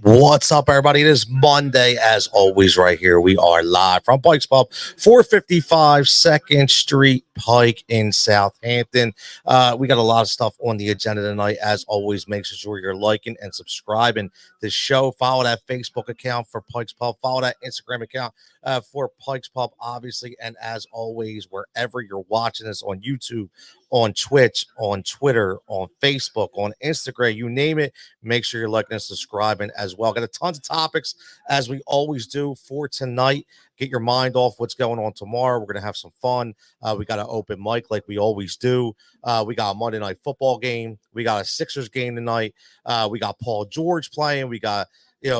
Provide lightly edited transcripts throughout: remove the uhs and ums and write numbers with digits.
What's up, everybody? It is Monday, as always, right here. We are live from Pike's Pub, 455 2nd Street, Pike in Southampton. We got a lot of stuff on the agenda tonight. As always, make sure you're liking and subscribing the show. Follow that Facebook account for Pike's Pub. Follow that Instagram account for Pike's Pub, obviously. And as always, wherever you're watching this on YouTube, on Twitch, on Twitter, on Facebook, on Instagram, you name it, make sure you're liking and subscribing as well. Got a tons of topics, as we always do, for tonight. Get your mind off what's going on tomorrow. We're going to have some fun. We got an open mic like we always do. We got a Monday Night Football game. We got a Sixers game tonight. We got Paul George playing. We got,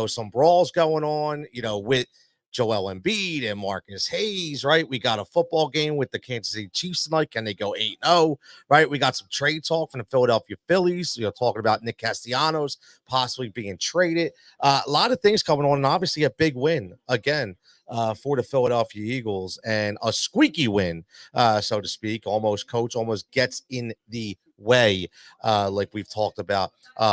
some brawls going on, with Joel Embiid and Marcus Hayes, right? We got a football game with the Kansas City Chiefs tonight. Can they go 8-0, right? We got some trade talk from the Philadelphia Phillies, talking about Nick Castellanos possibly being traded. A lot of things coming on, and obviously a big win again for the Philadelphia Eagles, and a squeaky win, so to speak. Coach almost gets in the way, like we've talked about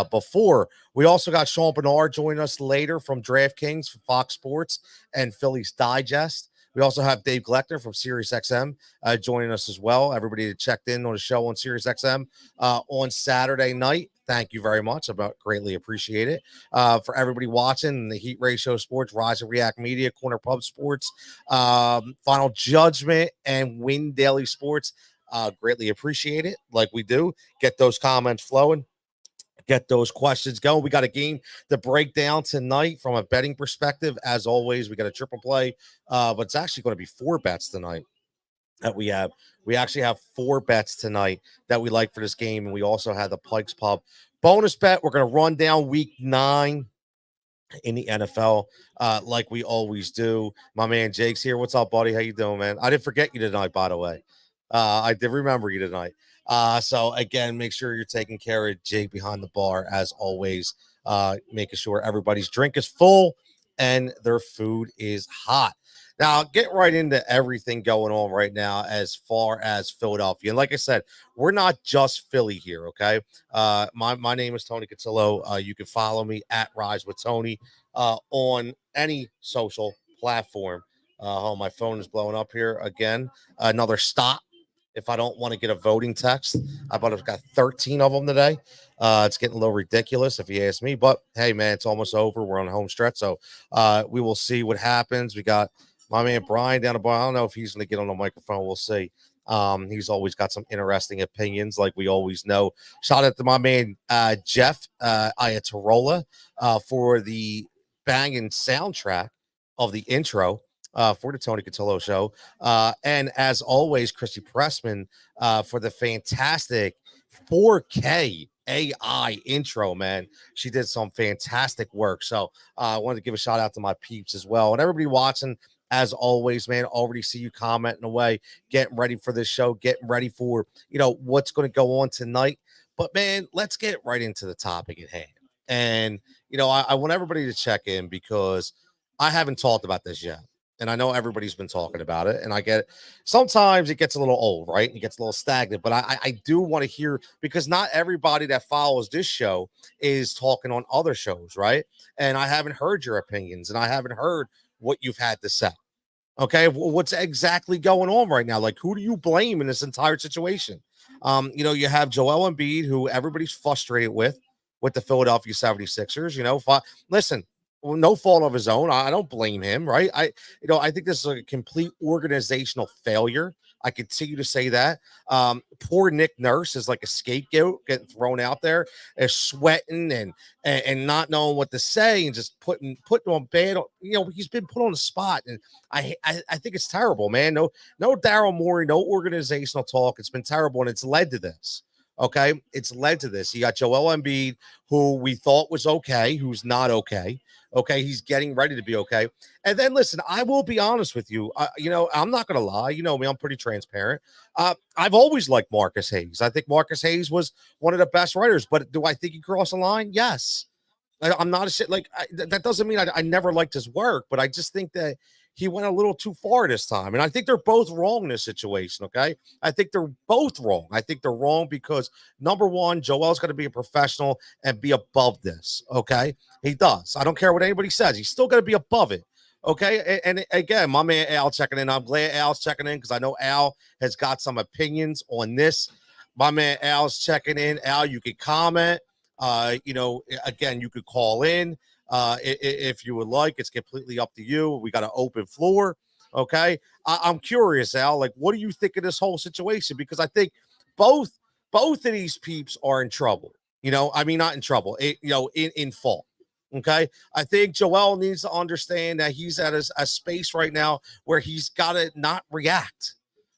before. We also got Sean Bernard joining us later from DraftKings, from Fox Sports, and Phillies Digest. We also have Dave Gleckner from SiriusXM joining us as well. Everybody that checked in on the show on SiriusXM on Saturday night, thank you very much. I greatly appreciate it. For everybody watching the Heat Ratio Sports, Rise and React Media, Corner Pub Sports, Final Judgment, and Win Daily Sports, greatly appreciate it. Like we do, get those comments flowing. Get those questions going. We got a game to break down tonight from a betting perspective. As always, we got a triple play, but it's actually going to be 4 bets tonight that we have. We actually have 4 bets tonight that we like for this game, and we also have the Pike's Pub bonus bet. We're going to run down week 9 in the NFL, like we always do. My man Jake's here. What's up, buddy? How you doing, man? I didn't forget you tonight, by the way. I did remember you tonight. So again, make sure you're taking care of Jake behind the bar, as always, making sure everybody's drink is full and their food is hot. Now, get right into everything going on right now as far as Philadelphia. And like I said, we're not just Philly here, okay? My name is Tony Cutillo. You can follow me at Rise with Tony on any social platform. My phone is blowing up here again. Another stop. If I don't want to get a voting text, I've got 13 of them today. It's getting a little ridiculous if you ask me, but hey, man, it's almost over. We're on the home stretch, so we will see what happens. We got my man Brian down the bar. I don't know if he's going to get on the microphone. We'll see. He's always got some interesting opinions, like we always know. Shout out to my man Jeff Ayatarola for the banging soundtrack of the intro for the Tony Cutillo show. And as always, Christy Pressman for the fantastic 4K AI intro, man. She did some fantastic work. So I wanted to give a shout out to my peeps as well. And everybody watching, as always, man, already see you commenting away, getting ready for this show, getting ready for, what's going to go on tonight. But, man, let's get right into the topic at hand. And, I want everybody to check in because I haven't talked about this yet. And I know everybody's been talking about it, and I get it. Sometimes it gets a little old, right? It gets a little stagnant, but I do want to hear, because not everybody that follows this show is talking on other shows, right? And I haven't heard your opinions, and I haven't heard what you've had to say. Okay, what's exactly going on right now? Like, who do you blame in this entire situation? You have Joel Embiid, who everybody's frustrated with the Philadelphia 76ers. Listen, well, no fault of his own. I don't blame him, right? I think this is a complete organizational failure. I continue to say that. Poor Nick Nurse is like a scapegoat getting thrown out there, is sweating and not knowing what to say and just putting on bad. He's been put on the spot, and I think it's terrible, man. No Daryl Morey, no organizational talk. It's been terrible, and it's led to this. Okay, it's led to this. You got Joel Embiid, who we thought was okay, who's not okay. Okay, he's getting ready to be okay. And then listen, I will be honest with you. I'm not going to lie. You know me, I'm pretty transparent. I've always liked Marcus Hayes. I think Marcus Hayes was one of the best writers. But do I think he crossed the line? Yes. I'm not a shit. That doesn't mean I never liked his work, but I just think that he went a little too far this time. And I think they're both wrong in this situation. Okay. I think they're both wrong. I think they're wrong because number one, Joel's going to be a professional and be above this. Okay. He does. I don't care what anybody says. He's still going to be above it. Okay. And again, my man Al checking in. I'm glad Al's checking in because I know Al has got some opinions on this. My man Al's checking in. Al, you can comment. Again, you could call in if you would like. It's completely up to you. We got an open floor. Okay. I'm curious, Al, like, what do you think of this whole situation? Because I think both of these peeps are in trouble. Not in trouble, in fault. Okay. I think Joel needs to understand that he's at a space right now where he's got to not react.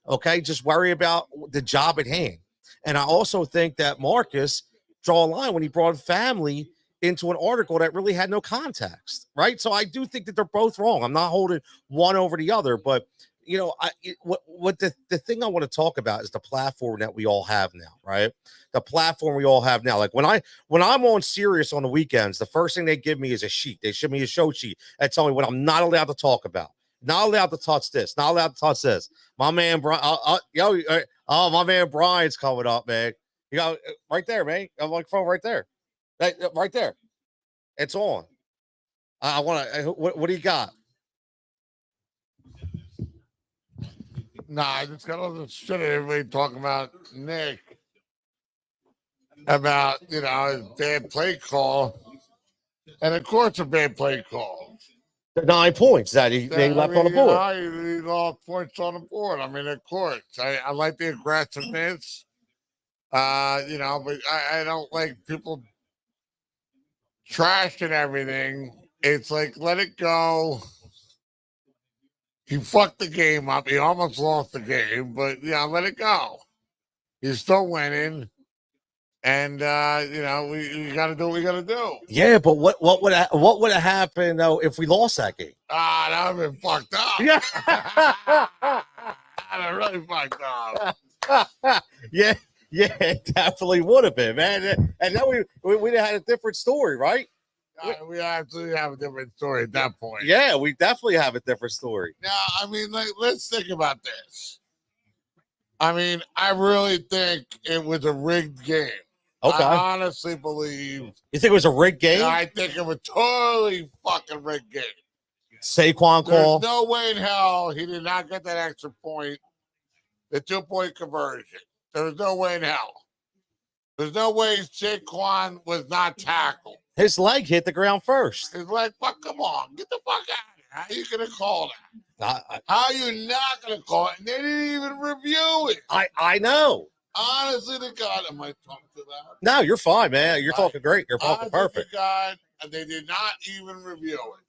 Okay. Just worry about the job at hand. And I also think that Marcus draw a line when he brought family into an article that really had no context, right? So I do think that they're both wrong. I'm not holding one over the other, but the thing I want to talk about is the platform that we all have now, right? The platform we all have now. Like when I'm on Sirius on the weekends, the first thing they give me is a sheet. They show me a show sheet that tell me what I'm not allowed to talk about. Not allowed to touch this. Not allowed to touch this. My man, my man Brian's coming up, man. You got right there, man. I'm like phone right there, right there. It's on. I want to. What do you got? Nah, I just got all this shit everybody talking about Nick about his bad play call, and of course a bad play call. The 9 points that they left on the board. He lost points on the board. Of course, I like the aggressiveness. But I don't like people trashing everything. It's like, let it go. He fucked the game up. He almost lost the game, but let it go. He's still winning. And we got to do what we got to do. Yeah, but what would have happened though if we lost that game? That would have been fucked up. Yeah, that really fucked up. Yeah, it definitely would have been, man. And then we'd have had a different story, right? We absolutely have a different story at that point. Yeah, we definitely have a different story. Now, let's think about this. I really think it was a rigged game. Okay. I honestly believe. You think it was a rigged game? I think it was totally fucking rigged game. Saquon call. There's no way in hell he did not get that extra point, the 2-point conversion. There's no way in hell. There's no way Saquon was not tackled. His leg hit the ground first. His leg, come on, get the fuck out of here. How are you gonna call that? How are you not gonna call it? And they didn't even review it. I know. Honestly to God, am I talking too loud? No, you're fine, man. You're talking great. You're talking perfect. To God, and they did not even review it.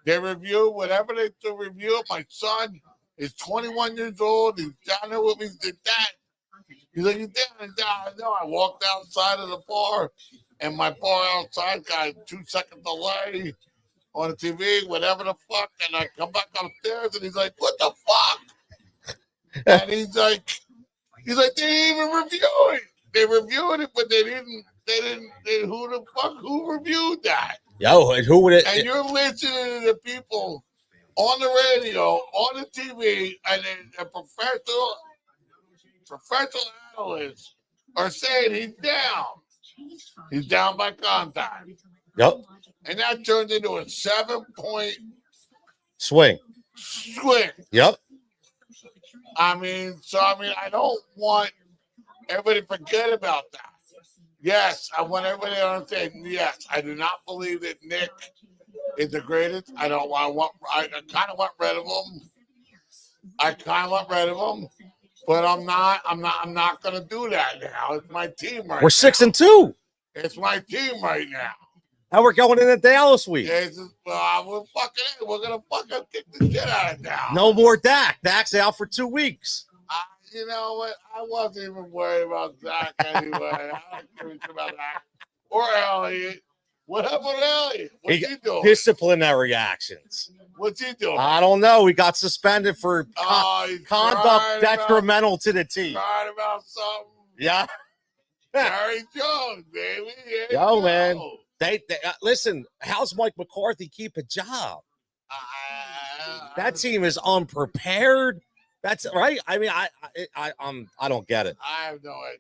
They reviewed whatever they to review. My son is 21 years old. He's down there with me. Did that. He's like, you down and down. No, I walked outside of the bar, and my bar outside got a 2-second delay on the TV, whatever the fuck. And I come back upstairs, and he's like, what the fuck? And he's like, they didn't even review it. They reviewed it, but they didn't. Who reviewed that? Yo, and who would it? And you're listening to the people on the radio, on the TV, and a professional analysts are saying he's down. He's down by contact. Yep. And that turns into a 7-point swing. Yep. I don't want everybody to forget about that. Yes, I want everybody to understand. Yes, I do not believe that Nick is the greatest. I don't want. I kind of want rid of him. But I'm not. I'm not going to do that now. It's my team right We're now. 6-2. It's my team right now. Now we're going into Dallas week. We're gonna fucking kick the shit out of Dallas. No more Dak. Dak's out for 2 weeks. You know what? I wasn't even worried about Dak anyway. I don't give a shit about that. Or Elliott. What happened with Elliott? What's he doing? Disciplinary actions. What's he doing? I don't know. He got suspended for conduct detrimental to the team. Crying about something. Yeah. Jerry Jones, baby. Yo, man. They listen. How's Mike McCarthy keep a job? That team is unprepared. That's right. I mean, I don't get it. I have no idea.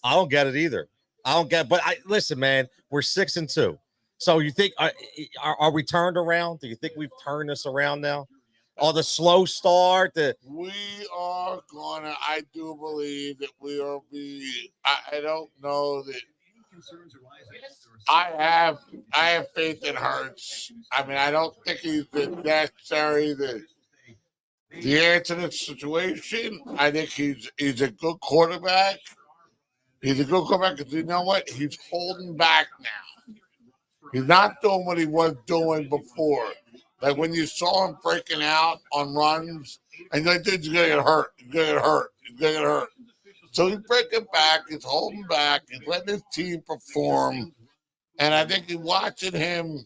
I don't get it either. I don't get it. But listen, man, we're 6-2. So you think are we turned around? Do you think we've turned this around now? Oh, the slow start. We are gonna. I do believe that we will be. I don't know that. I have faith in Hurts. I mean, I don't think he's necessarily the answer to the situation. I think he's a good quarterback. He's a good quarterback because you know what? He's holding back now. He's not doing what he was doing before. Like when you saw him breaking out on runs, and you think he's gonna get hurt. He's gonna get hurt. So he's breaking back. He's holding back. He's letting his team perform. And I think you're watching him.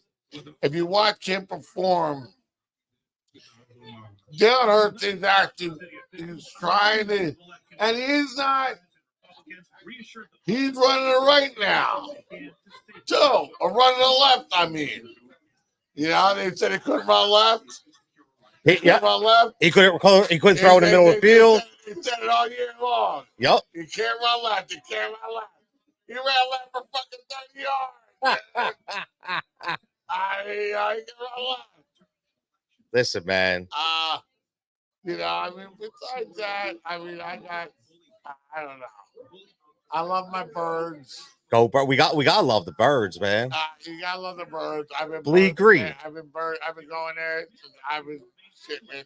If you watch him perform, Jalen Hurts is actually he's trying to, and he's not. He's running it right now. So, or running the left, I mean. You know, they said he couldn't run left. He couldn't run left. He couldn't throw in the middle of the field. He said it all year long. Yep. He can't run left. He can't run left. He ran left for fucking 30 yards. I can run left. Listen, man. You know, I mean, besides that, I mean, I don't know. I love my birds. Go, bro. We gotta love the birds, man. You gotta love the birds. I've been bleed green. Man. I've been going there since I was shit, man.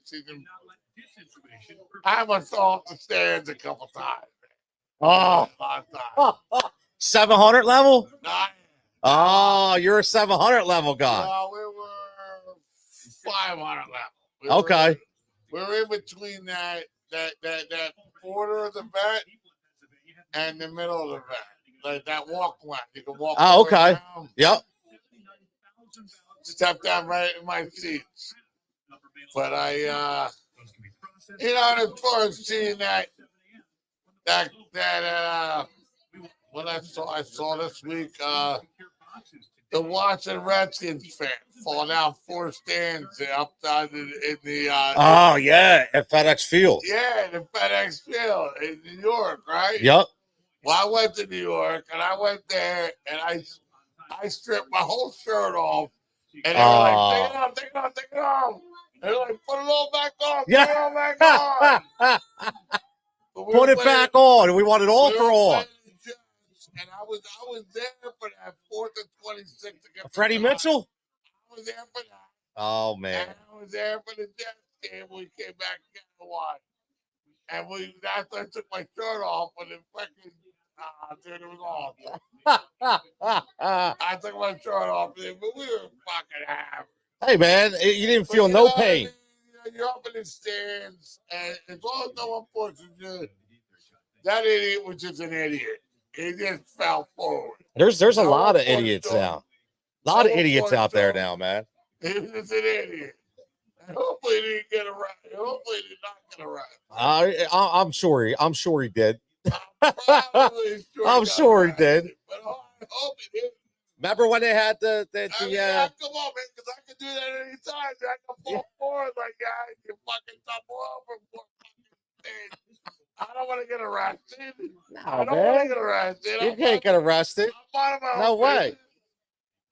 I almost fell off the stairs a couple times. Oh, 700 level? Oh, you're a 700 level guy. No, we were 500 level. Okay. We're in between that border of the vet and the middle of the vet. Like that walkway. You can walk. Oh, okay. Around. Yep. Step down right in my seats. But I you know, as far as seeing that what I saw this week, the Washington Redskins fan fall down 4 stands outside in the oh yeah, at FedEx Field. Yeah, the FedEx Field in New York, right? Yep. Well, I went to New York and I went there and I stripped my whole shirt off and they were like, take it off. And they're like, put it all back on. Yeah. Put it all back on. Put it back on. We want it all for all. And I was there for that 4th and 26 against Freddie Mitchell? I was there for that. Oh, man. And I was there for the Jets game. We came back and got one. And that's when I took my shirt off and it fucking, dude, it was awful. I took my shirt off, but we were fucking happy. Hey, man, you didn't feel no pain. You're up in the stands, and as long as no one pushes you, that idiot was just an idiot. He just fell forward. There's a lot of idiots now. A lot of idiots out there now, man. He was just an idiot. And hopefully he didn't get a ride. Hopefully he did not get a ride. I'm sure he did. I'm sure he did. But I hope he did. Remember when they had the come on, man, because I can do that anytime. I can fall forward like that. You fucking double over for fucking thing. I don't want to get arrested. No, I don't want to get arrested. You can't get arrested. No way.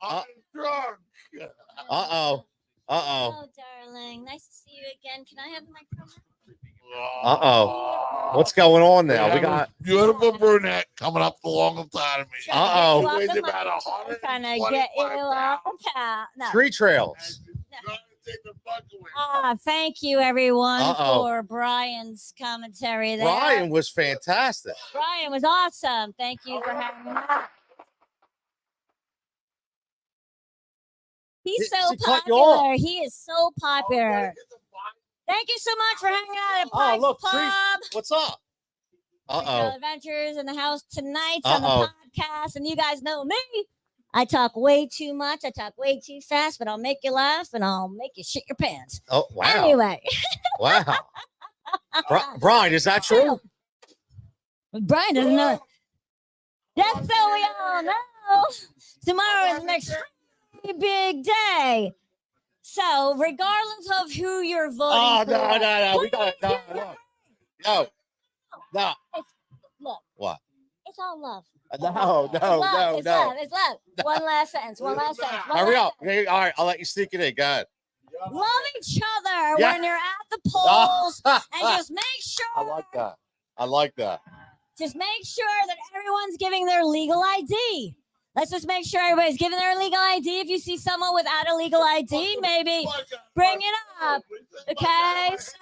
I'm drunk. Uh-oh. Oh, darling. Nice to see you again. Can I have the microphone? Uh-oh. What's going on now? We have got a beautiful brunette coming up alongside of me. Uh-oh. She weighs Welcome about up. Trying to 125 get you off pounds. the path. No. tree trails. Trying to take the fuck away. Thank you, everyone, Uh-oh. for Brian's commentary there. Brian was fantastic. Brian was awesome. Thank you for hanging out. He's so She cut you off. popular. He is so popular. Thank you so much for hanging out at Pike's look, Pub. What's up? Uh-oh. Adventures in the house tonight on the Uh-oh. podcast. And you guys know me. I talk way too much. I talk way too fast, but I'll make you laugh and I'll make you shit your pants. Oh, wow. Anyway. Wow. Brian, is that true? Brian doesn't know. Just so we all know, tomorrow is an extremely big day. So, regardless of who you're voting Oh, for, no. We got it. No. Look. What? It's all love. No. It's love. It's love. One last sentence. Hurry up. Okay, all right, I'll let you sneak it in. Go ahead. Love each other Yeah. when you're at the polls, and just make sure. I like that. Just make sure that everyone's giving their legal ID. Let's just make sure everybody's giving their legal ID. If you see someone without a legal ID, maybe bring it up. Okay, so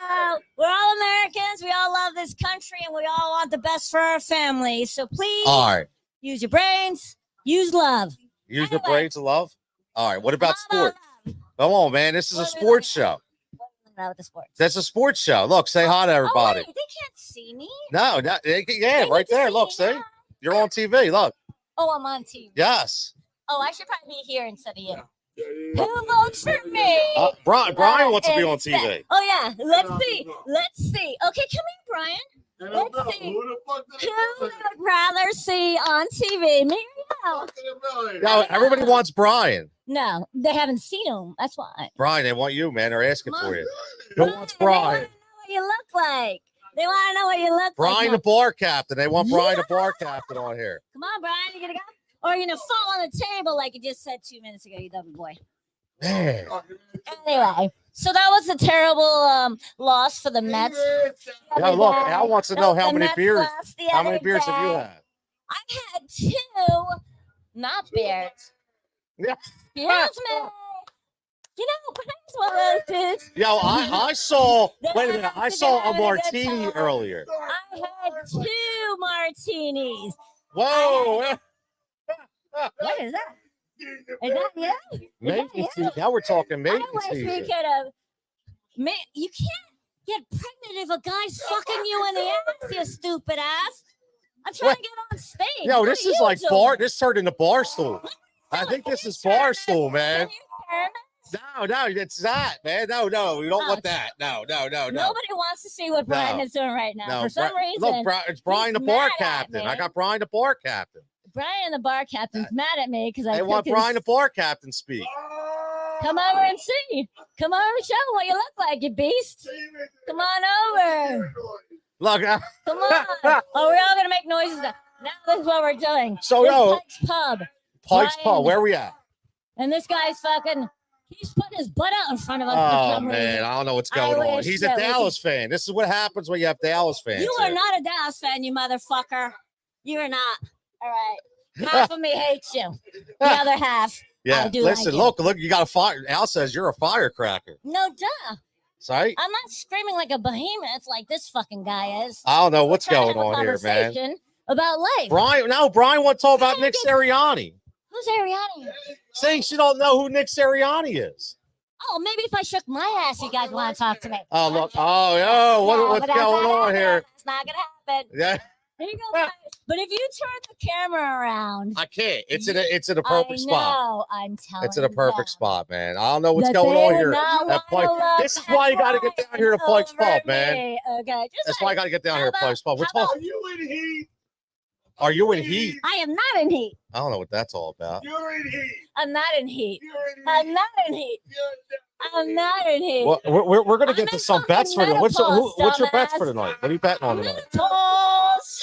we're all Americans. We all love this country, and we all want the best for our families. So please All right. use your brains, use love. Use the Anyway. brains of love. All right. What about Come on, sports? Come on, man. This is a sports show. with the sports. That's a sports show. Look, say hi to everybody. Oh, wait, they can't see me. No, yeah, They right get to there. see Look, me see? now. You're on TV. Look. Oh, I'm on TV. Yes. Oh, I should probably be here instead of you. Who votes for me? Brian wants to be on Instead. TV. Oh yeah, let's see. Okay, come here, Brian. Let's see. Who the fuck did Who would rather see on TV? Me or you? No, everybody wants Brian. No, they haven't seen him. That's why. Brian, they want you, man. They're asking Come for on. you. Who wants Brian? They want to know what you look like. They want to know what you look like. Brian, the bar captain. They want Brian, the bar captain, on here. Come on, Brian. You gonna go? Or you're gonna fall on the table like you just said 2 minutes ago, you double boy. Man. Anyway, so that was a terrible loss for the Mets. Yeah, look, Al wants to know how The many Mets beers. lost the How other many beers have you day. had? I've had 2, not beers. Yeah. Excuse me. You know, Brian's one of those dudes. Yo, I saw. Wait a minute. I saw a martini earlier. I had 2 martinis. Whoa. What is that? Is that you? Maybe. Now we're talking maybe I wish we season. could have. Man, you can't get pregnant if a guy's fucking you in the ass, you stupid ass. I'm trying What? to get on stage. Yo, What this are is you like doing? bar. This turned into barstool. I think this is barstool, man. Can you turn it? No, it's that, man. No, we don't Oh, want that. No. Nobody wants to see what Brian No. is doing right now. No, For some reason, look, it's Brian the he's bar mad at captain. me. I got Brian the bar captain. Brian the bar captain's mad at me because I They took want his... Brian the bar captain speak. Come over and see. Come over and show him what you look like, you beast. Come on over. Look, Come on. Oh, we're all going to make noises now. Now this is what we're doing. So, This yo, Pike's Pub. Pike's Brian- Pub. Where we at? And this guy's fucking, he's putting his butt out in front of us. for Oh some man, reason. I don't know what's I going on. wish He's that a we Dallas fan. This is what happens when you have Dallas fans. You are not a Dallas fan, you motherfucker. You are not. All right. Half of me hates you. The other half, Yeah, I do listen, like look, you got a fire. Al says you're a firecracker. no duh. Sorry, I'm not screaming like a behemoth like this fucking guy is. I don't know what's Trying to going have a on here, man. conversation About life. Brian wants to talk about Nick Sirianni. Who's Ariani? Saying she don't know who Nick Sirianni is. Oh, maybe if I shook my ass, you guys want to talk to me. Oh look, what's No, but that's going not on happening. here? It's not gonna happen. Yeah, Here you go, guys. But if you turn the camera around, I can't. It's in a perfect spot. know, I'm telling It's in a perfect you spot, man. I don't know what's that going they on would here. not That wanna Pike- look this is why you got to get down here to Pike's over Pub, man. me. Okay, just That's why I got to get down here to how Pike's Pub. We're how talking. Are you in heat? Are you in heat? I am not in heat. I don't know what that's all about. You're in heat. I'm not in heat. You're in heat. I'm not in heat. I'm not in heat. Well, we're gonna I'm get to in some bets for fucking tonight. What's your bets menopause, for tonight? What are you betting on tonight? Menopause.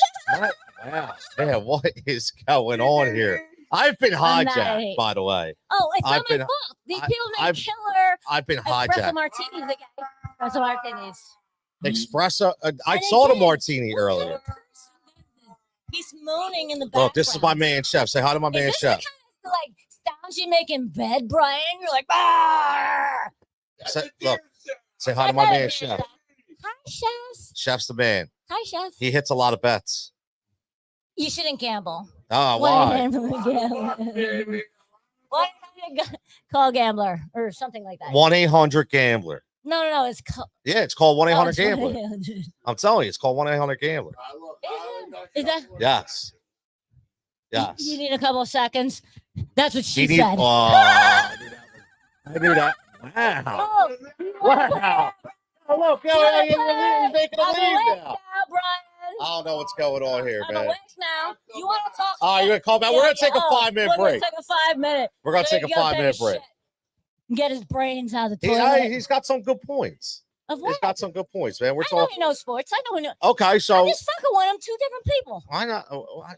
Wow, man, what is going on here? I've been I'm not hijacked, hate. by the way. Oh, it's I've not my been- fault. These I- people make I've- killer I've been espresso hijacked. martinis again. Espresso martinis. Espresso. I And saw the again, martini what kind earlier. of person is this? He's mooning in the background. Look, this is my man Chef. Say hi to my Is man this Chef. the kind of like sounds you make in bed, Brian? You're like, ah. Look, say hi to my man Chef. Hi, chefs. Chef's the man. Hi, chef. He hits a lot of bets. You shouldn't gamble. Oh, why? Why call gambler or something like that? 1-800-GAMBLER. No. It's Yeah, it's called 1-800 it's Gambler. 1-800. I'm telling you, it's called 1-800 Gambler. Is that? Yes. Yes. You need a couple of seconds. That's what she He need- said. I knew that. Wow. Oh, Wow. Oh, look, he's making a I'm leave awake now. now, Brian. I don't know what's going on here, I'm man. awake now. You want to talk? Oh, you're going to call back? We're going to take a 5-minute We're break. going to take a 5-minute. We're going to take a 5-minute break. Get his brains out of the toilet. He's got some good points. Of He's what? got some good points, man. We're I know talking. he knows sports. I know he knows. Okay, so I'm just fucking with him. Two different people. why not?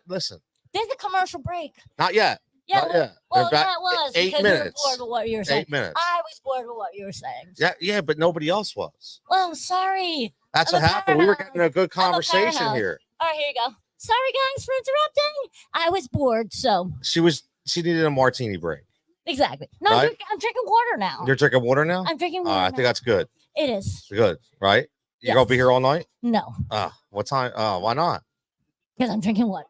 Listen, There's a commercial break. not yet. Yeah, Not yet. well, They're back- that was 8 because we were minutes. bored with what you were saying. 8 minutes. I was bored with what you were saying. Yeah, but nobody else was. Well, sorry. That's I'm what a happened. We were powerhouse. getting a good I'm a conversation powerhouse. here. All right, here you go. Sorry, guys, for interrupting. I was bored, so She needed a martini break. exactly. No, Right? I'm drinking water now. You're drinking water now? I'm drinking Oh, water. I now. think that's good. It is. Good, right? You Yes. gonna be here all night? No, What time? Why not? because I'm drinking water.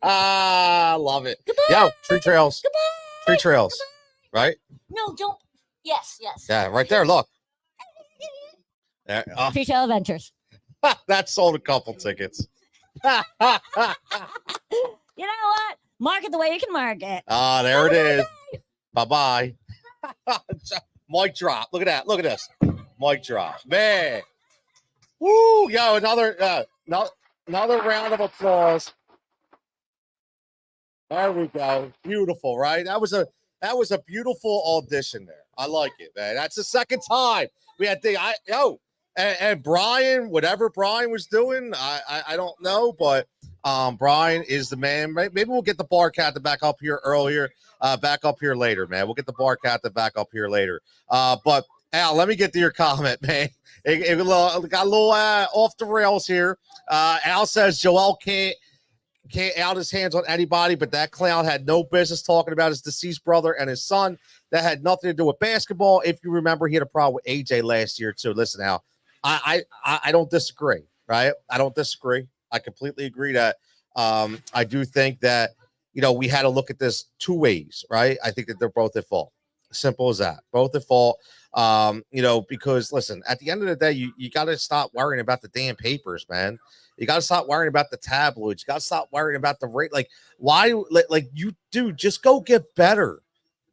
Love it. Goodbye. Yo, tree trails. Goodbye. Tree trails. Right? No, don't. Yes. Yeah, right there. Look. There, Tree Trail Adventures. that sold a couple tickets. You know what? Mark it the way you can mark it. There it is. Bye-bye. Mic drop. Look at that. Look at this. Mic drop. Man. Woo. Yo, another round of applause. There we go. Beautiful, right? That was a beautiful audition there. I like it, man. That's the second time we had and Brian, whatever Brian was doing, I don't know, but Brian is the man. Maybe we'll get the bar captain back up here later, man. We'll get the bar captain back up here later. But Al, let me get to your comment, man. It got a little off the rails here. Al says Joel can't out his hands on anybody, but that clown had no business talking about his deceased brother and his son. That had nothing to do with basketball. If you remember, he had a problem with AJ last year too. Listen, Al, I don't disagree, right? I don't disagree. I completely agree that I do think that, we had to look at this two ways, right? I think that they're both at fault. Simple as that. Both at fault. Because listen, at the end of the day, you got to stop worrying about the damn papers, man. You got to stop worrying about the tabloids. You got to stop worrying about the rate. Like, why? Like you do, just go get better,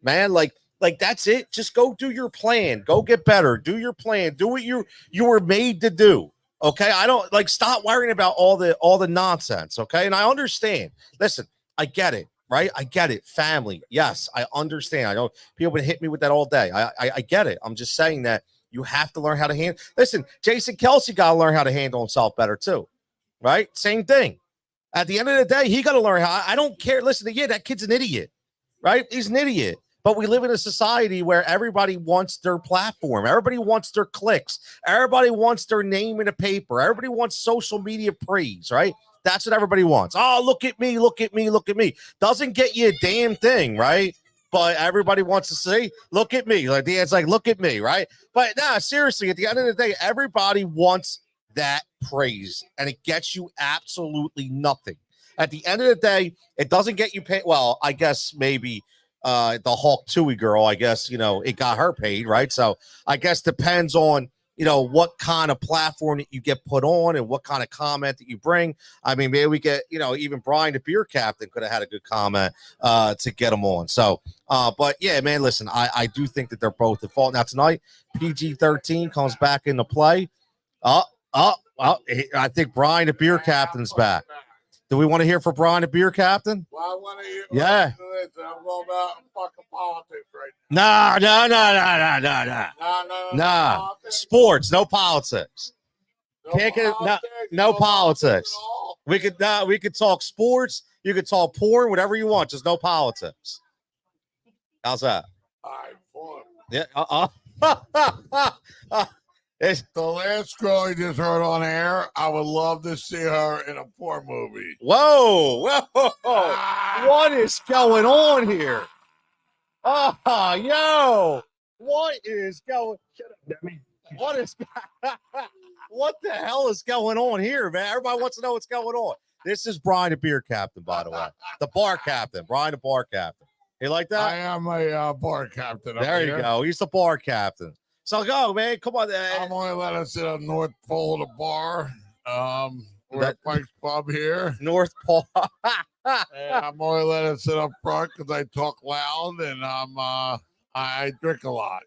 man. Like that's it. Just go do your plan. Go get better. Do your plan. Do what you were made to do. Okay. I don't stop worrying about all the nonsense. Okay. And I understand. Listen, I get it. Right. I get it. Family. Yes. I understand. I know people would hit me with that all day. I get it. I'm just saying that you have to learn how to handle. Listen, Jason Kelsey got to learn how to handle himself better too. Right. Same thing. At the end of the day, he got to learn how. I don't care. Listen, that kid's an idiot. Right. He's an idiot. But we live in a society where everybody wants their platform. Everybody wants their clicks. Everybody wants their name in a paper. Everybody wants social media praise, right? That's what everybody wants. Oh, look at me, look at me, look at me. Doesn't get you a damn thing, right? But everybody wants to say, look at me. Like it's like, look at me, right? But seriously, at the end of the day, everybody wants that praise, and it gets you absolutely nothing. At the end of the day, it doesn't get you paid. Well, I guess maybe the Hawk Tui girl, I guess, it got her paid, right? So I guess depends on, what kind of platform that you get put on and what kind of comment that you bring. I mean, maybe we get, even Brian, the beer captain, could have had a good comment to get him on. So, but yeah, man, listen, I do think that they're both at fault. Now tonight, PG-13 comes back into play. I think Brian, the beer captain's back. Do we want to hear from Brian, the beer captain? Well, I want to hear. Yeah. I'm going about fucking politics right now. Nah. Politics. Sports, no politics. No Can't get politics, no politics. at all. We could talk sports. You could talk porn, whatever you want. Just no politics. How's that? All right, fun. Yeah. It's, The last girl you just heard on air, I would love to see her in a porn movie. whoa. Ah. What is going on here? Oh, yo. What is going What is what the hell is going on here, man? Everybody wants to know what's going on. This is Brian, the beer captain, by the way. The bar captain. Brian, the bar captain. You like that? I am a bar captain. There you go. He's the bar captain. So go, man. Come on. I'm only let us sit on North Pole of the bar. We're at Pike's Pub here. North Pole. And I'm only let us sit up front because I talk loud and I drink a lot.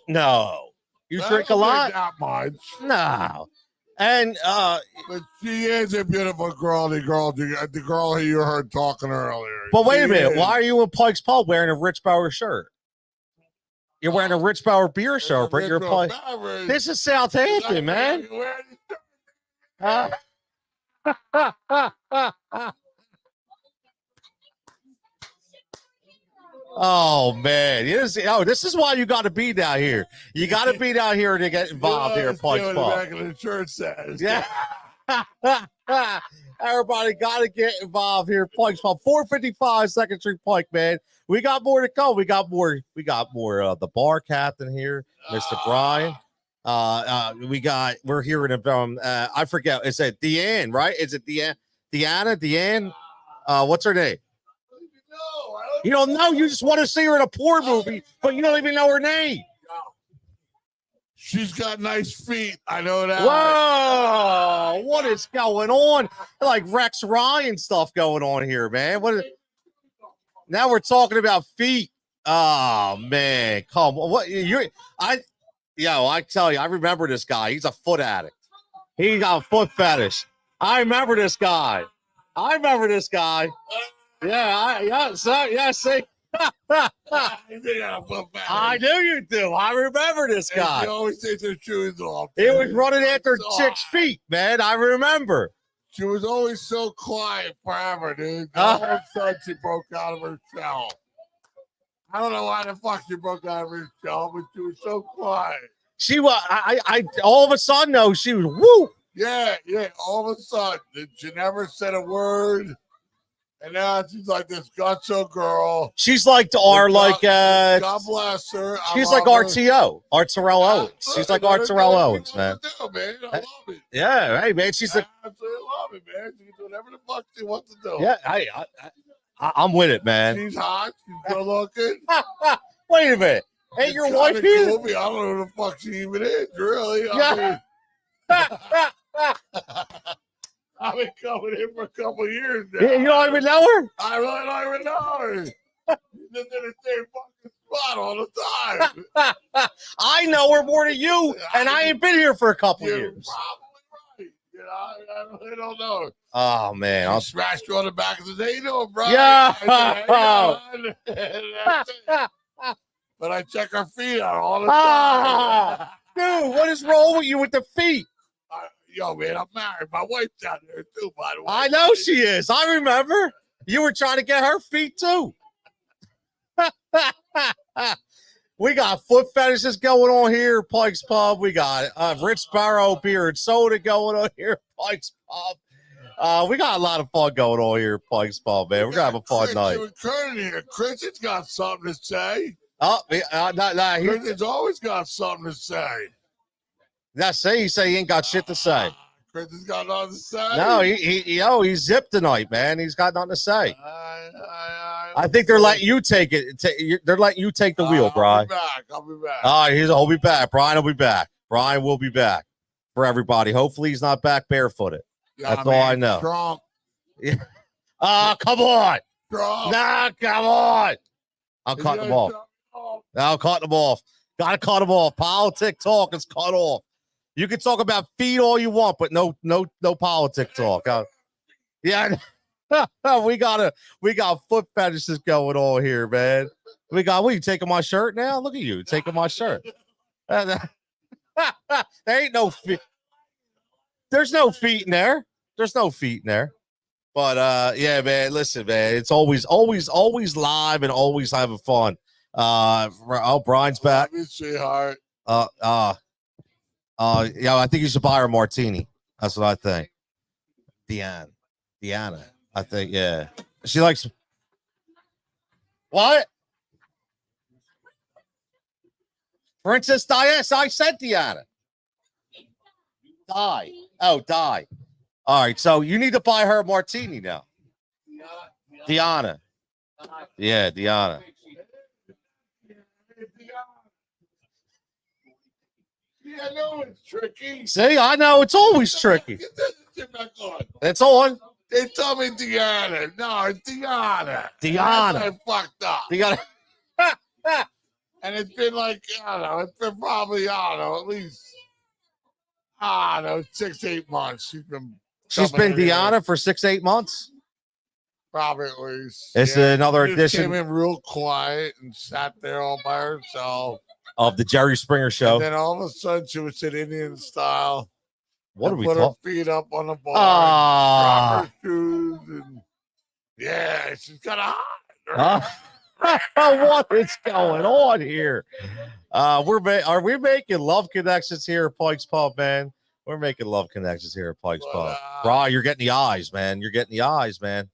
No. You I drink a don't lot? That much. No. And but she is a beautiful girl. The girl who you heard talking earlier. But wait a She minute. is. Why are you in Pike's Pub wearing a Rich Bauer shirt? You're wearing a Rich Bauer beer shirt, but you're playing. This is Southampton, man. Oh man, this is why you got to be down here. You got to be down here to get involved here at Pike's Pub. Back in the church says. Yeah. Everybody got to get involved here at Pike's Pub. 455 Second Street Pike, man. We got more to come. We got more. The bar captain here, Mr. Brian. We're hearing from I forget. Is it Deanne, right? Is it Deanne? What's her name? You don't know. You just want to see her in a porn movie, but you don't even know her name. She's got nice feet. I know that. Whoa! What is going on? Like Rex Ryan stuff going on here, man. Now we're talking about feet. Oh man, come on. I tell you, I remember this guy. He's a foot addict. He got a foot fetish. I remember this guy. Yeah, see. I knew you do. I remember this guy. He always takes her shoes off. He was running after chicks' feet, man. I remember. She was always so quiet forever, dude. All of a sudden, she broke out of her shell. I don't know why the fuck she broke out of her shell, but she was so quiet. She was. I all of a sudden, though, she was woo. Yeah. All of a sudden, she never said a word. And now she's like this gutso girl. She's like God bless her. She's like RTO, Art Terrell Owens. She's like Art Terrell Owens, man. I love it. Yeah, hey man, she's I absolutely love it, man. She can do whatever the fuck she wants to do. Yeah, I'm with it, man. She's hot. She's good looking. Wait a minute, ain't your wife here? I don't know who the fuck she even is, really. I've been coming in for a couple of years now. You don't even know her? I really don't even know her. She's just in the same fucking spot all the time. I know her more than you, and I ain't been here for a couple years. Probably right. I really don't know. Oh man, I'll smash you on the back of the day, bro. Yeah. But I check her feet out all the time. Dude, what is wrong with you with the feet? Yo, man, I'm married. My wife's down there, too, by the way. I know she is. I remember. You were trying to get her feet, too. We got foot fetishes going on here at Pike's Pub. We got Rich Sparrow beer and soda going on here at Pike's Pub. We got a lot of fun going on here at Pike's Pub, man. We're going to have a fun night. Chris has got something to say. Chris has always got something to say. He say he ain't got shit to say. Chris has got nothing to say. No, he's zipped tonight, man. He's got nothing to say. I think they're letting you take it. They're letting you take the wheel, Brian. I'll be back. All right, he'll be back. Brian will be back. Brian will be back for everybody. Hopefully, he's not back barefooted. That's all I know. Drunk. Yeah. Come on. Drunk. Nah, come on. I'll cut them off. I'll cut them off. Got to cut them off. Politic talk is cut off. You can talk about feet all you want, but no politic talk. Yeah, we got foot fetishes going on here, man. What, you taking my shirt now? Look at you taking my shirt. There ain't no feet. There's no feet in there. But yeah, man. Listen, man. It's always live and always having fun. Brian's back. Love you, sweetheart. Yeah, I think you should buy her a martini. That's what I think. Deanna. I think, yeah. She likes what? Princess Diana. I said Deanna. Die. Oh, die. All right, so you need to buy her a martini now. Deanna. Yeah, Deanna. Yeah, I know it's tricky. See, I know it's always tricky. Get that shit back on. It's on. They told me Deanna. No, it's Deanna. Deanna. That's I fucked up. Deanna. And it's been like, I don't know, it's been probably, I don't know, at least, I don't know, 6-8 months. She's been Deanna for 6-8 months. Probably at least. It's another she edition. Came in real quiet and sat there all by herself. Of the Jerry Springer Show. And then all of a sudden she was in Indian style. What are we talking? Put her feet up on the bar. Drop her shoes. And yeah, she's got a hot. What is going on here? Are we making love connections here at Pike's Pub, man? We're making love connections here at Pike's Pub. Bro, you're getting the eyes, man. You're getting the eyes, man.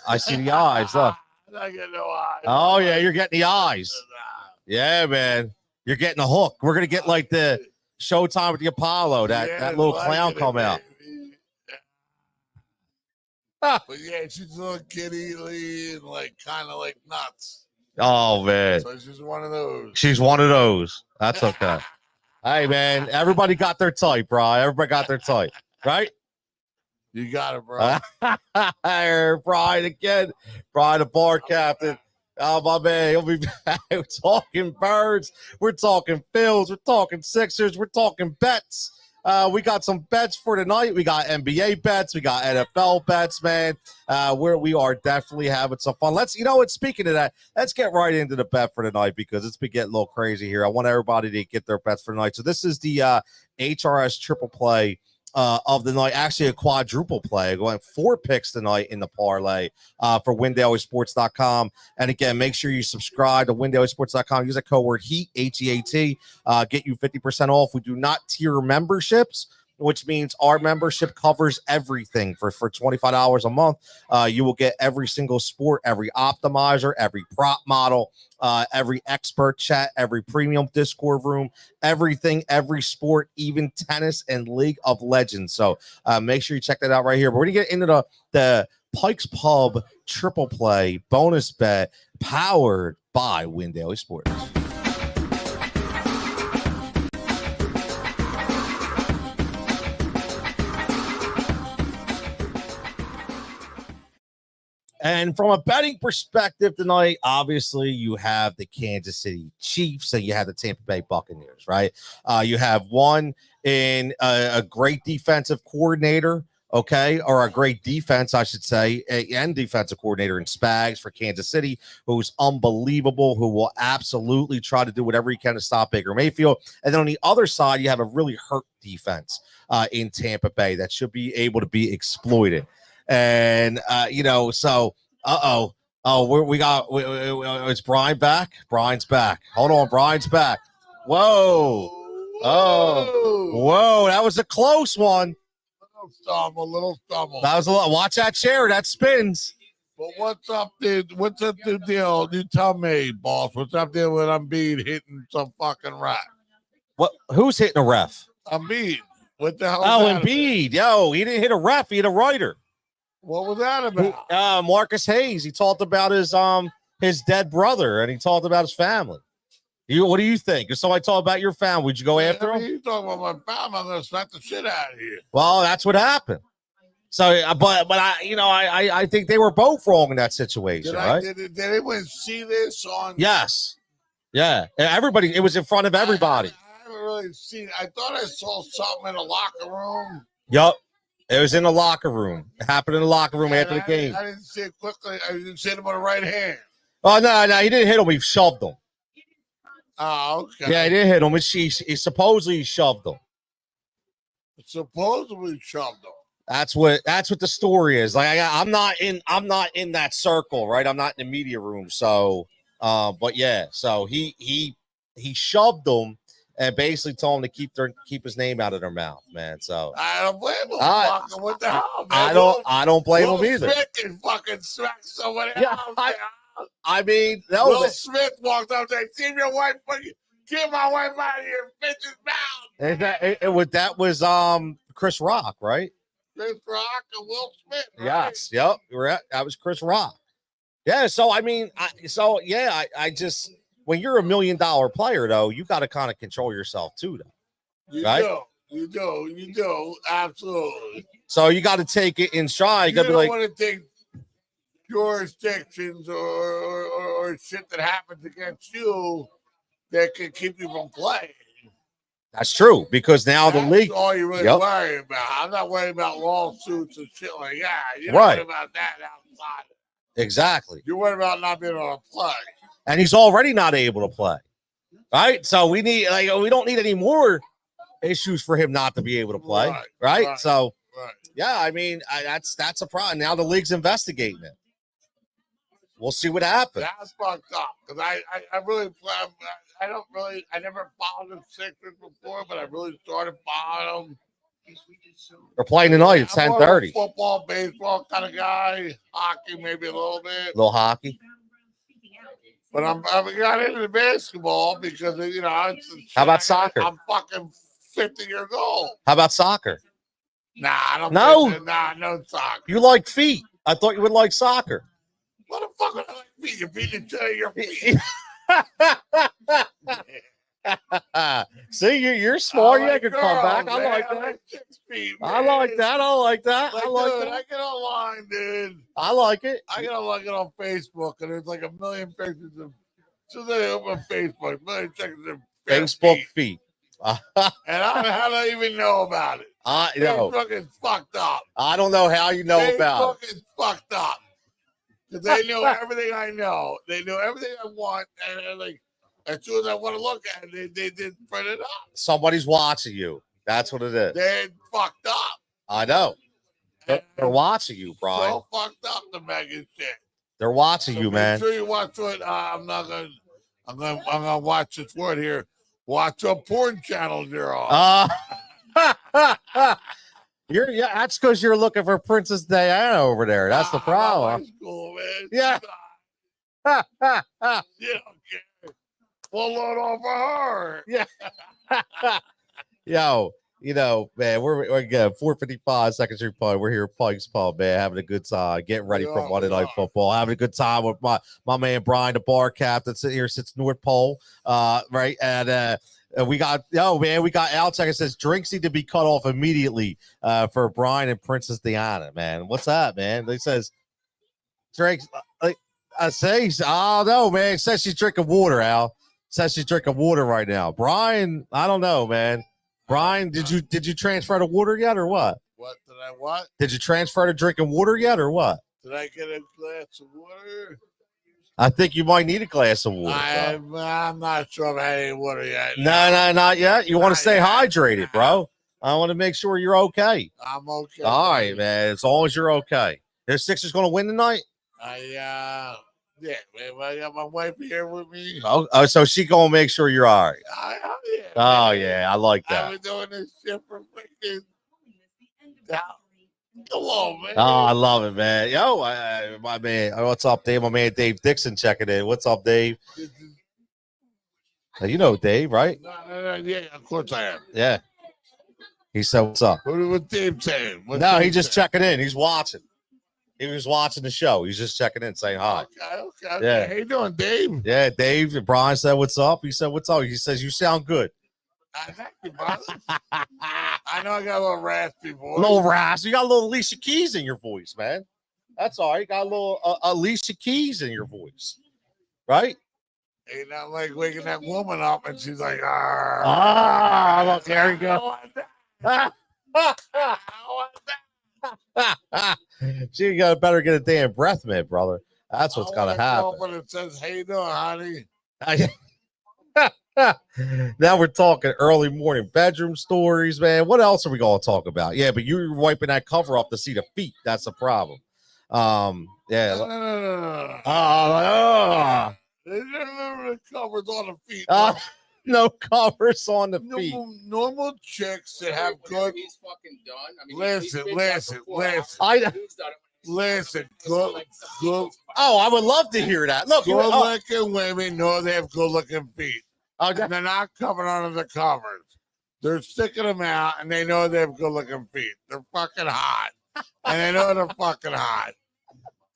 I see the eyes. Look. I get no eyes. Oh, yeah, you're getting the eyes. Yeah, man. You're getting a hook. We're gonna get like the Showtime with the Apollo, that little clown come out. But yeah, she's a little kitty and like kind of like nuts. Oh man. So she's one of those. She's one of those. That's okay. Hey man, everybody got their type, bro. Everybody got their type, right? You got it, bro. Brian again. Brian, the bar captain. Oh, my man, he'll be back. We're talking birds. We're talking Phils. We're talking Sixers. We're talking bets. We got some bets for tonight. We got NBA bets. We got NFL bets, man. We are definitely having some fun. Speaking of that, let's get right into the bet for tonight because it's been getting a little crazy here. I want everybody to get their bets for tonight. So this is the HRS triple play of the night, actually a quadruple play. Going 4 picks tonight in the parlay for WinDailySports.com. And again, make sure you subscribe to WinDailySports.com. Use that code word HEAT, HEAT, get you 50% off. We do not tier memberships, which means our membership covers everything for $25 a month. You will get every single sport, every optimizer, every prop model, every expert chat, every premium Discord room, everything, every sport, even tennis and League of Legends. So make sure you check that out right here. But we're going to get into the Pike's Pub triple play bonus bet powered by Win Daily Sports. And from a betting perspective tonight, obviously you have the Kansas City Chiefs and you have the Tampa Bay Buccaneers, right? You have one in a great defensive coordinator, okay, or a great defense, I should say, and defensive coordinator in Spags for Kansas City, who's unbelievable, who will absolutely try to do whatever he can to stop Baker Mayfield. And then on the other side, you have a really hurt defense in Tampa Bay that should be able to be exploited. And it's Brian back. Brian's back. Hold on, Brian's back. Whoa, whoa, that was a close one. Little stumble. That was a lot. Watch that chair, that spins. But what's up, dude? What's up the deal? You tell me, boss. What's up there with Embiid hitting some fucking ref? What? Who's hitting a ref? Embiid. What the hell? Oh, Embiid. Yo, he didn't hit a ref. He hit a writer. What was that about? Marcus Hayes. He talked about his dead brother, and he talked about his family. What do you think? If somebody talked about your family, would you go after him? You talking about my family? I'm gonna smack the shit out of here. Well, that's what happened. So, but I think they were both wrong in that situation, right? Did anyone see this on? Yes. Yeah. Everybody. It was in front of everybody. I haven't really seen. I thought I saw something in the locker room. Yup. It was in the locker room. It happened in the locker room after the game. I didn't see it quickly. I didn't see him on the right hand. Oh, no, he didn't hit him. He shoved him. Oh, okay. Yeah, he didn't hit him. He supposedly shoved him. Supposedly shoved him. That's what the story is. Like I'm not in that circle, right? I'm not in the media room. So but yeah, so he shoved him, and basically told him to keep his name out of their mouth, man. So I don't blame him. Fucking what the hell, man? I don't blame him either. Will Smith can fucking smack somebody Yeah, else. I mean, no. Will Smith walked up there, see your wife, fucking get my wife out of here, bitch's mouth. That was Chris Rock, right? Chris Rock and Will Smith. Right? Yes, yep. That was Chris Rock. Yeah, so I mean, I just when you're $1 million player though, you got to kind of control yourself too, though. You do, absolutely. So you got to take it in stride. You got to be like, want to take jurisdictions or shit that happens against you that can keep you from playing. That's true because now the league. That's all you really worry about. I'm not worried about lawsuits and shit like that. You're right. Worried about that outside. Exactly. You're worried about not being able to play. And he's already not able to play. Right. So we don't need any more issues for him not to be able to play. Right. So yeah, I mean, that's a problem. Now the league's investigating it. We'll see what happens. That's fucked up because I never followed the Sixers before, but I really started following them. They're playing tonight at 10:30. Football, baseball kind of guy, hockey maybe a little bit. A little hockey. But I got into basketball because how about soccer? I'm fucking 50 years old. How about soccer? Nah, I don't. No soccer. You like feet? I thought you would like soccer. What the fuck would I like feet? You're beating each other your feet. See, you're smart. You can come back. I like that. I like that. I like that. I like that. I get online, dude. I like it. I get on Facebook, and there's like a million pictures of. So they open Facebook, a million pictures of Facebook feet. And how do I even know about it? Facebook is fucked up. I don't know how you know about it. Facebook is fucked up. Because they know everything I know. They know everything I want, and like. As soon as I want to look at it, they did print it up. Somebody's watching you. That's what it is. They're fucked up. I know. They're watching you, Brian. So fucked up, the Megan shit. They're watching you, man. Make sure you watch it. I'm gonna watch this word here. Watch what porn channels you're on. That's because you're looking for Princess Diana over there. That's the problem. High school, man. Yeah. You don't care. We'll load off her. Yeah. Yo, man, we're again 455 Second Street Pub. We're here at Pike's Pub, man, having a good time, getting ready for Monday Night Football, having a good time with my man Brian, the bar captain, sitting here since North Pole, right? And we got Alex that says drinks need to be cut off immediately for Brian and Princess Diana, man. What's that, man? They says drinks. I say, oh no, man. It says she's drinking water, Al. Says she's drinking water right now. Brian, I don't know, man. Brian, did you transfer to water yet or what? What did I what? Did you transfer to drinking water yet or what? Did I get a glass of water? I think you might need a glass of water. I'm not sure I've had any water yet. No, not yet. You want to stay hydrated, bro. I want to make sure you're okay. I'm okay. All right, man. As long as you're okay. The Sixers going to win tonight? Yeah, man, I got my wife here with me. Oh, so she gonna make sure you're all right. Yeah. Oh, yeah, I like that. I've been doing this shit for freaking. Come on, man. Oh, I love it, man. Yo, my man. What's up, Dave? My man Dave Dixon checking in. What's up, Dave? You know Dave, right? No, yeah, of course I am. Yeah. He said, "What's up?" What's Dave saying? He's just checking in. He's watching. He was watching the show. He's just checking in, saying hi. Okay. Yeah. How you doing, Dave? Yeah, Dave. Brian said, "What's up?" He said, "What's up?" He says, "You sound good." Thank you, brother. I know I got a little raspy voice. A little raspy. You got a little Alicia Keys in your voice, man. That's all right. You got a little Alicia Keys in your voice, right? Ain't not like waking that woman up and she's like, look, there you go. She better get a damn breath mint, brother. That's what's gonna happen. But it says, "Hey, you doing, honey?" Now we're talking early morning bedroom stories, man. What else are we gonna talk about? Yeah, but you're wiping that cover off to see the feet. That's the problem. Yeah. The covers on the feet. No covers on the feet. Normal chicks that have good. He's fucking done. I mean, Listen. Good. Oh, I would love to hear that. Look, Good-looking women know they have good-looking feet. Okay. And they're not covering under the covers. They're sticking them out, and they know they have good-looking feet. They're fucking hot, and they know they're fucking hot.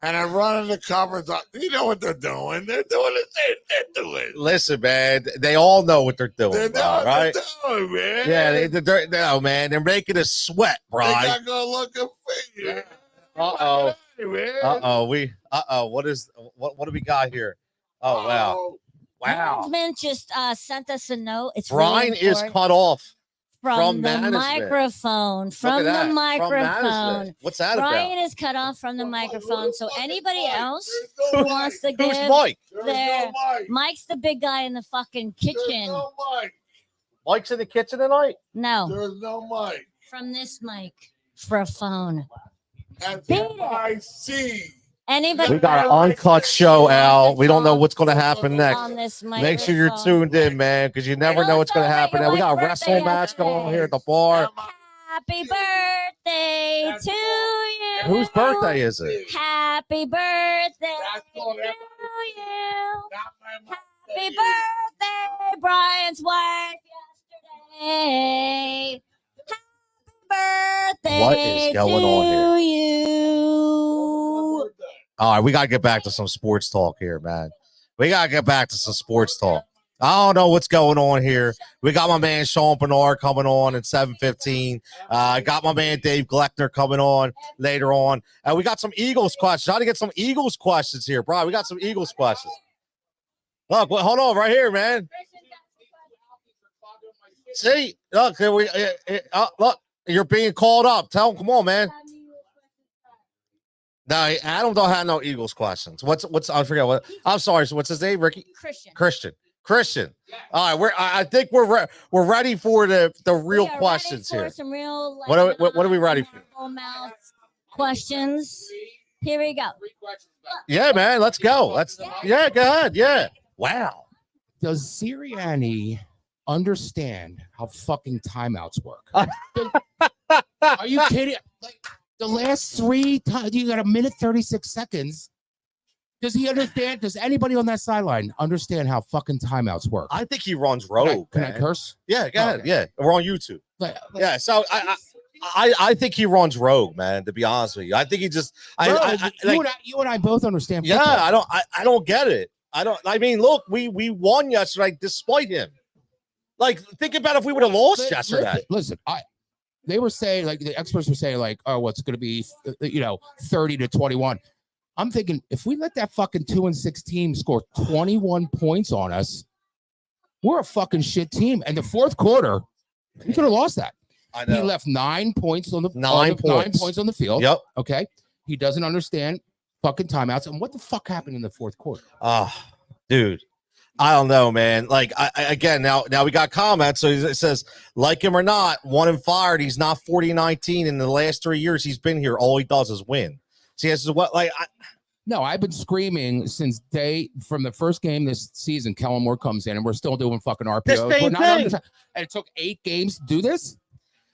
And they're running the covers up. You know what they're doing? They're doing the same thing they're doing. Listen, man, they all know what they're doing. They're doing bro, right? doing, man. Yeah, no, man, they're making us sweat, bro. They got good-looking feet. Yeah. What do we got here? Oh, wow. Management just sent us a note. It's Brian really is important. cut off from the management. Microphone. From Look at the that. microphone. What's that Brian about? is cut off from the microphone. So anybody else who wants to Who's give Mike? their Mike's the big guy in the fucking kitchen. No mic. Mike's in the kitchen tonight? No, There's no mic. from this mic for a phone. That's Beat it. MIC. Anybody We got an uncut show, Al. We don't know what's going to happen next. on this Make sure you're microphone. tuned in, man, because you never know what's going to happen. Now, we got a wrestling match going on here at the bar. Happy birthday to you. Whose birthday is it? Happy birthday That's to all that- you. Not my Happy birthday, Brian's wife yesterday. Happy birthday What is going on to you. All right, we got to get back to some sports talk here, man. We got to get back to some sports talk. I don't know what's going on here. We got my man Sean Bernard coming on at 7:15. I got my man Dave Gleckner coming on later on. And we got some Eagles questions. Trying to get some Eagles questions here, bro. We got some Eagles questions. Look, hold on right here, man. See, look, here look, you're being called up. Tell him, come on, man. No, Adam don't have no Eagles questions. What's I forget what. I'm sorry. So what's his name? Ricky? Christian. All right, I think we're ready for the real questions here. Some real, What are we ready for? full mouth questions. Here we go. Yeah, man, let's go. Go ahead. Yeah. Wow. Does Sirianni understand how fucking timeouts work? Are you kidding? Like the last 3 times, you got a minute 36 seconds. Does he understand? Does anybody on that sideline understand how fucking timeouts work? I think he runs rogue. Can I curse? Yeah, go ahead. Okay. Yeah, we're on YouTube. Yeah, so I think he runs rogue, man. To be honest with you, I think he just. You and I both understand. Yeah, football. I don't get it. I mean, look, we won yesterday despite him. Like, think about if we would have lost yesterday. Listen, they were saying, like, the experts were saying, like, oh, what's going to be, 30-21. I'm thinking if we let that fucking 2-6 team score 21 points on us, we're a fucking shit team. And the fourth quarter, we could have lost that. I know. He left 9 points on the 9 points on the field. Yep. Okay. He doesn't understand fucking timeouts. And what the fuck happened in the fourth quarter? Dude. I don't know, man. Like, again, now we got comments. So it says, like him or not, one and fired. He's not 40-19 in the last 3 years he's been here. All he does is win. See, this is what, like, no, I've been screaming since from the first game this season. Kellen Moore comes in, and we're still doing fucking RPOs. The same thing. And it took 8 games to do this.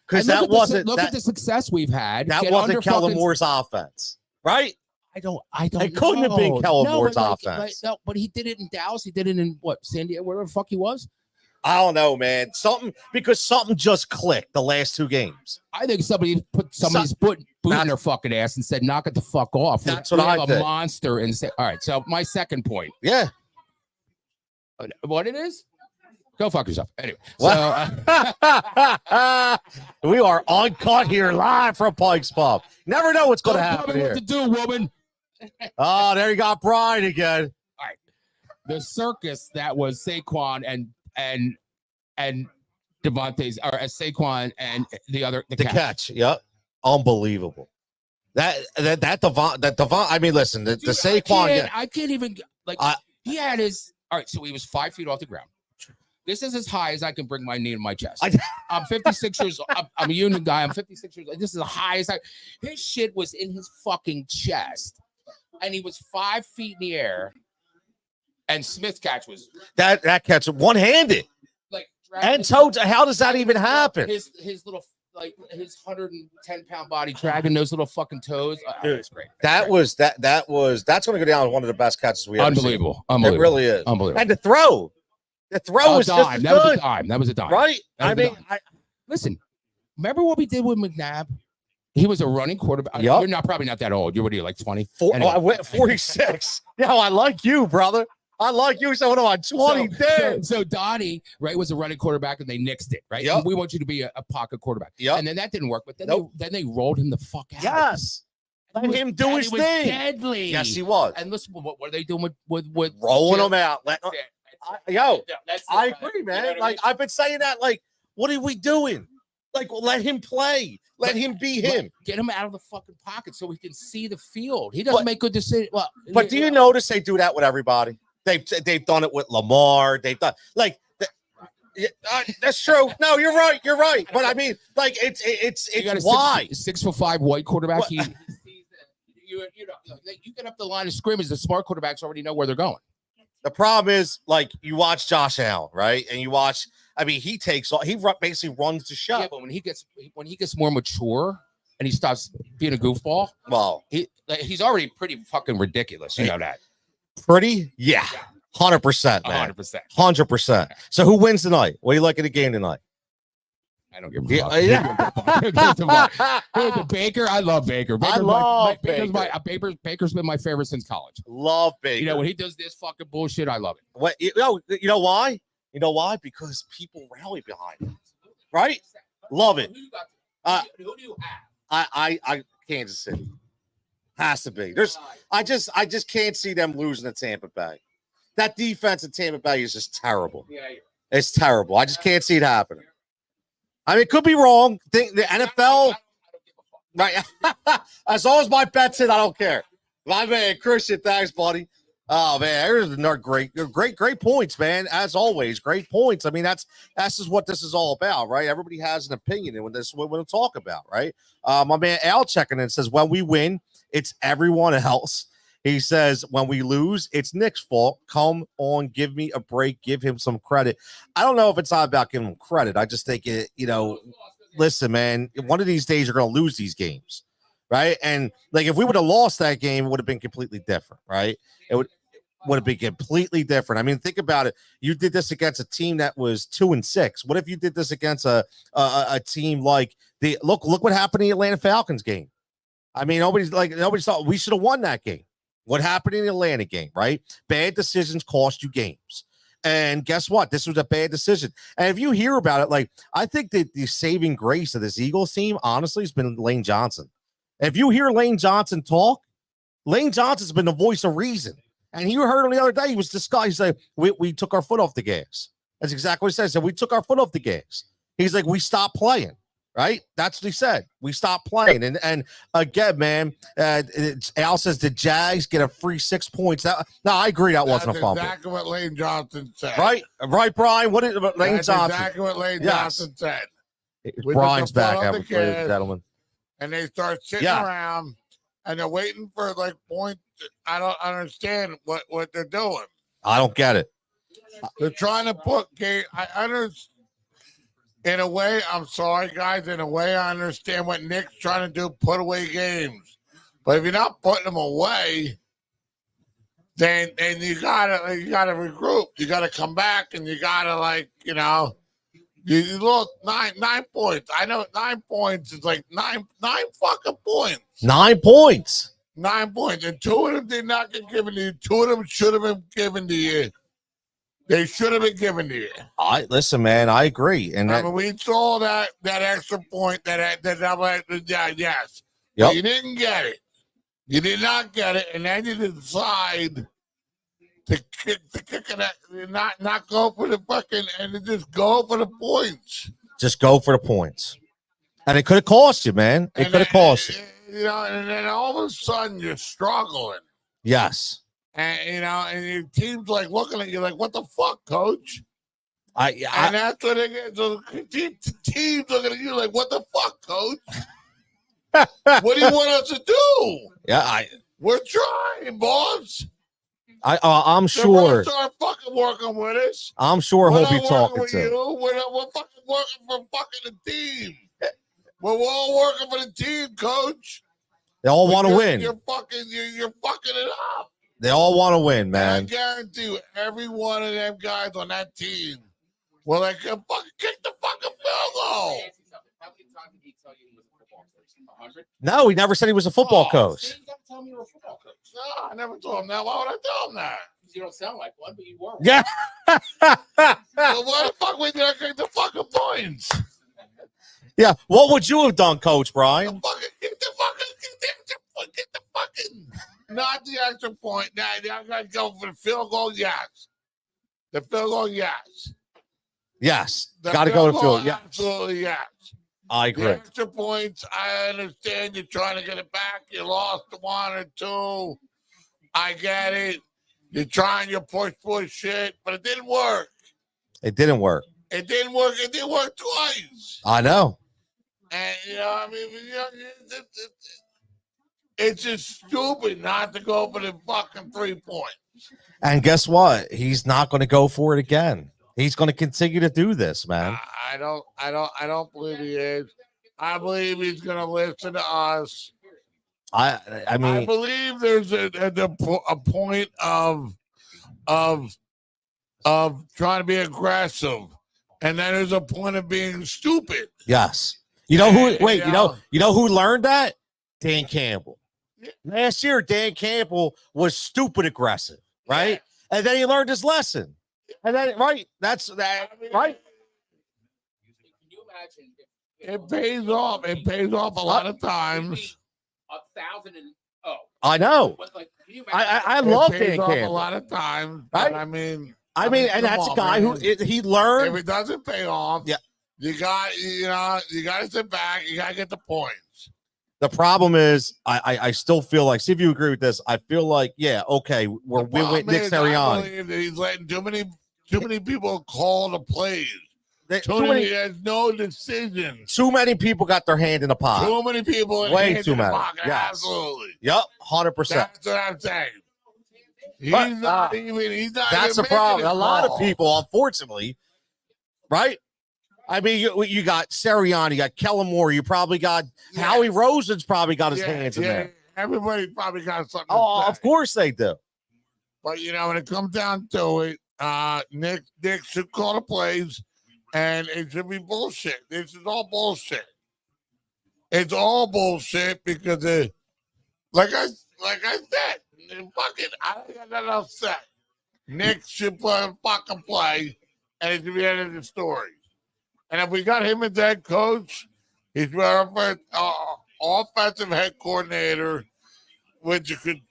Because that wasn't look at the success we've had. That wasn't Kellen Moore's offense, right? I don't. It couldn't have been Kellen Moore's offense. But he did it in Dallas. He did it in San Diego, wherever the fuck he was. I don't know, man. Something just clicked the last 2 games. I think somebody put somebody's boot in their fucking ass and said, "Knock it the fuck off." That's what I did. A monster and say, all right. So my second point. Yeah. What it is? Go fuck yourself. Anyway. So, we are uncut here live from Pike's Pub. Never know what's going to happen here. What to do, woman? Oh, there you got Brian again. All right. The circus that was Saquon and Devontae's, or Saquon and the catch. Yep. Unbelievable. That Devon. I mean, listen, the Saquon. I can't even, like, he had his, all right, so he was 5 feet off the ground. This is as high as I can bring my knee to my chest. I'm 56 years old. I'm a union guy. I'm 56 years old. This is the highest. His shit was in his fucking chest. And he was 5 feet in the air. And Smith catch was. That catch one-handed. And told, how does that even happen? His little, like, his 110-pound body dragging those little fucking toes. Dude, That's great. That's going to go down as one of the best catches we ever Unbelievable. seen. Unbelievable. It really is. Unbelievable. And the throw was just as that was a good, dime. That was a dime. right? That was I a mean, dime. Listen, remember what we did with McNabb? He was a running quarterback. Yep. You're probably not that old. You're like 20? I went 46. Yo, I like you, brother. I like you. So what am I, 20? So Donnie, right, was a running quarterback, and they nixed it, right? Yep. We want you to be a pocket quarterback. Yep. And then that didn't work, but then, Nope. they rolled him the fuck out. Yes. Let him do his was thing. Deadly. Yes, he was. And listen, what are they doing with Rolling Jim? them out. That's it. That's it, I man. agree, You man. know what I Like, mean? I've been saying that. Like, what are we doing? Like, let him play. Let him be him. Get him out of the fucking pocket so he can see the field. He doesn't make good decisions. Well, But do you notice they do that with everybody? They've done it with Lamar. They've done that's true. No, you're right. You're right. But I mean, like, it's you got a why 6'5" white quarterback. What? He sees that you get up the line of scrimmage. The smart quarterbacks already know where they're going. the problem is. Like, you watch Josh Allen, right? And you watch. I mean, he basically runs the show. Yeah, but when he gets more mature and he stops being a goofball, Well, he's already pretty fucking ridiculous. You know that. pretty, yeah, 100%, man, 100%. 100%. So who wins tonight? What do you like in the game tonight? I don't give a fuck. Yeah. Baker, I love Baker. Baker's been my favorite since college. Love Baker. You know, when he does this fucking bullshit, I love it. What you know why? You know why? Because people rally behind it, right? Love it. Who do you have? I Kansas City has to be. I just can't see them losing to Tampa Bay. That defense in Tampa Bay is just terrible. Yeah, It's terrible. I just can't see it happening. I mean, it could be wrong. The NFL, right? As long as my bet's in, I don't care. My man, Christian, thanks, buddy. Oh man, there's another great points, man. As always, great points. I mean, that's just what this is all about, right? Everybody has an opinion, and when this is what we're going to talk about, right? My man Al checking in says, when we win, it's everyone else. He says, when we lose, it's Nick's fault. Come on, give me a break. Give him some credit. I don't know if it's not about giving him credit. I just think listen, man, one of these days you're going to lose these games, right? And like, if we would have lost that game, it would have been completely different, right? It would have been completely different. I mean, think about it. You did this against a team that was 2-6. What if you did this against a team like look what happened in the Atlanta Falcons game? I mean, nobody thought we should have won that game. What happened in the Atlanta game, right? Bad decisions cost you games. And guess what? This was a bad decision. And if you hear about it, like, I think that the saving grace of this Eagles team, honestly, has been Lane Johnson. If you hear Lane Johnson talk, Lane Johnson's been the voice of reason. And you heard him the other day, he was discussing, he said, we took our foot off the gas. That's exactly what he said. He said, we took our foot off the gas. He's like, we stopped playing. Right? That's what he said. We stopped playing. And again, man, Al says the Jags get a free 6 points. No, I agree. That wasn't a fumble. That's exactly what Lane Johnson said. Right, Brian? What did Lane Johnson? Exactly what Lane Johnson said. Brian's back, ladies and gentlemen. And they start sitting around and they're waiting for like points. I don't understand what they're doing. I don't get it. They're trying to put game. I understand. In a way, I'm sorry, guys. In a way, I understand what Nick's trying to do, put away games. But if you're not putting them away, then you gotta regroup. You gotta come back, and you gotta you look 9 points. I know 9 points is like nine fucking points. 9 points. 9 points, and 2 of them did not get given to you. 2 of them should have been given to you. They should have been given to you. Listen, man. I agree, and I mean, we saw that extra point. Yes, yep. But you didn't get it. You did not get it, and then you decide to kick it, not go for the fucking, and just go for the points. Just go for the points, and it could have cost you, man. It could have cost you. You know, and then all of a sudden you're struggling. Yes. And and your team's like looking at you like, "What the fuck, coach?" And that's what they get. So teams looking at you like, "What the fuck, coach? What do you want us to do?" Yeah, we're trying, boss. I'm They're sure. gonna start fucking working with us. I'm sure We're he'll not be working talking with to. you. We're fucking working for fucking the team. We're all working for the team, coach. They all want to You're- win. You're fucking it up. They all want to win, And I man. guarantee you, every one of them guys on that team will like fucking kick the fucking field goal. How many times did he tell you he was a football coach? 100? No, he never said he was a football coach. See, you gotta tell me you're a football coach. No, I never told him that. Why would I tell him that? You don't sound like one, but you were. Yeah. Well, why the fuck would I kick the fucking points? Yeah. What would you have done, Coach Brian? Get the fucking, not the extra point. Nah, I gotta go for the field goal. Yes, the field goal. Yes, Yes. the Got to go to goal, field. Yeah. absolutely. Yes. I The agree. extra points. I understand you're trying to get it back. You lost one or two. I get it. You're trying your push shit, but it didn't work. It didn't work. It didn't work. It didn't work twice. I know. And I mean, it's just stupid not to go for the fucking 3 points. And guess what? He's not going to go for it again. He's going to continue to do this, man. I don't believe he is. I believe he's gonna listen to us. I I mean, believe there's a point of trying to be aggressive, and then there's a point of being stupid. yes. You know who? Wait. Yeah. You know who learned that? Dan Campbell. Yeah. Last year, Dan Campbell was stupid aggressive, right? And then he learned his lesson. And then, right? That's that, right? Can you imagine It pays off. It pays off a lot of times. 1,000 and I know. But like, can you I imagine? love It Dan pays off a Campbell. lot of times. Right? But I mean, And come that's a on, guy who man. he If learned. it doesn't pay off, Yeah. you got to sit back. You got to get the points. The problem is, I still feel like, see if you agree with this. I feel like, yeah, okay, we The with problem Nick is, I Sirianni. believe that he's letting too many people call the plays. Too Has no decisions. many people got their hand in the pot. Too many people. in Way hands too in the many. pocket. Yes. Absolutely. Yep, 100%. That's what I'm saying. He's But, not even. He's not. That's even the problem. making A lot of call. people, unfortunately, right? I mean, you got Sirianni, you got Kellen Moore, you probably got Yeah. Howie Rosen's probably got his Yeah, hands in yeah, there. Everybody probably got something. Oh, to of say. course they do. But when it comes down to it, Nick should call the plays, and it should be bullshit. This is all bullshit. It's all bullshit because, like I said, fucking, I don't got nothing else to say. Nick should fucking play, and it should be the end of the story. And if we got him as head coach, he's our offensive head coordinator, which you could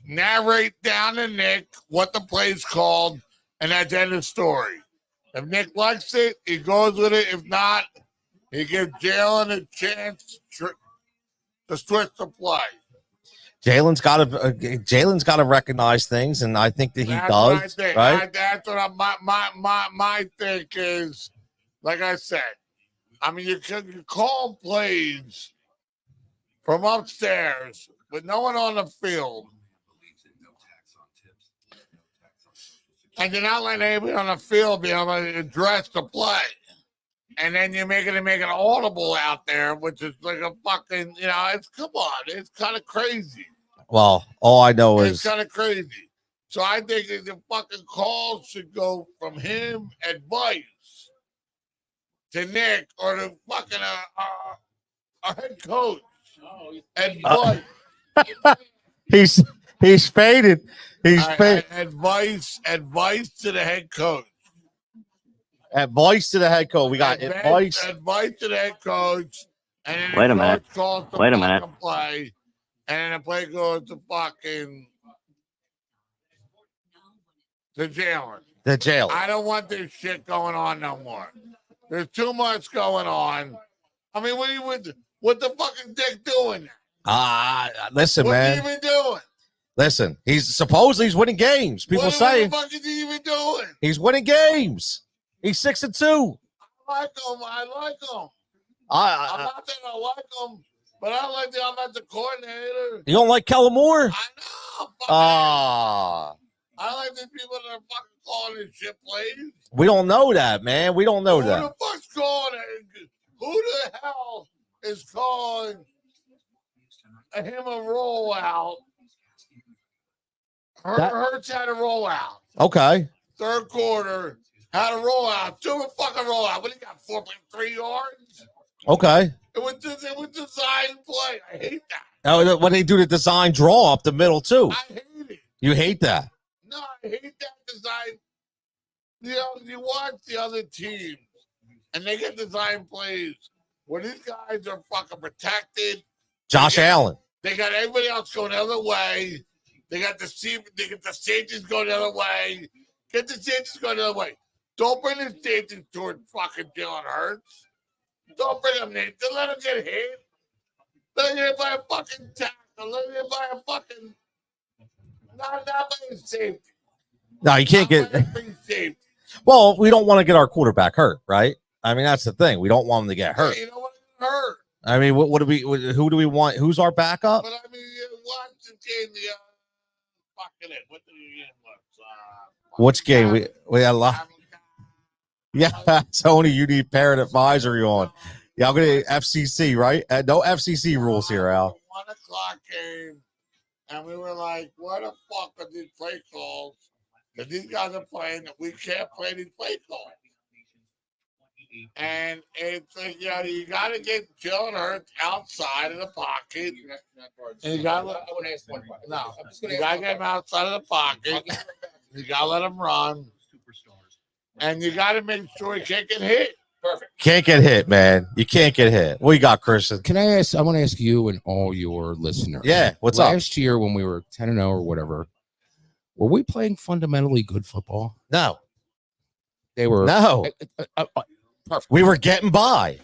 narrate down to Nick what the play's called, and that's the end of the story. If Nick likes it, he goes with it. If not, he gives Jalen a chance to switch the play. Jalen's got to recognize things, and I think that he That's what I does. think. Right? That's what my think is. Like I said, I mean, you call plays from upstairs with no one on the field, and you're not letting anybody on the field be able to address the play. And then you're making it audible out there, which is like a fucking, it's kind of crazy. Well, all I know It's is kind of crazy. So I think that the fucking calls should go from him advice to Nick or the fucking our head coach advice. he's faded. He's faded. Advice to the head coach. Advice to the head coach. We got advice. Advice to the head coach. And then Wait the a minute. coach calls the Wait a minute. fucking play. And then the play goes to fucking the Jalen. The jail. I don't want this shit going on no more. There's too much going on. I mean, what the fucking dick doing? Listen, What's man. he even doing? Listen, he's winning games. People what say the fuck is he even doing? he's winning games. He's 6-2. I like him. I'm I not saying I like him, but I like the offensive coordinator. you don't like Kellen Moore? I know. Ah, I like the people that are fucking calling this shit plays. We don't know that, man. We don't know Who that. the fuck's calling it? Who the hell is calling him a rollout? Hurts had a rollout. Okay. Third quarter had a rollout. Do a fucking rollout. What do you got? 4.3 yards? Okay. It was design play. I hate that. Oh, when they do the design draw up the middle too. I hate it. You hate that. No, I hate that design. You know, you watch the other teams and they get design plays where these guys are fucking protected. Josh Allen. They got everybody else going the other way. They got the safeties going the other way. Get the safeties going the other way. Don't bring the safeties toward fucking Jalen Hurts. Don't bring them in. Just let him get hit. Let him get hit by a fucking tackle. Let him get hit by a fucking not by a safety. No, you can't Not get. by a free safety. Well, we don't want to get our quarterback hurt, right? I mean, that's the thing. We don't want him to get hurt. You know what? Hurt. I mean, what do we? Who do we want? Who's our backup? But I mean, you watch the game. The fucking it. What do you look? Which game? We had a lot. Yeah, Tony, you need parent advisory on. Yeah, I'm gonna FCC, right? No FCC rules here, Al. 1 o'clock game, and we were like, "What the fuck are these play calls that these guys are playing that we can't play these play calls?" And it's like, you know, you got to get Jalen Hurts outside of the pocket. And you got to let get him outside of the pocket. You got to let him run. And you got to make sure he can't get hit. Perfect. Can't get hit, man. You can't get hit. What you got, Christian? Can I ask? I want to ask you and all your listeners. Yeah, what's up? Last year when we were 10-0 or whatever, were we playing fundamentally good football? No. They were. No. Perfect. We were getting by.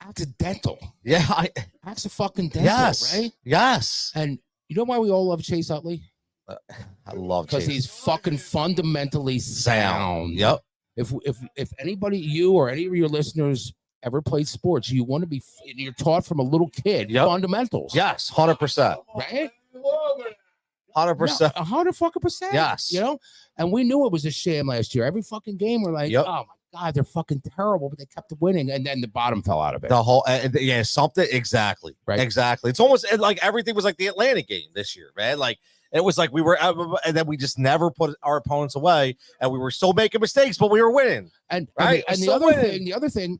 Accidental. Yeah. Accidental. Yes. Right. Yes. And you know why we all love Chase Utley? I love Because Chase. he's fucking fundamentally sound. Yep. If anybody, you or any of your listeners ever played sports, you want to be, you're taught from a little kid fundamentals. Yes. 100%. Right. 100%. 100%. Yes. You know, and we knew it was a sham last year. Every fucking game, we're like, Yep. oh my God, they're fucking terrible, but they kept winning, and then the bottom fell out of it. The whole, yeah, something. Exactly. Right. Exactly. It's almost like everything was like the Atlanta game this year, man. Like, it was like we were, and then we just never put our opponents away, and we were still making mistakes, but we were winning. And right? and Still the other thing,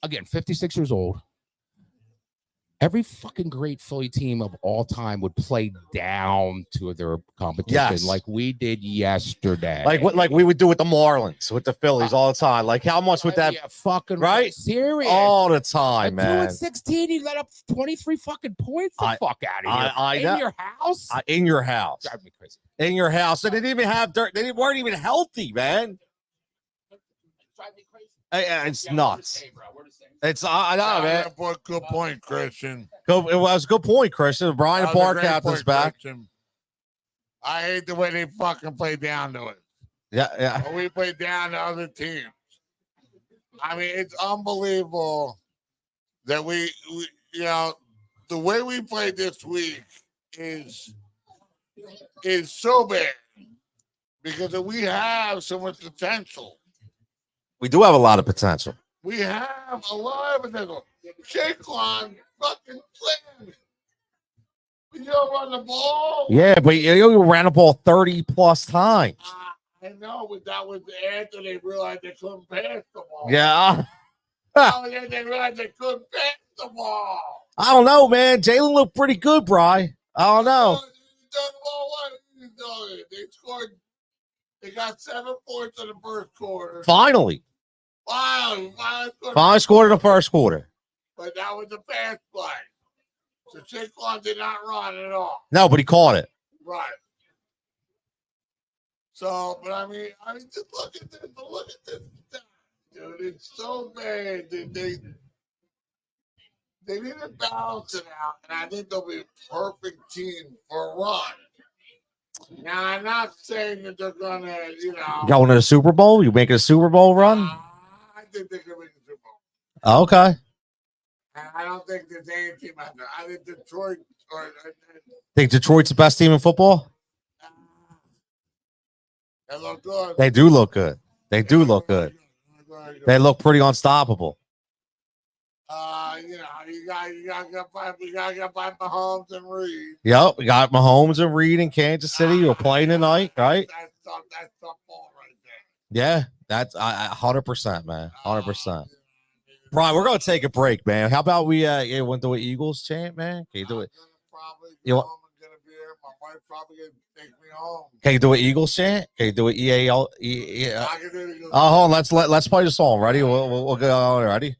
again, 56 years old. Every fucking great Philly team of all time would play down to their competition, like we did yesterday. Like we would do with the Marlins, with the Phillies all the time. Like how much would that? Yeah, fucking right? Serious. All the time, man. 2-16, you let up 23 fucking points. The fuck out of here. I in know. your house. In your house. Drive me crazy. In your house, and they didn't even have dirt. They weren't even healthy, man. Drive me crazy. It's nuts. It's I know, man. Good point, Christian. It was a good point, Christian. Brian Barr captain's back. Christian. I hate the way they fucking play down to it. Yeah. But we play down to other teams. I mean, it's unbelievable that we you know, the way we played this week is so bad because we have so much potential. We do have a lot of potential. We have a lot of potential. Shaquan fucking slammed. You don't run the ball. Yeah, but you ran the ball 30 plus times. I know, but that was after they realized they couldn't pass the ball. Yeah. They realized they couldn't pass the ball. I don't know, man. Jalen looked pretty good, Bri. I don't know. They scored. They got 7 points in the first quarter. Finally. Finally scored in the first quarter. But that was a pass play. So Saquon did not run at all. No, but he caught it. Right. So, but I mean, just look at this. Look at this stuff, dude. It's so bad. They need to balance it out, and I think they'll be a perfect team for a run. Now, I'm not saying that they're gonna, going to the Super Bowl. You making a Super Bowl run? I think they're gonna win the Super Bowl. Okay. And I don't think there's any team out there. I think Detroit Think Detroit's the best team in football? They look good. They do look good. They do look good. They look pretty unstoppable. You know, you gotta get by Mahomes and Reed. Yep, we got Mahomes and Reed in Kansas City. You're playing tonight, right? That's the ball right there. Yeah, that's 100%, man. 100%. Brian, we're gonna take a break, man. How about we want to do an Eagles chant, man? Can you do it? Probably You go want- home and get a beer. My wife probably gonna take me home. Can you do an Eagles chant? Can you do an EAL? I can do it. Oh, hold on. Let's play the song. Ready? We'll go on. Ready?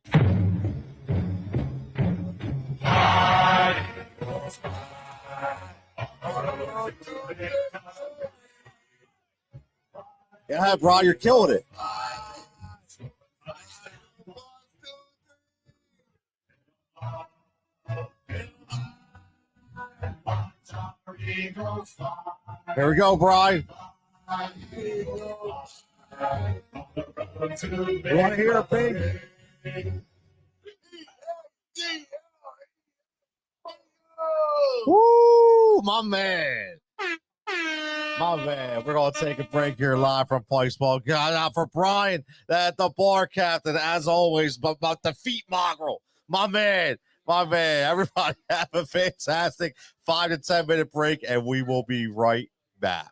Yeah, Brian, you're killing it. Here we go, Brian. You want to hear a pig? Woo, my man. My man. We're going to take a break here live from Pike's Ball. God, out for Brian, the bar captain, as always, but the feet mongrel. My man. My man. Everybody have a fantastic 5 to 10 minute break, and we will be right back.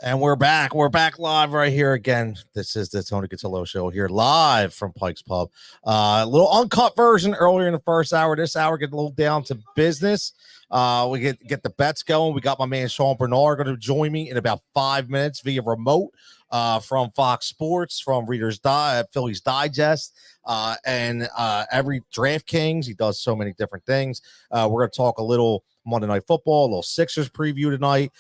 And we're back. We're back live right here again. This is the Tony Cutillo Show here live from Pike's Pub. A little uncut version earlier in the first hour. This hour get a little down to business. We get the bets going. We got my man Sean Bernard going to join me in about 5 minutes via remote from Fox Sports, from Phillies Digest, and every DraftKings. He does so many different things. We're going to talk a little Monday Night Football, a little Sixers preview tonight.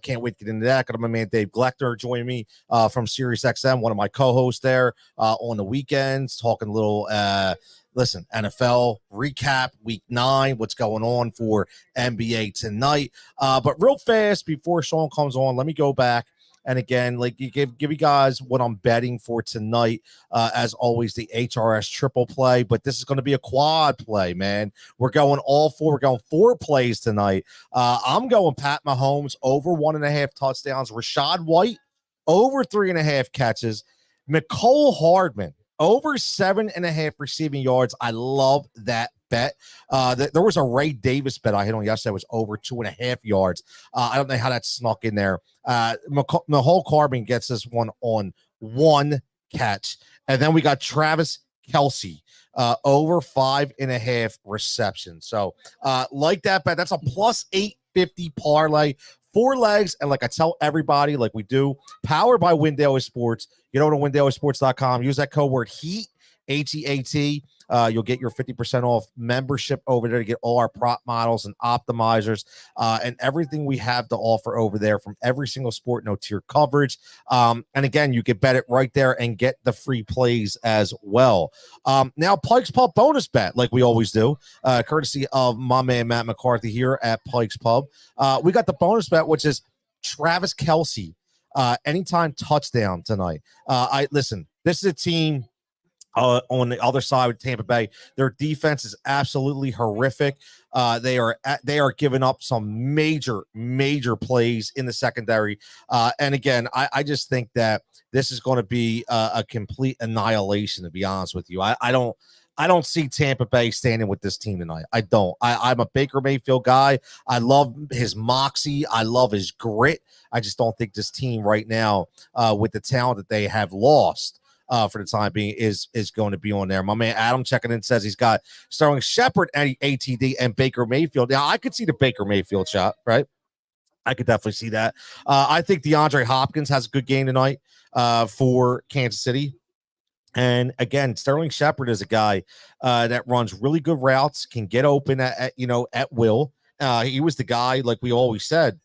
Can't wait to get into that. Got my man Dave Gleckner join me from SiriusXM, one of my co-hosts there on the weekends, talking a little NFL recap, week 9, what's going on for NBA tonight. But real fast before Sean comes on, let me go back. And again, like you give you guys what I'm betting for tonight. As always, the HRS triple play, but this is going to be a quad play, man. We're going all 4. We're going 4 plays tonight. I'm going Pat Mahomes over 1.5 touchdowns. Rashad White over 3.5 catches. Mecole Hardman over 7.5 receiving yards. I love that bet. There was a Ray Davis bet I hit on yesterday. It was over 2.5 yards. I don't know how that snuck in there. Mecole Hardman gets this one on 1 catch. And then we got Travis Kelce over 5.5 receptions. So like that bet, that's a plus 850 parlay. 4 legs, and like I tell everybody, like we do, powered by Win Daily Sports. Get over to windailysports.com. Use that code word HEAT, HEAT. You'll get your 50% off membership over there to get all our prop models and optimizers and everything we have to offer over there from every single sport, no tier coverage. And again, you can bet it right there and get the free plays as well. Now, Pike's Pub bonus bet, like we always do, courtesy of my man Matt McCarthy here at Pike's Pub. We got the bonus bet, which is Travis Kelce, anytime touchdown tonight. Listen, this is a team on the other side with Tampa Bay. Their defense is absolutely horrific. They are giving up some major plays in the secondary. And again, I just think that this is going to be a complete annihilation, to be honest with you. I don't see Tampa Bay standing with this team tonight. I don't. I'm a Baker Mayfield guy. I love his moxie. I love his grit. I just don't think this team right now, with the talent that they have lost, for the time being, is going to be on there. My man Adam checking in says he's got Sterling Shepard, ATD, and Baker Mayfield. Now, I could see the Baker Mayfield shot, right? I could definitely see that. I think DeAndre Hopkins has a good game tonight for Kansas City. And again, Sterling Shepard is a guy that runs really good routes, can get open at will. He was the guy, like we always said,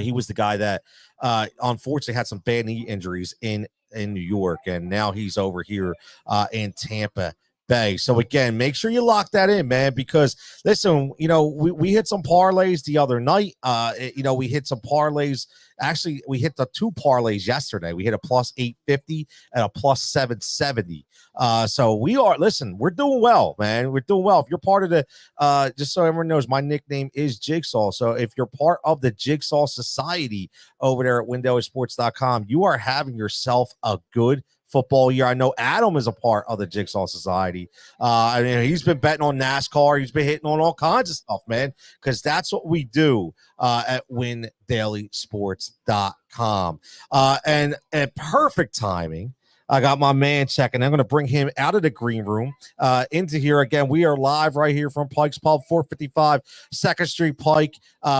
he was the guy that unfortunately had some bad knee injuries in New York, and now he's over here in Tampa Bay. So again, make sure you lock that in, man, because listen, we hit some parlays the other night. We hit some parlays. Actually, we hit the 2 parlays yesterday. We hit a plus 850 and a plus 770. So we're doing well, man. We're doing well. If you're part of the, just so everyone knows, my nickname is Jigsaw. So if you're part of the Jigsaw Society over there at windailysports.com, you are having yourself a good football year. I know Adam is a part of the Jigsaw Society. He's been betting on NASCAR. He's been hitting on all kinds of stuff, man, because that's what we do at windailysports.com. And at perfect timing, I got my man checking. I'm going to bring him out of the green room into here again. We are live right here from Pike's Pub, 455 2nd Street Pike.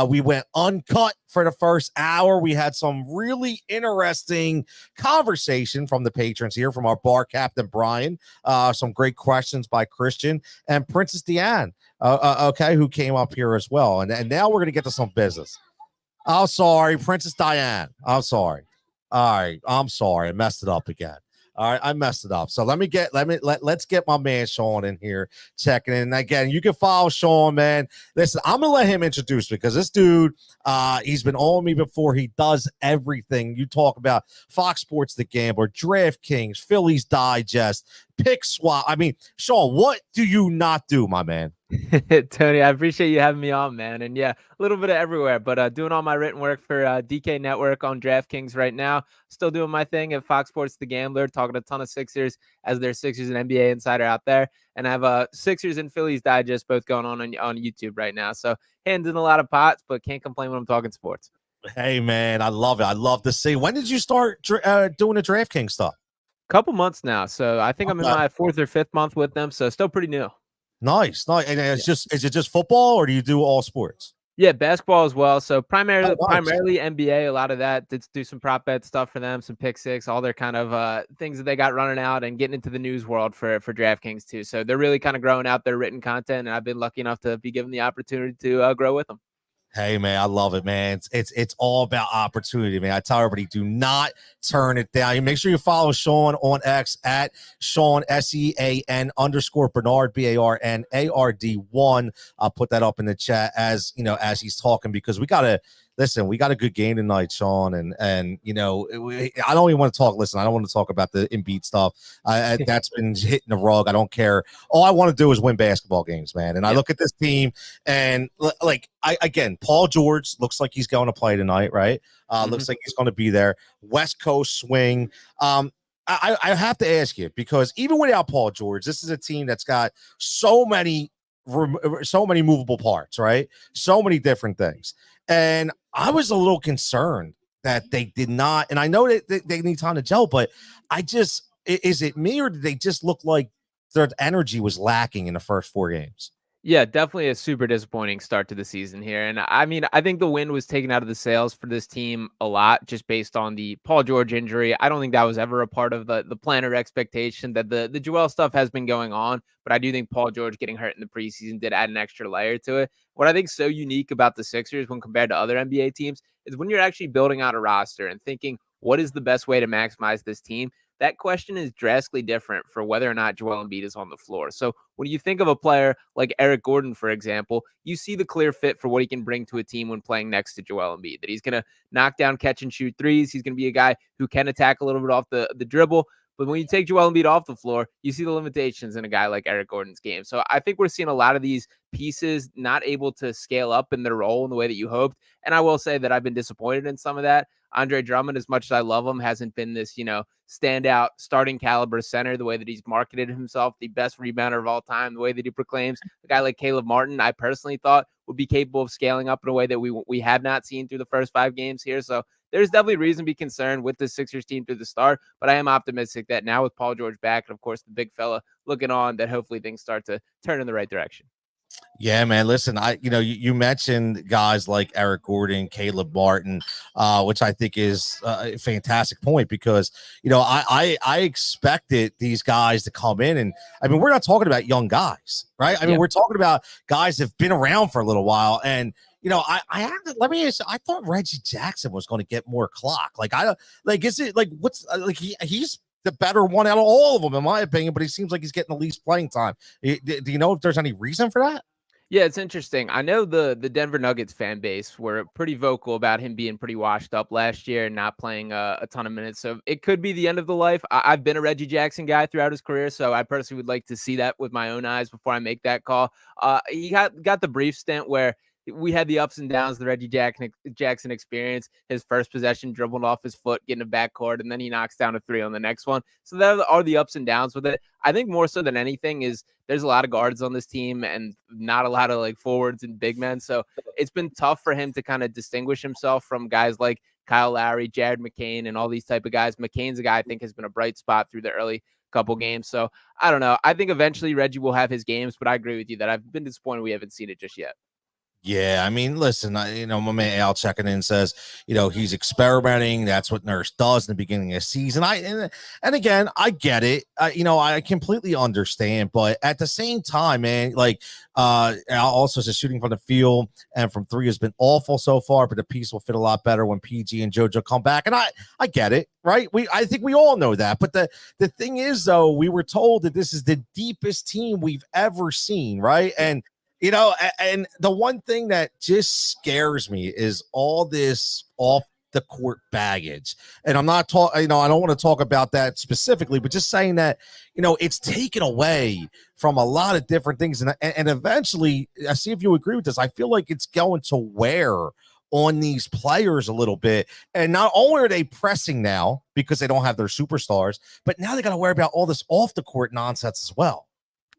We went uncut for the first hour. We had some really interesting conversation from the patrons here, from our bar captain, Brian. Some great questions by Christian and Princess Deanne, who came up here as well. And now we're going to get to some business. I'm sorry, Princess Diane. I'm sorry. All right. I'm sorry. I messed it up again. All right, I messed it up. So let's get my man Sean in here checking in. And again, you can follow Sean, man. Listen, I'm gonna let him introduce me, because this dude, he's been on me before. He does everything. You talk about Fox Sports The Gambler, DraftKings, Phillies Digest, Pick Swap. I mean, Sean, what do you not do, my man? Tony, I appreciate you having me on, man. And yeah, a little bit of everywhere, but doing all my written work for DK Network on DraftKings right now. Still doing my thing at Fox Sports The Gambler, talking a ton of Sixers as their Sixers and NBA insider out there. And I have Sixers and Phillies Digest both going on YouTube right now. So hands in a lot of pots, but can't complain when I'm talking sports. Hey, man, I love it. I love to see. When did you start doing the DraftKings stuff? Couple months now, so I think I'm in Okay. my 4th or 5th month with them, so still pretty new. Nice. And it's is it just football, or do you do all sports? Yeah, basketball as well. So primarily, Oh, nice. primarily NBA. A lot of that. Did do some prop bet stuff for them, some pick six, all their kind of things that they got running out, and getting into the news world for DraftKings too. So they're really kind of growing out their written content, and I've been lucky enough to be given the opportunity to grow with them. Hey, man, I love it, man. It's all about opportunity, man. I tell everybody, do not turn it down. You make sure you follow Sean on X at Sean SEAN_Bernard BARNARD1. I'll put that up in the chat as as he's talking, because we got a good game tonight, Sean, and I don't even want to talk. Listen, I don't want to talk about the Embiid stuff. That's been hitting the rug. I don't care. All I want to do is win basketball games, man. And I look at this team, and Paul George looks like he's going to play tonight, right? Looks like he's going to be there. West Coast swing. I have to ask you, because even without Paul George, this is a team that's got so many movable parts, right? So many different things. And I was a little concerned that they did not, and I know that they need time to gel, but is it me, or did they just look like their energy was lacking in the first 4 games? Yeah, definitely a super disappointing start to the season here. And I mean, I think the wind was taken out of the sails for this team a lot, just based on the Paul George injury. I don't think that was ever a part of the plan or expectation. That the Joel stuff has been going on, but I do think Paul George getting hurt in the preseason did add an extra layer to it. What I think is so unique about the Sixers when compared to other NBA teams is when you're actually building out a roster and thinking, what is the best way to maximize this team? That question is drastically different for whether or not Joel Embiid is on the floor. So when you think of a player like Eric Gordon, for example, you see the clear fit for what he can bring to a team when playing next to Joel Embiid, that he's going to knock down, catch and shoot threes. He's going to be a guy who can attack a little bit off the dribble. But when you take Joel Embiid off the floor, you see the limitations in a guy like Eric Gordon's game. So I think we're seeing a lot of these pieces not able to scale up in their role in the way that you hoped. And I will say that I've been disappointed in some of that. Andre Drummond, as much as I love him, hasn't been this, standout starting caliber center, the way that he's marketed himself, the best rebounder of all time, the way that he proclaims. A guy like Caleb Martin, I personally thought would be capable of scaling up in a way that we have not seen through the first 5 games here. So there's definitely reason to be concerned with the Sixers team through the start, but I am optimistic that now with Paul George back, and of course the big fella looking on, that hopefully things start to turn in the right direction. Yeah, man. Listen, you mentioned guys like Eric Gordon, Caleb Martin, which I think is a fantastic point, because I expected these guys to come in, and I mean, we're not talking about young guys, right? I mean, we're talking about guys that have been around for a little while, and let me ask you, I thought Reggie Jackson was going to get more clock. Is it like what's he's the better one out of all of them, in my opinion, but he seems like he's getting the least playing time. Do you know if there's any reason for that? Yeah, it's interesting. I know the Denver Nuggets fan base were pretty vocal about him being pretty washed up last year and not playing a ton of minutes. So it could be the end of the life. I've been a Reggie Jackson guy throughout his career, so I personally would like to see that with my own eyes before I make that call. He got the brief stint where we had the ups and downs, the Reggie Jackson experience. His first possession dribbled off his foot, getting a backcourt, and then he knocks down a 3 on the next one. So there are the ups and downs with it. I think more so than anything is there's a lot of guards on this team and not a lot of forwards and big men. So it's been tough for him to kind of distinguish himself from guys like Kyle Lowry, Jared McCain, and all these type of guys. McCain's a guy I think has been a bright spot through the early couple games. So I don't know. I think eventually Reggie will have his games, but I agree with you that I've been disappointed we haven't seen it just yet. Yeah, I mean, listen, my man Al checking in says, he's experimenting. That's what Nurse does in the beginning of the season. And again, I get it. I completely understand, but at the same time, man, Al also says shooting from the field and from 3 has been awful so far, but the piece will fit a lot better when PG and JoJo come back. And I get it, right? I think we all know that. But the thing is, though, we were told that this is the deepest team we've ever seen, right? And and the one thing that just scares me is all this off the court baggage. And I'm not talking, I don't want to talk about that specifically, but just saying that, it's taken away from a lot of different things. And eventually, I see if you agree with this, I feel like it's going to wear on these players a little bit. And not only are they pressing now because they don't have their superstars, but now they got to worry about all this off the court nonsense as well.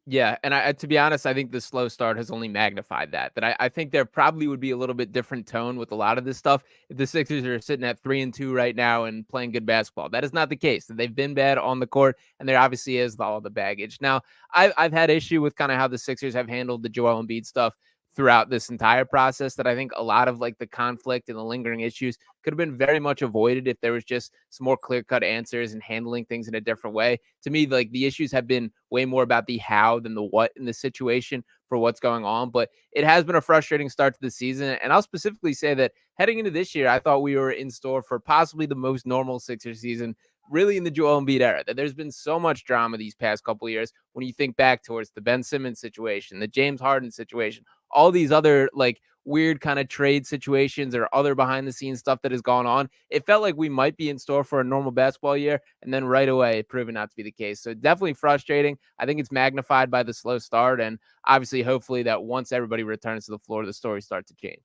Yeah, and to be honest, I think the slow start has only magnified that. I think there probably would be a little bit different tone with a lot of this stuff if the Sixers are sitting at 3-2 right now and playing good basketball. That is not the case. They've been bad on the court, and there obviously is all the baggage. Now, I've had issue with kind of how the Sixers have handled the Joel Embiid stuff throughout this entire process. That I think a lot of like the conflict and the lingering issues could have been very much avoided if there was just some more clear-cut answers and handling things in a different way. To me, like the issues have been way more about the how than the what in the situation for what's going on. But it has been a frustrating start to the season. And I'll specifically say that heading into this year, I thought we were in store for possibly the most normal Sixers season really in the Joel Embiid era. That there's been so much drama these past couple of years when you think back towards the Ben Simmons situation, the James Harden situation, all these other like weird kind of trade situations or other behind the scenes stuff that has gone on. It felt like we might be in store for a normal basketball year, and then right away it proven not to be the case. So definitely frustrating. I think it's magnified by the slow start, and obviously hopefully that once everybody returns to the floor, the story starts to change.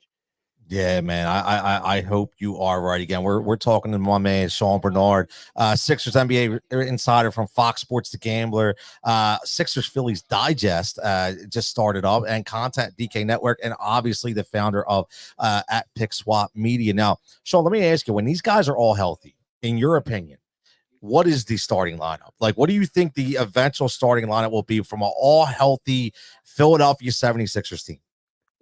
Yeah, man. I hope you are right again. We're talking to my man Sean Bernard, Sixers NBA insider from Fox Sports The Gambler, Sixers Phillies Digest just started up, and Content DK Network, and obviously the founder of at Pick Swap Media. Now, Sean, let me ask you: when these guys are all healthy, in your opinion, what is the starting lineup? Like, what do you think the eventual starting lineup will be from an all healthy Philadelphia 76ers team?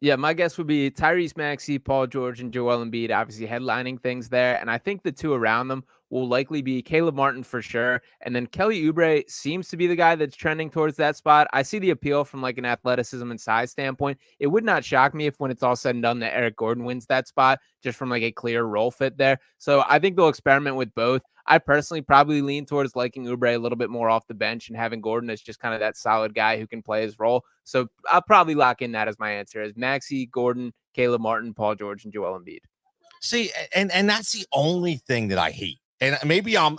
Yeah, my guess would be Tyrese Maxey, Paul George, and Joel Embiid, obviously headlining things there. And I think the two around them will likely be Caleb Martin for sure. And then Kelly Oubre seems to be the guy that's trending towards that spot. I see the appeal from like an athleticism and size standpoint. It would not shock me if when it's all said and done that Eric Gordon wins that spot just from like a clear role fit there. So I think they'll experiment with both. I personally probably lean towards liking Oubre a little bit more off the bench and having Gordon as just kind of that solid guy who can play his role. So I'll probably lock in that as my answer as Maxey, Gordon, Caleb Martin, Paul George, and Joel Embiid. See, and that's the only thing that I hate. And maybe I'm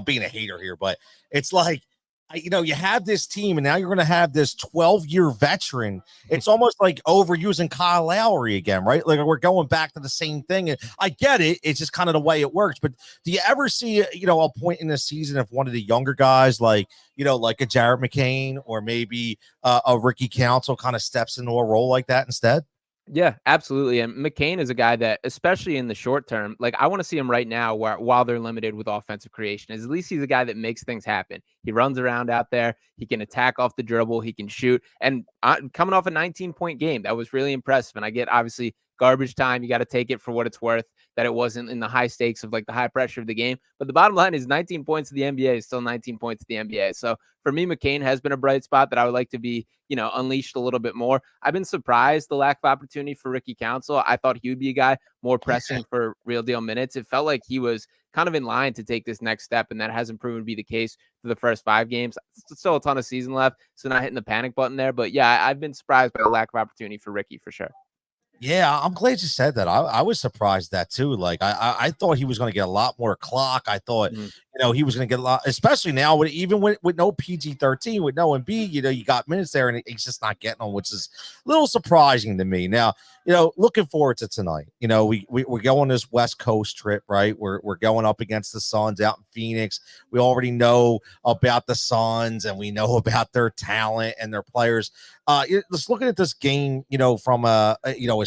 being a hater here, but it's like, you have this team, and now you're going to have this 12-year veteran. It's almost like overusing Kyle Lowry again, right? Like we're going back to the same thing. And I get it; it's just kind of the way it works. But do you ever see, a point in the season if one of the younger guys, like a Jared McCain or maybe a Ricky Council, kind of steps into a role like that instead? Yeah, absolutely. And McCain is a guy that, especially in the short term, like I want to see him right now while they're limited with offensive creation, is at least he's a guy that makes things happen. He runs around out there. He can attack off the dribble. He can shoot. And coming off a 19-point game, that was really impressive. And I get obviously garbage time. You got to take it for what it's worth, that it wasn't in the high stakes of like the high pressure of the game. But the bottom line is 19 points in the NBA is still 19 points in the NBA. So for me, McCain has been a bright spot that I would like to be, unleashed a little bit more. I've been surprised the lack of opportunity for Ricky Council. I thought he would be a guy more pressing for real deal minutes. It felt like he was kind of in line to take this next step, and that hasn't proven to be the case for the first 5 games. Still a ton of season left, so not hitting the panic button there. But yeah, I've been surprised by the lack of opportunity for Ricky for sure. Yeah, I'm glad you said that. I was surprised that too. Like I thought he was going to get a lot more clock. I thought, he was going to get a lot, especially now with no PG-13, with no Embiid, you got minutes there and he's just not getting them, which is a little surprising to me. Now, looking forward to tonight. We're going this West Coast trip, right? We're going up against the Suns out in Phoenix. We already know about the Suns and we know about their talent and their players. Let's look at this game, from a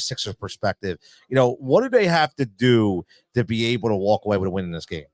Sixers perspective. What do they have to do to be able to walk away with a win in this game?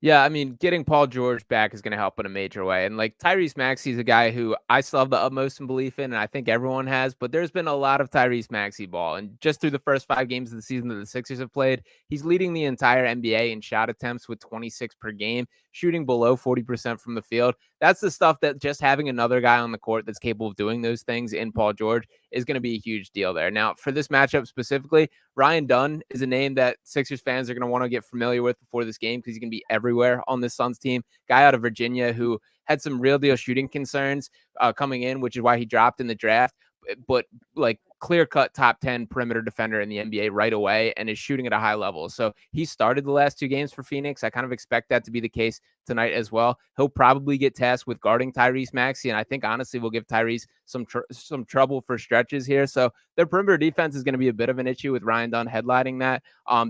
Yeah, I mean, getting Paul George back is going to help in a major way. And like Tyrese Maxey is a guy who I still have the utmost in belief in, and I think everyone has, but there's been a lot of Tyrese Maxey ball. And just through the first 5 games of the season that the Sixers have played, he's leading the entire NBA in shot attempts with 26 per game, shooting below 40% from the field. That's the stuff that just having another guy on the court that's capable of doing those things in Paul George is going to be a huge deal there. Now, for this matchup specifically, Ryan Dunn is a name that Sixers fans are going to want to get familiar with before this game because he's going to be everywhere on this Suns team. Guy out of Virginia who had some real deal shooting concerns coming in, which is why he dropped in the draft. But like clear-cut top 10 perimeter defender in the NBA right away and is shooting at a high level. So he started the last 2 games for Phoenix. I kind of expect that to be the case tonight as well. He'll probably get tasked with guarding Tyrese Maxey, and I think honestly we'll give Tyrese some trouble for stretches here. So their perimeter defense is going to be a bit of an issue with Ryan Dunn headlining that.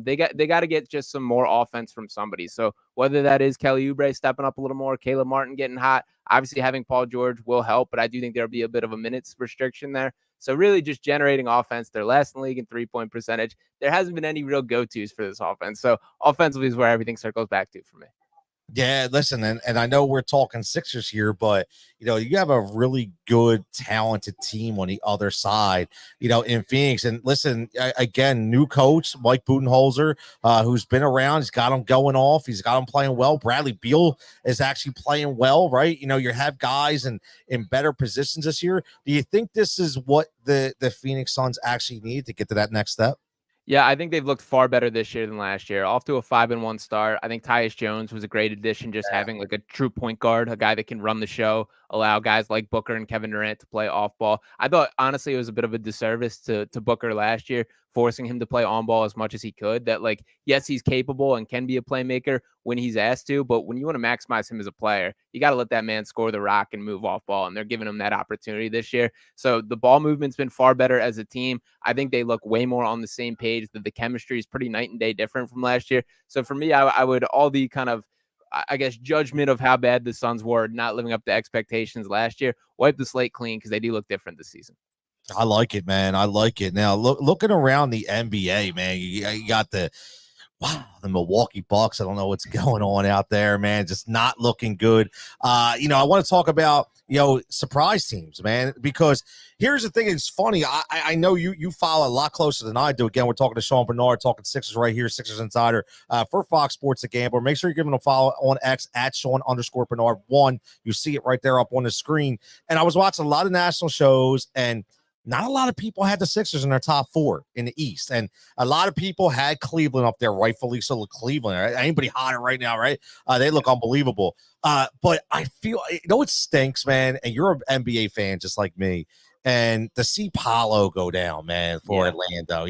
They got to get just some more offense from somebody. So whether that is Kelly Oubre stepping up a little more, Caleb Martin getting hot, Obviously, having Paul George will help, but I do think there'll be a bit of a minutes restriction there. So really just generating offense. They're last in the league in 3-point percentage. There hasn't been any real go-tos for this offense. So offensively is where everything circles back to for me. Yeah, listen, and I know we're talking Sixers here, but you have a really good, talented team on the other side, in Phoenix. And listen, again, new coach Mike Budenholzer, who's been around, he's got him going off, he's got him playing well. Bradley Beal is actually playing well, right? You have guys in better positions this year. Do you think this is what the Phoenix Suns actually need to get to that next step? Yeah, I think they've looked far better this year than last year. Off to a 5-1 start. I think Tyus Jones was a great addition, just having like a true point guard, a guy that can run the show, allow guys like Booker and Kevin Durant to play off ball. I thought honestly it was a bit of a disservice to Booker last year, forcing him to play on ball as much as he could. That like, yes, he's capable and can be a playmaker when he's asked to, but when you want to maximize him as a player, you got to let that man score the rock and move off ball. And they're giving him that opportunity this year. So the ball movement's been far better as a team. I think they look way more on the same page. That the chemistry is pretty night and day different from last year. So for me, I would all the kind of, I guess, judgment of how bad the Suns were not living up to expectations last year, wipe the slate clean because they do look different this season. I like it, man. I like it. Now, looking around the NBA, man, you got the Milwaukee Bucks. I don't know what's going on out there, man. Just not looking good. I want to talk about, surprise teams, man, because here's the thing. It's funny. I know you follow a lot closer than I do. Again, we're talking to Sean Bernard, talking Sixers right here, Sixers Insider for Fox Sports The Gambler. Make sure you're giving him a follow on X at Sean_Bernard1. You see it right there up on the screen. And I was watching a lot of national shows, and not a lot of people had the Sixers in their top 4 in the East. And a lot of people had Cleveland up there, rightfully so. Cleveland, right? Anybody hotter right now, right? They look unbelievable. But I feel, it stinks, man. And you're an NBA fan just like me. And to see Paolo go down, man, for Orlando,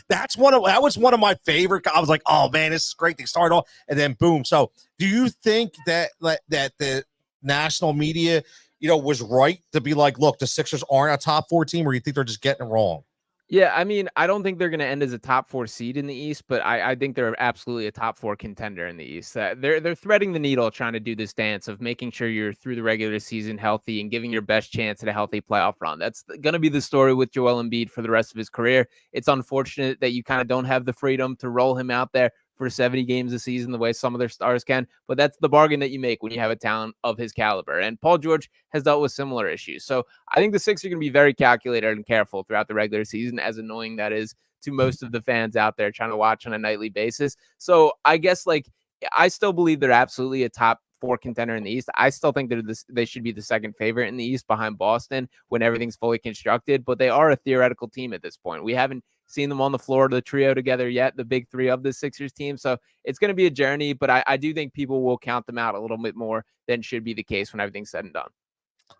that was one of my favorite. I was like, oh man, this is great. They start off and then boom. So do you think that the national media, was right to be like, look, the Sixers aren't a top 4 team, or you think they're just getting it wrong? Yeah, I mean, I don't think they're going to end as a top 4 seed in the East, but I think they're absolutely a top 4 contender in the East. They're threading the needle, trying to do this dance of making sure you're through the regular season healthy and giving your best chance at a healthy playoff run. That's going to be the story with Joel Embiid for the rest of his career. It's unfortunate that you kind of don't have the freedom to roll him out there for 70 games a season the way some of their stars can, but that's the bargain that you make when you have a talent of his caliber. And Paul George has dealt with similar issues. So I think the Sixers are going to be very calculated and careful throughout the regular season, as annoying that is to most of the fans out there trying to watch on a nightly basis. So I guess I still believe they're absolutely a top 4 contender in the East. I still think they should be the second favorite in the East behind Boston when everything's fully constructed, but they are a theoretical team at this point. We haven't seen them on the floor, the trio together yet, the big 3 of the Sixers team. So it's going to be a journey, but I do think people will count them out a little bit more than should be the case when everything's said and done.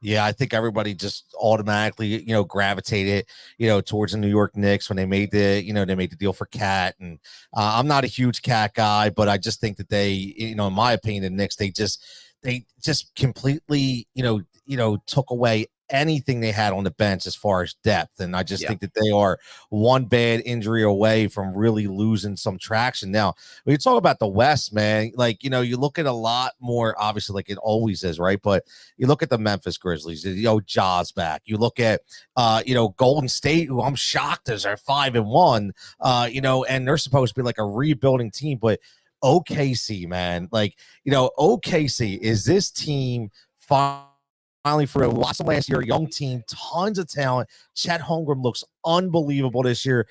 Yeah, I think everybody just automatically, gravitated, towards the New York Knicks when they made the deal for Cat. And I'm not a huge Cat guy, but I just think that they, in my opinion, the Knicks, they just completely, took away anything they had on the bench as far as depth. And I just think that they are one bad injury away from really losing some traction. Now, when you talk about the West, man, you look at a lot more, obviously, like it always is, right? But you look at the Memphis Grizzlies, Jaws back. You look at, Golden State, who I'm shocked is are 5-1, and they're supposed to be like a rebuilding team, but OKC, man, OKC, is this team finally for watch them last year, young team, tons of talent. Chet Holmgren looks unbelievable this year.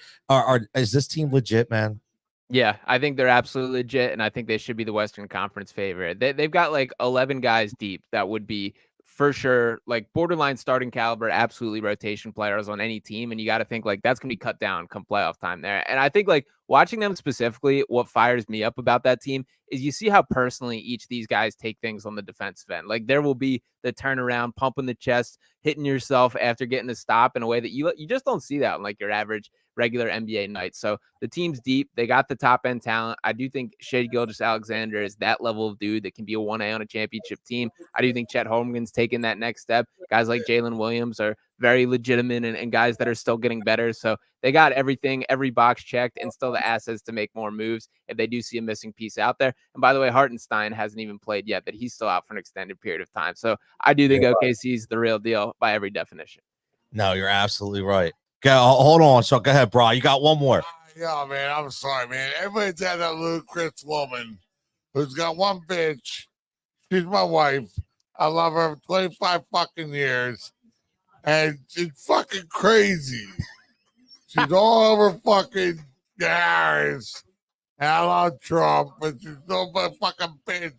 Is this team legit, man? Yeah, I think they're absolutely legit, and I think they should be the Western Conference favorite. They've got 11 guys deep that would be for sure borderline starting caliber, absolutely rotation players on any team, and you got to think that's going to be cut down come playoff time there. And I think watching them specifically, what fires me up about that team is you see how personally each of these guys take things on the defensive end. There will be the turnaround, pumping the chest, hitting yourself after getting a stop in a way that you just don't see that on your average regular NBA night. So the team's deep. They got the top end talent. I do think Shai Gilgeous-Alexander is that level of dude that can be a 1A on a championship team. I do think Chet Holmgren's taking that next step. Guys like Jalen Williams are very legitimate and guys that are still getting better. So they got everything, every box checked, and still the assets to make more moves if they do see a missing piece out there. And by the way, Hartenstein hasn't even played yet, but he's still out for an extended period of time. So I do think OKC is the real deal by every definition. No, you're absolutely right. Hold on. So go ahead, bro. You got one more. Yeah, man, I'm sorry, man. Everybody's had that ludicrous woman who's got one bitch. She's my wife. I love her for 25 fucking years. And she's fucking crazy. She's all over fucking Harris. And I love Trump, but she's no fucking bitch.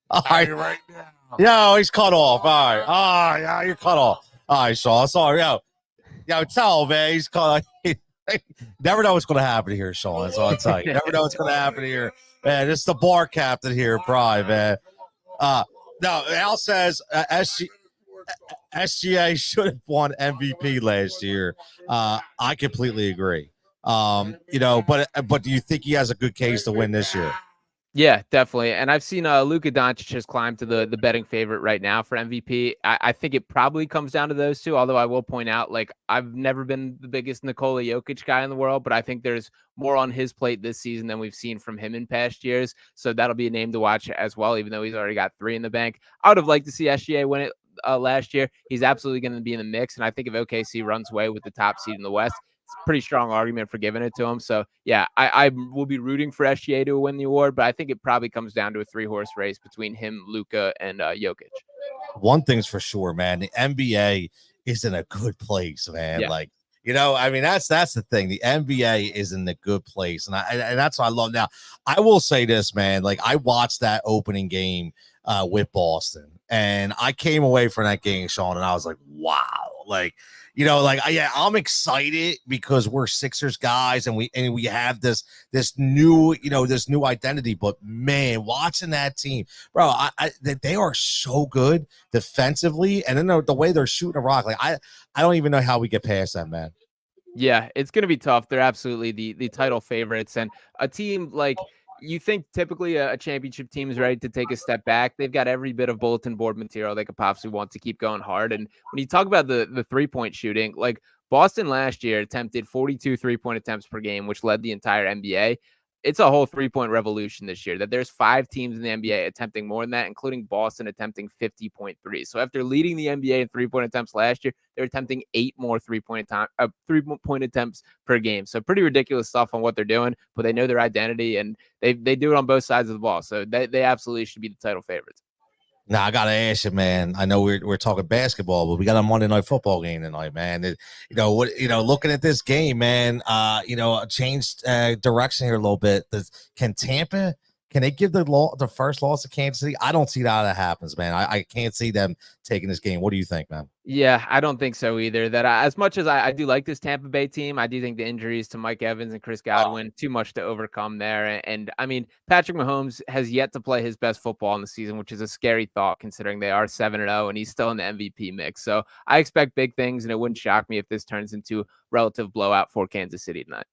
All right. Right now. Yo, he's cut off. All right. Oh, yeah, you're cut off. All right, Sean. Sorry. Yo, tell him, man. He's cut off. Never know what's going to happen here, Sean. So I'll tell you. Never know what's going to happen here. Man, this is the bar captain here, Brian, man. No, Al says SGA should have won MVP last year. I completely agree. But do you think he has a good case to win this year? Yeah, definitely. And I've seen Luka Doncic has climbed to the betting favorite right now for MVP. I think it probably comes down to those two, although I will point out, like, I've never been the biggest Nikola Jokic guy in the world, but I think there's more on his plate this season than we've seen from him in past years. So that'll be a name to watch as well, even though he's already got 3 in the bank. I would have liked to see SGA win it last year. He's absolutely going to be in the mix. And I think if OKC runs away with the top seed in the West, it's a pretty strong argument for giving it to him. So, yeah, I will be rooting for SGA to win the award, but I think it probably comes down to a 3-horse race between him, Luka, and Jokic. One thing's for sure, man. The NBA is in a good place, man. Yeah. Like, I mean, that's the thing. The NBA is in a good place, and that's what I love. Now, I will say this, man. Like, I watched that opening game with Boston, and I came away from that game, Sean, and I was like, wow. Like, I'm excited because we're Sixers guys and we have this new identity. But man, watching that team, bro, they are so good defensively, and then the way they're shooting a rock, like I don't even know how we get past that, man. Yeah, it's gonna be tough. They're absolutely the title favorites, and a team like. You think typically a championship team is ready to take a step back. They've got every bit of bulletin board material they could possibly want to keep going hard. And when you talk about the 3-point shooting, like Boston last year attempted 42 3-point attempts per game, which led the entire NBA. It's a whole 3-point revolution this year that there's 5 teams in the NBA attempting more than that, including Boston attempting 50.3. So after leading the NBA in 3-point attempts last year, they're attempting 8 more 3-point attempts per game. So pretty ridiculous stuff on what they're doing, but they know their identity and they do it on both sides of the ball. So they absolutely should be the title favorites. Now I gotta ask you, man. I know we're talking basketball, but we got a Monday Night Football game tonight, man. Looking at this game, man. Changed direction here a little bit. Can they give the first loss to Kansas City? I don't see how that happens, man. I can't see them taking this game. What do you think, man? Yeah, I don't think so either. That as much as I do like this Tampa Bay team, I do think the injuries to Mike Evans and Chris Godwin too much to overcome there. And I mean, Patrick Mahomes has yet to play his best football in the season, which is a scary thought considering they are 7-0 and he's still in the MVP mix. So I expect big things, and it wouldn't shock me if this turns into a relative blowout for Kansas City tonight.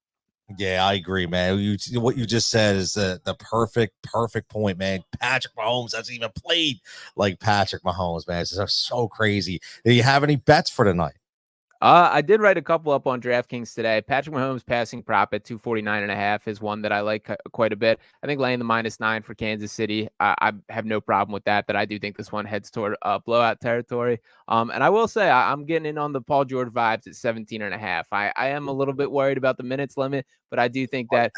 Yeah, I agree, man. What you just said is the perfect point, man. Patrick Mahomes hasn't even played like Patrick Mahomes, man. It's just so crazy. Do you have any bets for tonight? I did write a couple up on DraftKings today. Patrick Mahomes passing prop at 249.5 is one that I like quite a bit. I think laying the -9 for Kansas City, I have no problem with that. That I do think this one heads toward blowout territory. And I will say I'm getting in on the Paul George vibes at 17.5. I am a little bit worried about the minutes limit, but I do think that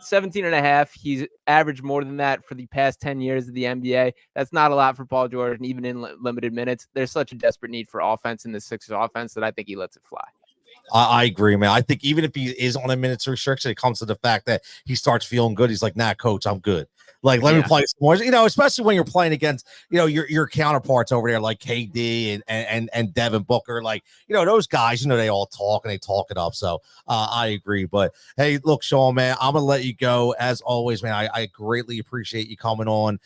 17.5, he's averaged more than that for the past 10 years of the NBA. That's not a lot for Paul George, and even in limited minutes, there's such a desperate need for offense in the Sixers offense that I think he lets it fly. I agree, man. I think even if he is on a minutes restriction, it comes to the fact that he starts feeling good. He's like, nah, coach, I'm good. Like, let me play some more, especially when you're playing against, your counterparts over there, like KD and Devin Booker, like, those guys, they all talk and they talk it up. So I agree. But hey, look, Sean, man, I'm going to let you go as always, man. I greatly appreciate you coming on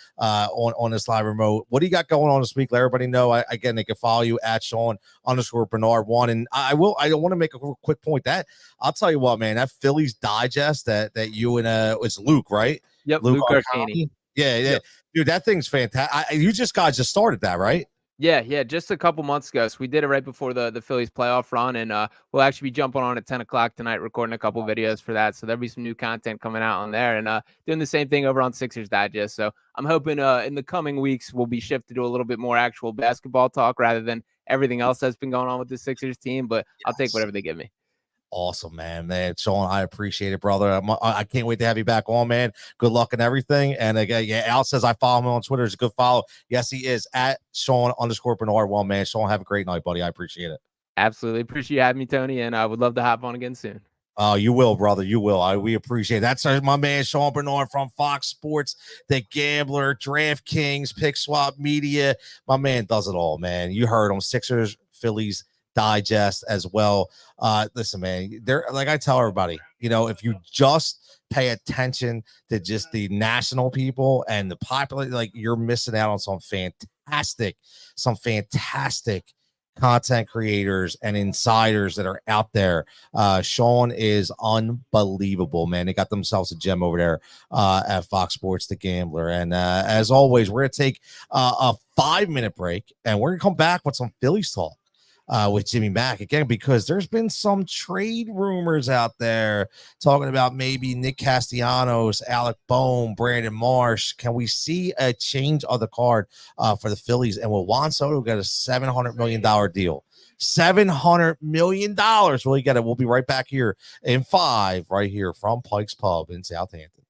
this live remote. What do you got going on this week? Let everybody know. Again, they can follow you at Sean_Bernard1. And I want to make a quick point that I'll tell you what, man, that Phillies digest that you and it's Luke, right? Yep, Luke Arcani. Yeah. Dude, that thing's fantastic. You guys just started that, right? Yeah, just a couple months ago. So we did it right before the Phillies playoff run, and we'll actually be jumping on at 10 o'clock tonight, recording a couple videos for that. So there'll be some new content coming out on there, and doing the same thing over on Sixers Digest. So I'm hoping in the coming weeks we'll be shifted to a little bit more actual basketball talk rather than everything else that's been going on with the Sixers team. But I'll take whatever they give me. Awesome, man. Sean, I appreciate it, brother. I can't wait to have you back on, man. Good luck and everything. And again, yeah, Al says I follow him on Twitter. It's a good follow. Yes, he is at Sean_Bernard. Well, man, Sean, have a great night, buddy. I appreciate it. Absolutely appreciate you having me, Tony, and I would love to hop on again soon. Oh, you will, brother. You will. We appreciate it. That's my man, Sean Bernard from Fox Sports, The Gambler, DraftKings, Pick Swap Media. My man does it all, man. You heard him. Sixers, Phillies, Digest as well. Listen, man, they're like I tell everybody, if you just pay attention to just the national people and the popular, like you're missing out on some fantastic content creators and insiders that are out there. Sean is unbelievable, man. They got themselves a gem over there at Fox Sports, The Gambler. And as always, we're going to take a 5-minute break and we're going to come back with some Phillies talk. With Jimmy Mack again, because there's been some trade rumors out there talking about maybe Nick Castellanos, Alec Bohm, Brandon Marsh. Can we see a change of the card for the Phillies? And will Juan Soto get a $700 million deal? $700 million. Well, you got it. We'll be right back here in 5 right here from Pike's Pub in Southampton.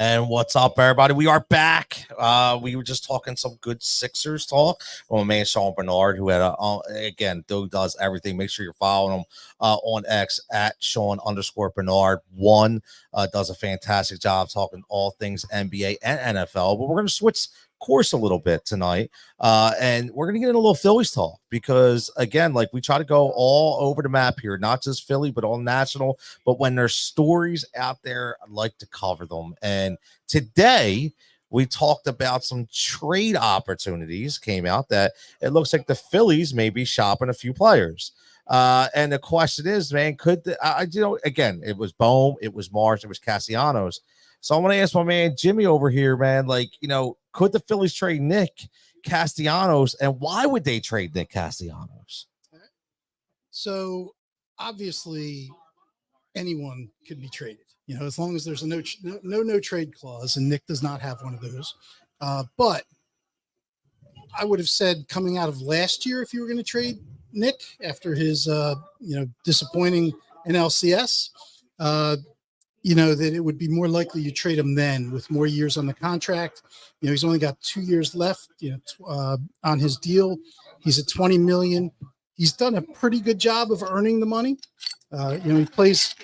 And what's up, everybody? We are back. We were just talking some good Sixers talk from my man Sean Bernard, who had again, dude does everything. Make sure you're following him on X at Sean_Bernard1. Does a fantastic job talking all things NBA and NFL. But we're going to switch course a little bit tonight, and we're going to get into a little Phillies talk because, again, like we try to go all over the map here, not just Philly, but all national. But when there's stories out there, I like to cover them. And today we talked about some trade opportunities came out that it looks like the Phillies may be shopping a few players. And the question is, man, could again, it was Bohm, it was Marsh, it was Castellanos. So I want to ask my man Jimmy over here, man, like, could the Phillies trade Nick Castellanos, and why would they trade Nick Castellanos? So obviously anyone could be traded, as long as there's a no trade clause, and Nick does not have one of those. But I would have said coming out of last year, if you were going to trade Nick after his disappointing NLCS, that it would be more likely you trade him then with more years on the contract. He's only got 2 years left, on his deal. He's at $20 million. He's done a pretty good job of earning the money. He plays,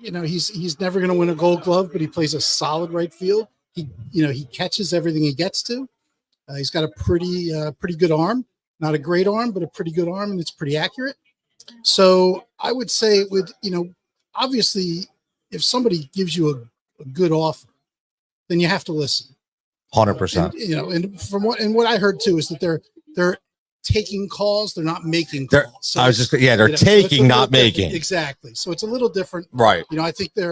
he's never going to win a Gold Glove, but he plays a solid right field. He catches everything he gets to. He's got a pretty good arm, not a great arm, but a pretty good arm, and it's pretty accurate. So I would say it would, obviously, if somebody gives you a good offer, then you have to listen. 100%. And from what I heard too is that they're taking calls, they're not making calls. So they're taking, not making. Exactly. So it's a little different, right? I think they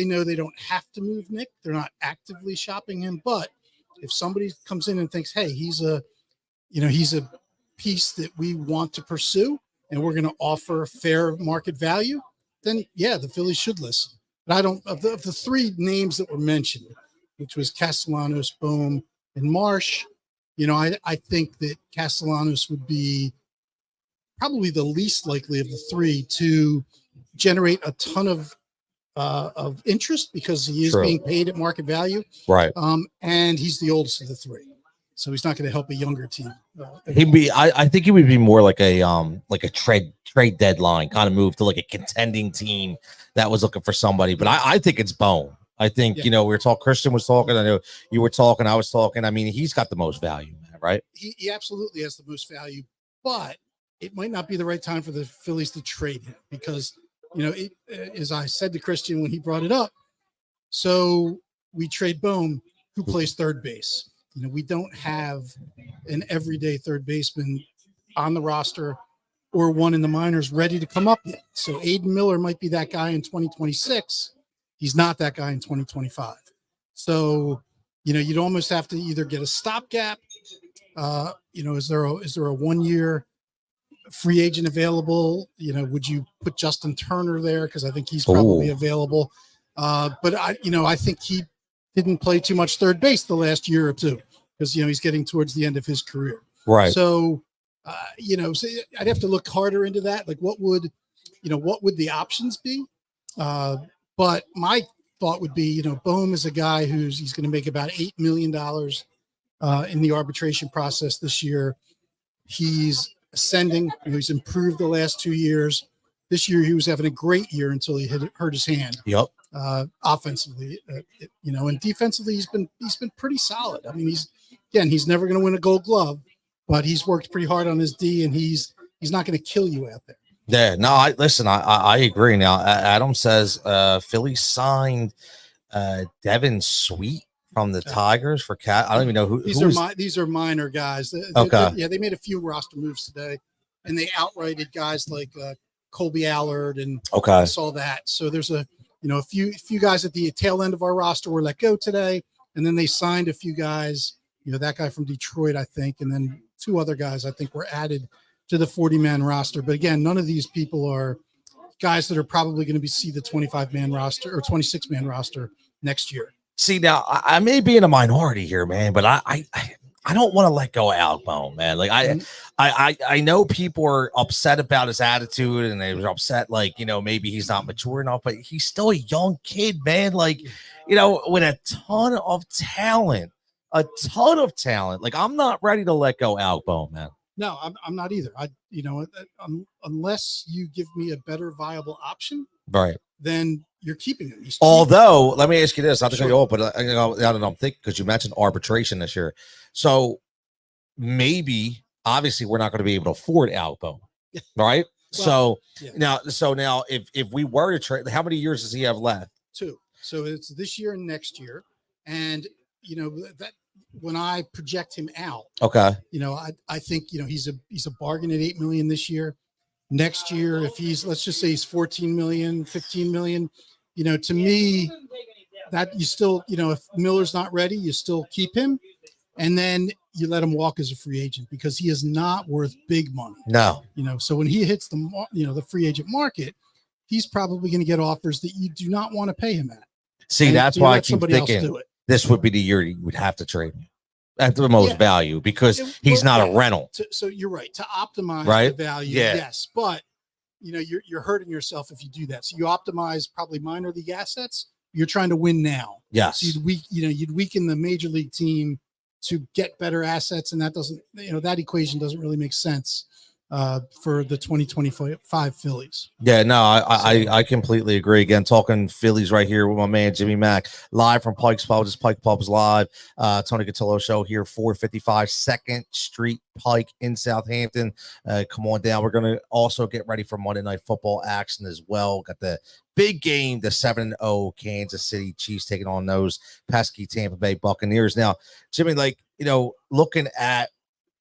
know they don't have to move Nick. They're not actively shopping him, but if somebody comes in and thinks, hey, he's a piece that we want to pursue, and we're going to offer fair market value, then yeah, the Phillies should listen. But of the three names that were mentioned, which was Castellanos, Bohm, and Marsh, I think that Castellanos would be probably the least likely of the three to generate a ton of interest because he is being paid at market value. Right. And he's the oldest of the three. So he's not going to help a younger team. I think he would be more like a trade deadline kind of move to like a contending team that was looking for somebody. But I think it's Bohm. I think, we were talking, Christian was talking, I know you were talking, I was talking. I mean, he's got the most value, man, right? He absolutely has the most value, but it might not be the right time for the Phillies to trade him because, as I said to Christian when he brought it up, so we trade Bohm, who plays third base. We don't have an everyday third baseman on the roster or one in the minors ready to come up yet. So Aiden Miller might be that guy in 2026. He's not that guy in 2025. So, you'd almost have to either get a stopgap. Is there a 1 year free agent available? Would you put Justin Turner there? Because I think he's probably available. But I think he didn't play too much third base the last year or two because, he's getting towards the end of his career. Right. So, so I'd have to look harder into that. Like what would the options be? But my thought would be, Bohm is a guy he's going to make about $8 million in the arbitration process this year. He's ascending. He's improved the last 2 years. This year he was having a great year until he hurt his hand. Yep. Offensively, and defensively he's been pretty solid. I mean, he's never going to win a Gold Glove, but he's worked pretty hard on his D, and he's not going to kill you out there. Yeah, no, I agree. Now, Adam says Philly signed Devin Sweet from the Tigers for Cat. I don't even know who these are minor guys. They made a few roster moves today, and they outrighted guys like Colby Allard and I saw that. So there's a few guys at the tail end of our roster were let go today, and then they signed a few guys. That guy from Detroit, I think, and then two other guys I think were added to the 40-man roster. But again, none of these people are guys that are probably going to see the 25-man roster or 26-man roster next year. See, now I may be in a minority here, man, but I don't want to let go of Alec Bohm, man. Like I know people are upset about his attitude and they were upset, like, maybe he's not mature enough, but he's still a young kid, man. Like, with a ton of talent, Like, I'm not ready to let go Albo, man. No, I'm not either. Unless you give me a better viable option, Right. then you're keeping him. Although, let me ask you this, not to cut Sure. you off, but now that I'm thinking, because you mentioned arbitration this year. So maybe, obviously, we're not going to be able to afford Albo, right? Well, now, if we were to trade, how many years does he have left? 2. So it's this year and next year. And, that when I project him out, Okay. I think, he's a bargain at 8 million this year. Next year, if let's just say he's 14 million, 15 million, to me, that you still, if Miller's not ready, you still keep him. And then you let him walk as a free agent because he is not worth big money. No. So when he hits the free agent market, he's probably going to get offers that you do not want to pay him at. See, and that's why I keep thinking this would be the year you would have to trade him at the most value because he's not a rental. So you're right. To optimize the value, yes. But, you're hurting yourself if you do that. So you optimize probably minor league assets. You're trying to win now. Yes. So you'd weaken the major league team to get better assets, and that doesn't, that equation doesn't really make sense for the 2025 Phillies. Yeah, no, I completely agree. Again, talking Phillies right here with my man Jimmy Mack, live from Pike's Pub. This Pike Pub's live. Tony Cutillo show here, 455 2nd Street Pike in Southampton. Come on down. We're gonna also get ready for Monday Night Football action as well. Got the big game, the 7-0 Kansas City Chiefs taking on those pesky Tampa Bay Buccaneers. Now, Jimmy, looking at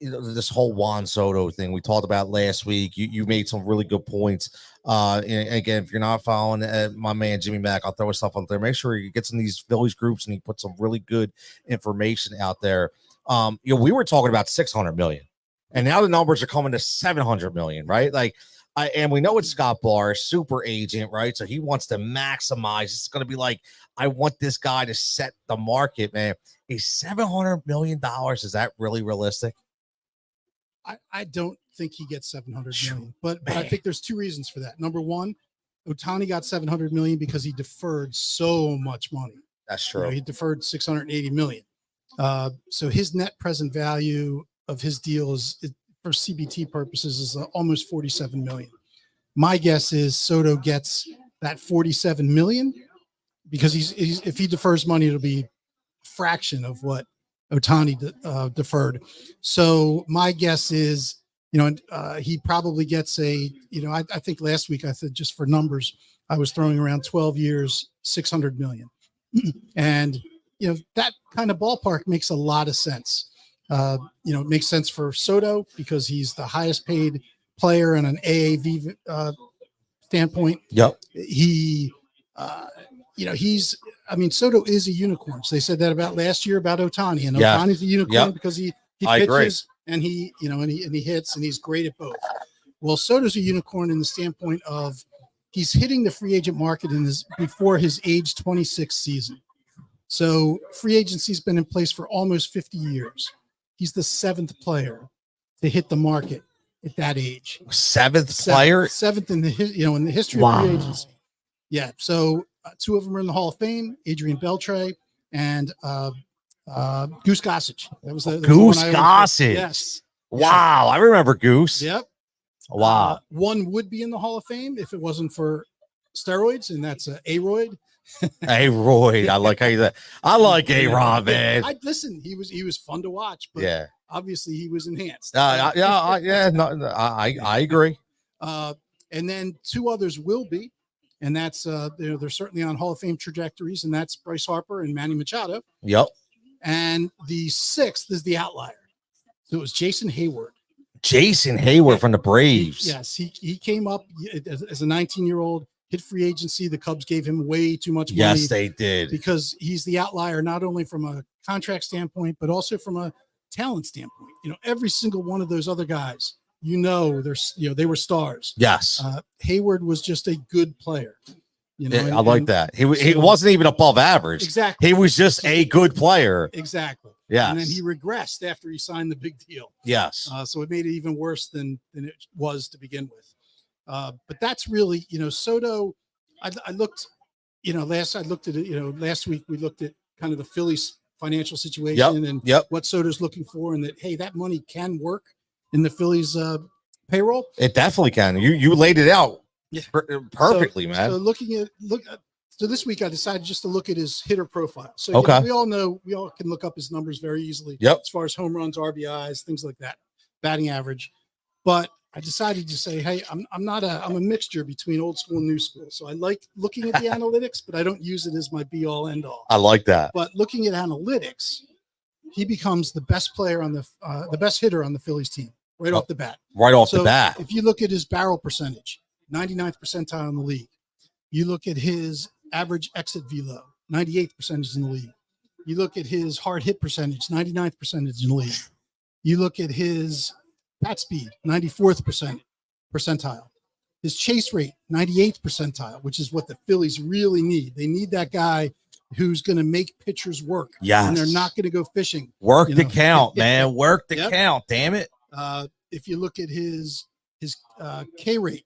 this whole Juan Soto thing we talked about last week, you made some really good points. And again, if you're not following my man Jimmy Mack, I'll throw his stuff out there. Make sure he gets in these Phillies groups and he puts some really good information out there. We were talking about 600 million, and now the numbers are coming to 700 million, right? And we know it's Scott Barr, super agent, right? So he wants to maximize. It's going to be like, I want this guy to set the market, man. Is $700 million, is that really realistic? I don't think he gets 700 million, but I think there's 2 reasons for that. Number one, Ohtani got 700 million because he deferred so much money. That's true. He deferred 680 million. So his net present value of his deal is, for CBT purposes, is almost 47 million. My guess is Soto gets that 47 million because he's if he defers money, it'll be a fraction of what Ohtani deferred. So my guess is, he probably gets I think last week I said, just for numbers, I was throwing around 12 years, 600 million. And, that kind of ballpark makes a lot of sense. It makes sense for Soto because he's the highest paid player in an AAV standpoint. Yep. Soto is a unicorn. So they said that about last year about Ohtani, and Ohtani's a unicorn because he pitches and he hits and he's great at both. Well, Soto's a unicorn in the standpoint of he's hitting the free agent market before his age 26 season. So free agency's been in place for almost 50 years. He's the 7th player to hit the market at that age. Seventh player? 7th in the history of free agency. Yeah. So 2 of them are in the Hall of Fame, Adrian Beltre and Goose Gossage. That was the Goose Gossage. Yes. Wow. I remember Goose. Yep. Wow. One would be in the Hall of Fame if it wasn't for steroids, and that's A-Royd. A-Royd. I like how you said. I like A-Rod, man. Listen, he was fun to watch, but obviously he was enhanced. I agree. And then 2 others will be, and that's they're certainly on Hall of Fame trajectories, and that's Bryce Harper and Manny Machado. Yep. And the 6th is the outlier. So it was Jason Hayward. Jason Hayward from the Braves. He came up as a 19-year-old, hit free agency. The Cubs gave him way too much money. Yes, they did. Because he's the outlier, not only from a contract standpoint, but also from a talent standpoint. Every single one of those other guys, they were stars. Yes. Hayward was just a good player. I like that. He wasn't even above average. Exactly. He was just a good player. Exactly. Yeah. And then he regressed after he signed the big deal. Yes. So it made it even worse than it was to begin with. But that's really, Soto, I looked, last I looked at it, last week we looked at kind of the Phillies financial situation and what Soto's looking for, and that, hey, that money can work in the Phillies payroll. It definitely can. You laid it out perfectly, man. So this week I decided just to look at his hitter profile. So we all can look up his numbers very easily as far as home runs, RBIs, things like that, batting average. But I decided to say, hey, I'm a mixture between old school and new school. So I like looking at the analytics, but I don't use it as my be all end all. I like that. But looking at analytics, he becomes the best player on the best hitter on the Phillies team right off the bat. Right off the bat. If you look at his barrel percentage, 99th percentile in the league. You look at his average exit velo, 98th percentage in the league. You look at his hard hit percentage, 99th percentage in the league. You look at his bat speed, 94th percentile. His chase rate, 98th percentile, which is what the Phillies really need. They need that guy who's going to make pitchers work. Yes. And they're not going to go fishing. Work the count, man. Work the count. Damn it. If you look at his K rate,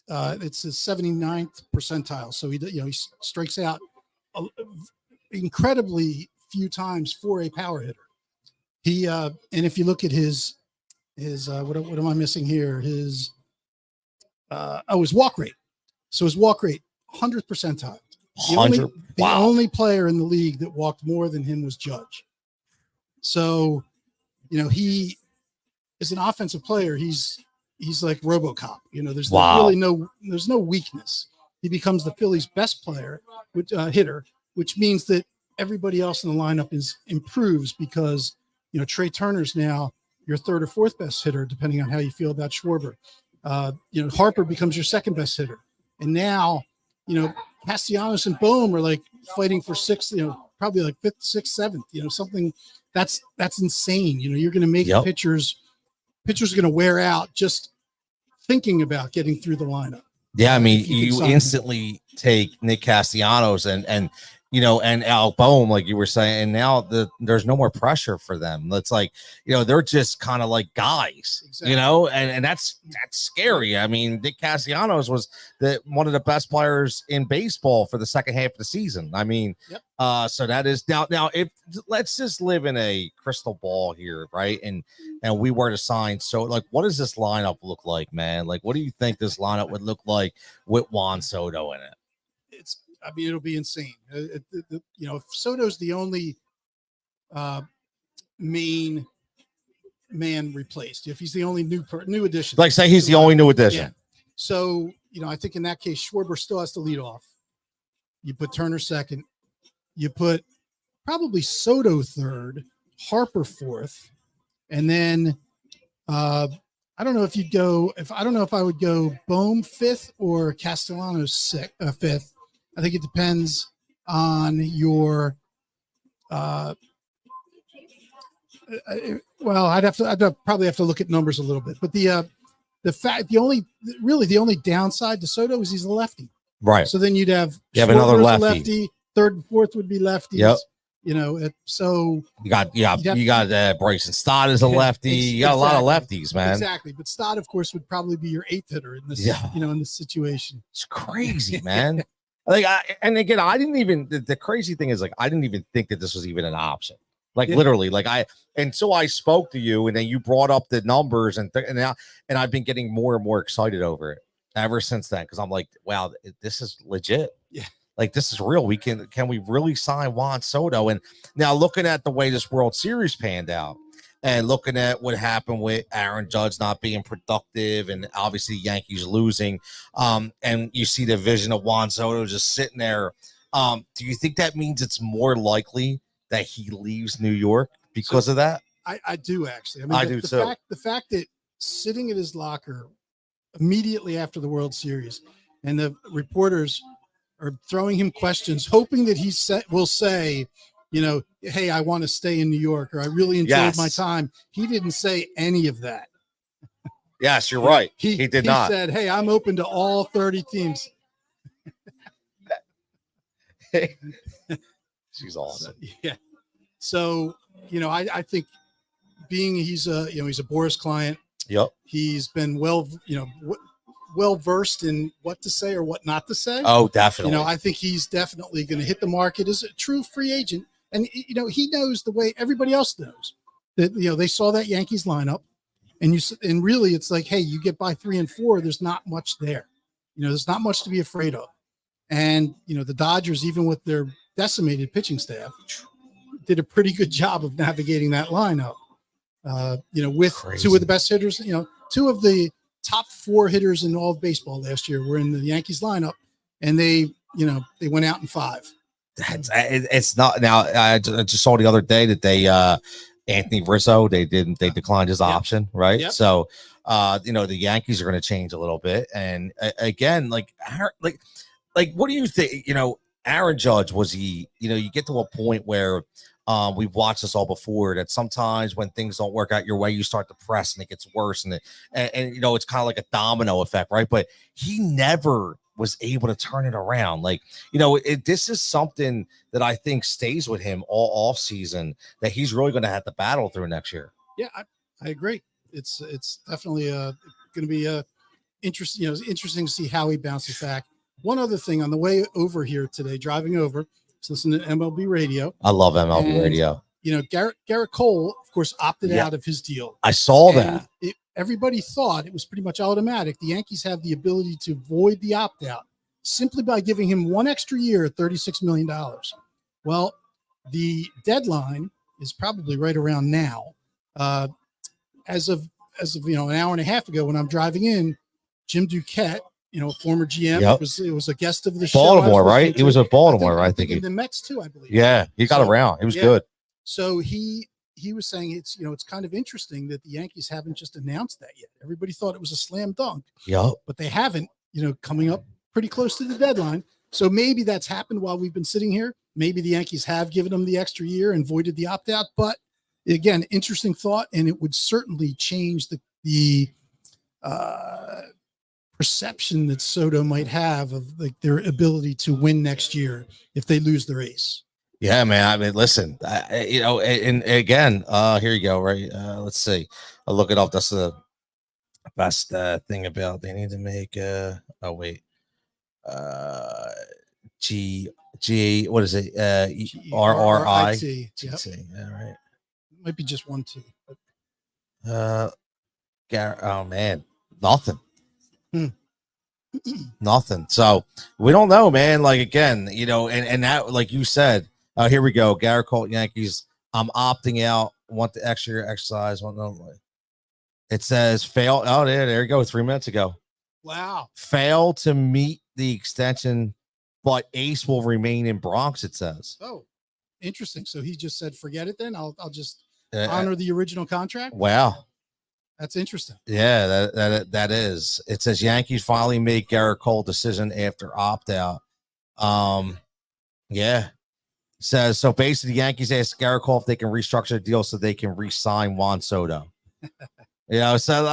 it's his 79th percentile. So he strikes out incredibly few times for a power hitter. And if you look at his what am I missing here? His walk rate. So his walk rate, 100th percentile. The only player in the league that walked more than him was Judge. So, he is an offensive player. He's like RoboCop. There's really no weakness. He becomes the Phillies' best player, hitter, which means that everybody else in the lineup improves because Trey Turner's now your third or fourth best hitter, depending on how you feel about Schwarber. Harper becomes your second best hitter, and now Castellanos and Bohm are like fighting for sixth. Probably like fifth, sixth, seventh. Something that's insane. You're going to make pitchers are going to wear out just thinking about getting through the lineup. Yeah, I mean, you instantly take Nick Castellanos and Al Bohm, like you were saying, and now there's no more pressure for them. It's like, they're just kind of like guys, exactly. And that's scary. I mean, Nick Castellanos was one of the best players in baseball for the second half of the season. I mean, so that is now if let's just live in a crystal ball here, right? And we were to sign. So like, what does this lineup look like, man? Like, what do you think this lineup would look like with Juan Soto in it? It'll be insane. If Soto's the only main man replaced, if he's the only new addition, like say he's the only new addition. Yeah. So, I think in that case, Schwarber still has to lead off. You put Turner second. You put probably Soto third, Harper fourth, and then I don't know if I would go Bohm fifth or Castellanos fifth. I think it depends on your. I'd probably have to look at numbers a little bit, but the only downside to Soto is he's a lefty, right? So then you'd have another lefty. Third and fourth would be lefties. Yep. So you got Bryson Stott as a lefty. You got a lot of lefties, man. Exactly, but Stott, of course, would probably be your eighth hitter in this. In this situation. It's crazy, man. I didn't even. The crazy thing is, like, I didn't even think that this was even an option. Like literally, like until I spoke to you, and then you brought up the numbers, and I've been getting more and more excited over it ever since then, because I'm like, wow, this is legit. Yeah. Like, this is real. Can we really sign Juan Soto? And now looking at the way this World Series panned out, and looking at what happened with Aaron Judge not being productive, and obviously Yankees losing, and you see the vision of Juan Soto just sitting there. Do you think that means it's more likely that he leaves New York because of that? I do, actually. I mean, I do too. The fact that sitting in his locker immediately after the World Series, and the reporters are throwing him questions, hoping that he will say, hey, I want to stay in New York, or I really enjoyed my time. He didn't say any of that. Yes, you're right. He did not. He said, hey, I'm open to all 30 teams. She's awesome. Yeah. So, I think he's a Boris client. Yep. He's been well versed in what to say or what not to say. Oh, definitely. I think he's definitely going to hit the market as a true free agent. And, he knows the way everybody else knows that, they saw that Yankees lineup and really it's like, hey, you get by 3 and 4, there's not much there. There's not much to be afraid of. And, the Dodgers, even with their decimated pitching staff, did a pretty good job of navigating that lineup. With Crazy. 2 of the best hitters, 2 of the top 4 hitters in all of baseball last year were in the Yankees lineup, and they went out in 5. It's not now. I just saw the other day that they Anthony Rizzo they declined his option, right? Yep. So the Yankees are going to change a little bit, and again, like what do you think? Aaron Judge, was he? You get to a point where we've watched this all before, that sometimes when things don't work out your way, you start to press and it gets worse, and it's kind of like a domino effect, right? But he never was able to turn it around. This is something that I think stays with him all off season, that he's really going to have to battle through next year. Yeah, I agree. It's definitely going to be interesting. It's interesting to see how he bounces back. One other thing, on the way over here today, driving over, listening to MLB radio. I love MLB radio. Garrett Cole, of course, opted out of his deal. I saw that. Everybody thought it was pretty much automatic. The Yankees have the ability to void the opt-out simply by giving him 1 extra year at $36 million. Well, the deadline is probably right around now. As of an hour and a half ago, when I'm driving in, Jim Duquette, former GM, Yep. it was a guest of the show. Baltimore, right? He was with Baltimore, I think. In the Mets too, I believe. Yeah, he got around. He was good. So he was saying it's kind of interesting that the Yankees haven't just announced that yet. Everybody thought it was a slam dunk. Yep. But they haven't, coming up pretty close to the deadline. So maybe that's happened while we've been sitting here. Maybe the Yankees have given him the extra year and voided the opt-out. But again, interesting thought, and it would certainly change the perception that Soto might have of their ability to win next year if they lose their ace. Yeah, man. I mean, listen, and again, here you go. Right. Let's see. I'll look it up. That's the best thing about, they need to make G, what is it? RRI. Yep. All right. Might be just 1 T. Oh man, nothing. Nothing. So we don't know, man. Like, again, and that, like you said, here we go. Garrett Cole, Yankees. I'm opting out. Want the extra exercise. It says fail. Oh, there you go. 3 minutes ago. Wow. Fail to meet the extension, but Ace will remain in Bronx, it says. Oh, interesting. So he just said, forget it then. I'll just honor the original contract. Wow. That's interesting. Yeah, that is. It says Yankees finally made Garrett Cole decision after opt-out. Yeah. It says, so basically the Yankees asked Garrett Cole if they can restructure the deal so they can re-sign Juan Soto. So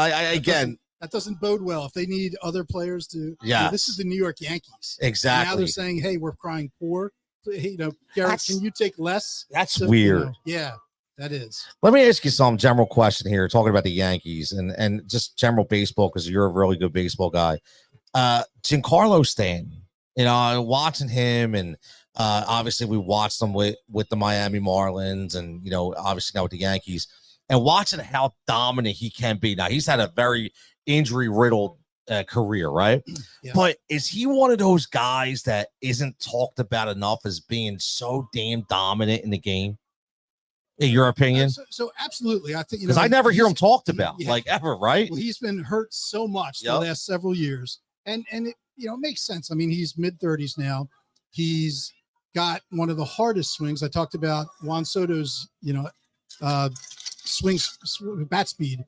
that doesn't bode well if they need other players to. Yeah, this is the New York Yankees. Exactly. And now they're saying, "Hey, we're crying poor. Hey, Garrett, can you take less?" That's weird. Yeah, that is. Let me ask you some general question here, talking about the Yankees and just general baseball, because you're a really good baseball guy. Giancarlo Stanton, watching him, and obviously we watched him with the Miami Marlins, and obviously now with the Yankees. And watching how dominant he can be. Now, he's had a very injury-riddled career, right? Yeah. But is he one of those guys that isn't talked about enough as being so damn dominant in the game? In your opinion? So absolutely. I think, because I never hear him talked about, like, ever, right? Well, he's been hurt so much the last several years. And it, it makes sense. I mean, he's mid-30s now. He's got one of the hardest swings. I talked about Juan Soto's, swings, bat speed,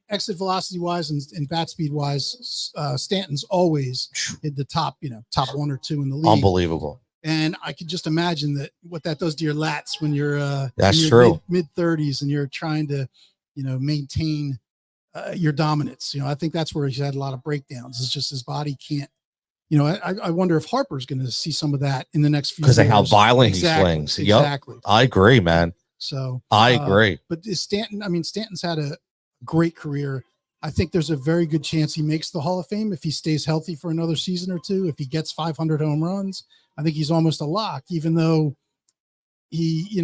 exit velocity wise and bat speed wise, Stanton's always in the top 1 or 2 in the league. Unbelievable. And I could just imagine what that does to your lats when you're that's true, mid-30s, and you're trying to maintain your dominance. I think that's where he's had a lot of breakdowns. It's just his body can't. I wonder if Harper's going to see some of that in the next few years. Because of how violent he swings. Exactly. Yep. I agree, man. So I agree. But Stanton's had a great career. I think there's a very good chance he makes the Hall of Fame if he stays healthy for another season or two. If he gets 500 home runs, I think he's almost a lock, even though he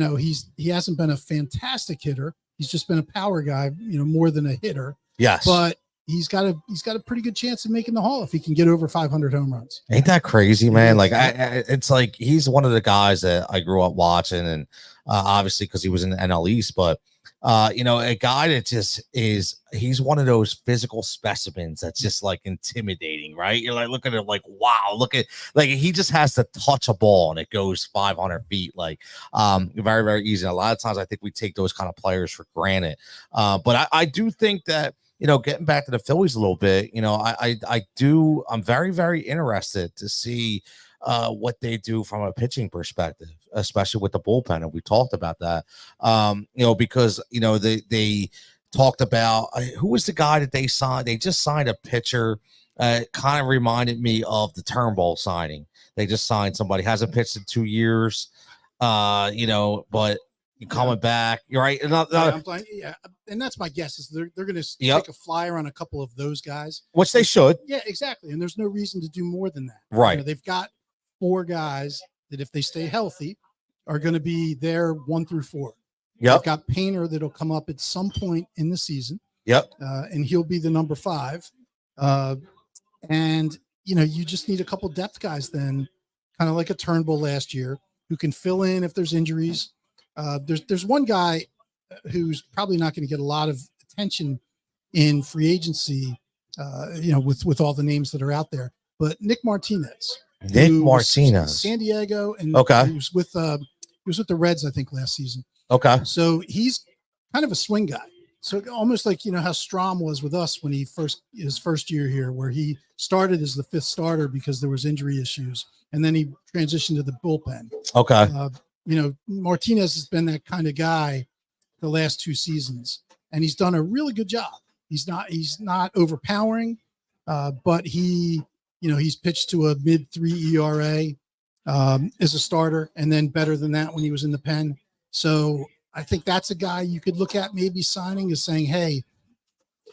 hasn't been a fantastic hitter. He's just been a power guy, more than a hitter. Yes. But he's got a pretty good chance of making the Hall if he can get over 500 home runs. Ain't that crazy, man? Like it's like he's one of the guys that I grew up watching, and obviously because he was in the NL East, but a guy that just he's one of those physical specimens that's just like intimidating, right? You're like looking at him like, wow, look at, like, he just has to touch a ball and it goes 500 feet, like very, very easy. And a lot of times I think we take those kind of players for granted. But I do think that, getting back to the Phillies a little bit, I'm very, very interested to see what they do from a pitching perspective, especially with the bullpen. And we talked about that, because, they talked about who was the guy that they signed. They just signed a pitcher. Kind of reminded me of the Turnbull signing. They just signed somebody, hasn't pitched in 2 years, but coming back. You're right. And that's my guess is they're going to take a flyer on a couple of those guys, which they should. Yeah, exactly. And there's no reason to do more than that. Right. They've got 4 guys that, if they stay healthy, are going to be there 1 through 4. Yep. They've got Painter that'll come up at some point in the season. Yep. And he'll be the number 5. And you just need a couple depth guys then, kind of like a Turnbull last year, who can fill in if there's injuries. There's one guy who's probably not going to get a lot of attention in free agency, with all the names that are out there, but Nick Martinez. San Diego, and he was with the Reds, I think, last season. Okay. So he's kind of a swing guy. So almost like, how Strom was with us when his first year here, where he started as the 5th starter because there was injury issues, and then he transitioned to the bullpen. Okay. Martinez has been that kind of guy the last 2 seasons, and he's done a really good job. He's not overpowering, but he's pitched to a mid-3 ERA as a starter, and then better than that when he was in the pen. So I think that's a guy you could look at maybe signing, as saying, hey,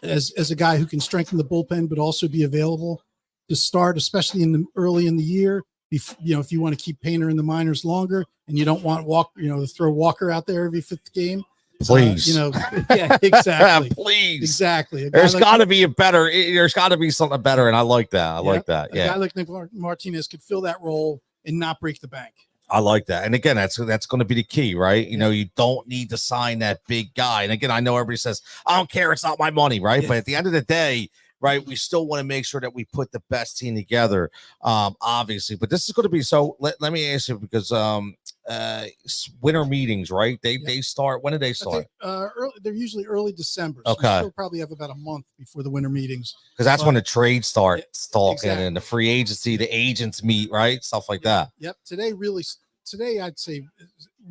as a guy who can strengthen the bullpen but also be available to start, especially early in the year. If you want to keep Painter in the minors longer, and you don't want to throw Walker out there every 5th game. Please. Yeah, exactly. Please. Exactly. There's got to be there's got to be something better. And I like that. I like that. Yeah. A guy like Nick Martinez could fill that role and not break the bank. I like that. And again, that's going to be the key, right? You don't need to sign that big guy. And again, I know everybody says, I don't care, it's not my money, right? Yeah. But at the end of the day, right, we still want to make sure that we put the best team together, obviously. But this is going to be, so let me ask you, because winter meetings, right? They start, when do they start? They're usually early December. So okay. We'll probably have about a month before the winter meetings. Because that's when the trade starts talking, exactly. And the free agency, the agents meet, right? Stuff like that. Yep. Today I'd say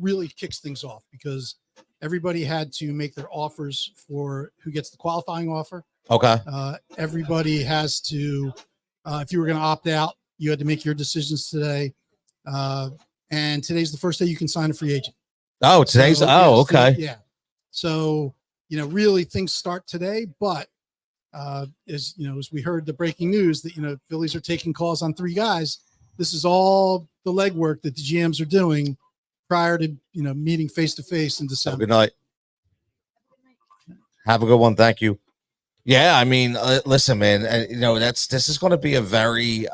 really kicks things off, because everybody had to make their offers for who gets the qualifying offer. Okay. Everybody has to, if you were going to opt out, you had to make your decisions today. And today's the first day you can sign a free agent. Oh, today's, okay. Yeah. So, really things start today, but as we heard the breaking news that, Phillies are taking calls on 3 guys. This is all the legwork that the GMs are doing prior to, meeting face-to-face in December. Good night. Have a good one. Thank you. Yeah, I mean, listen, man, this is going to be a very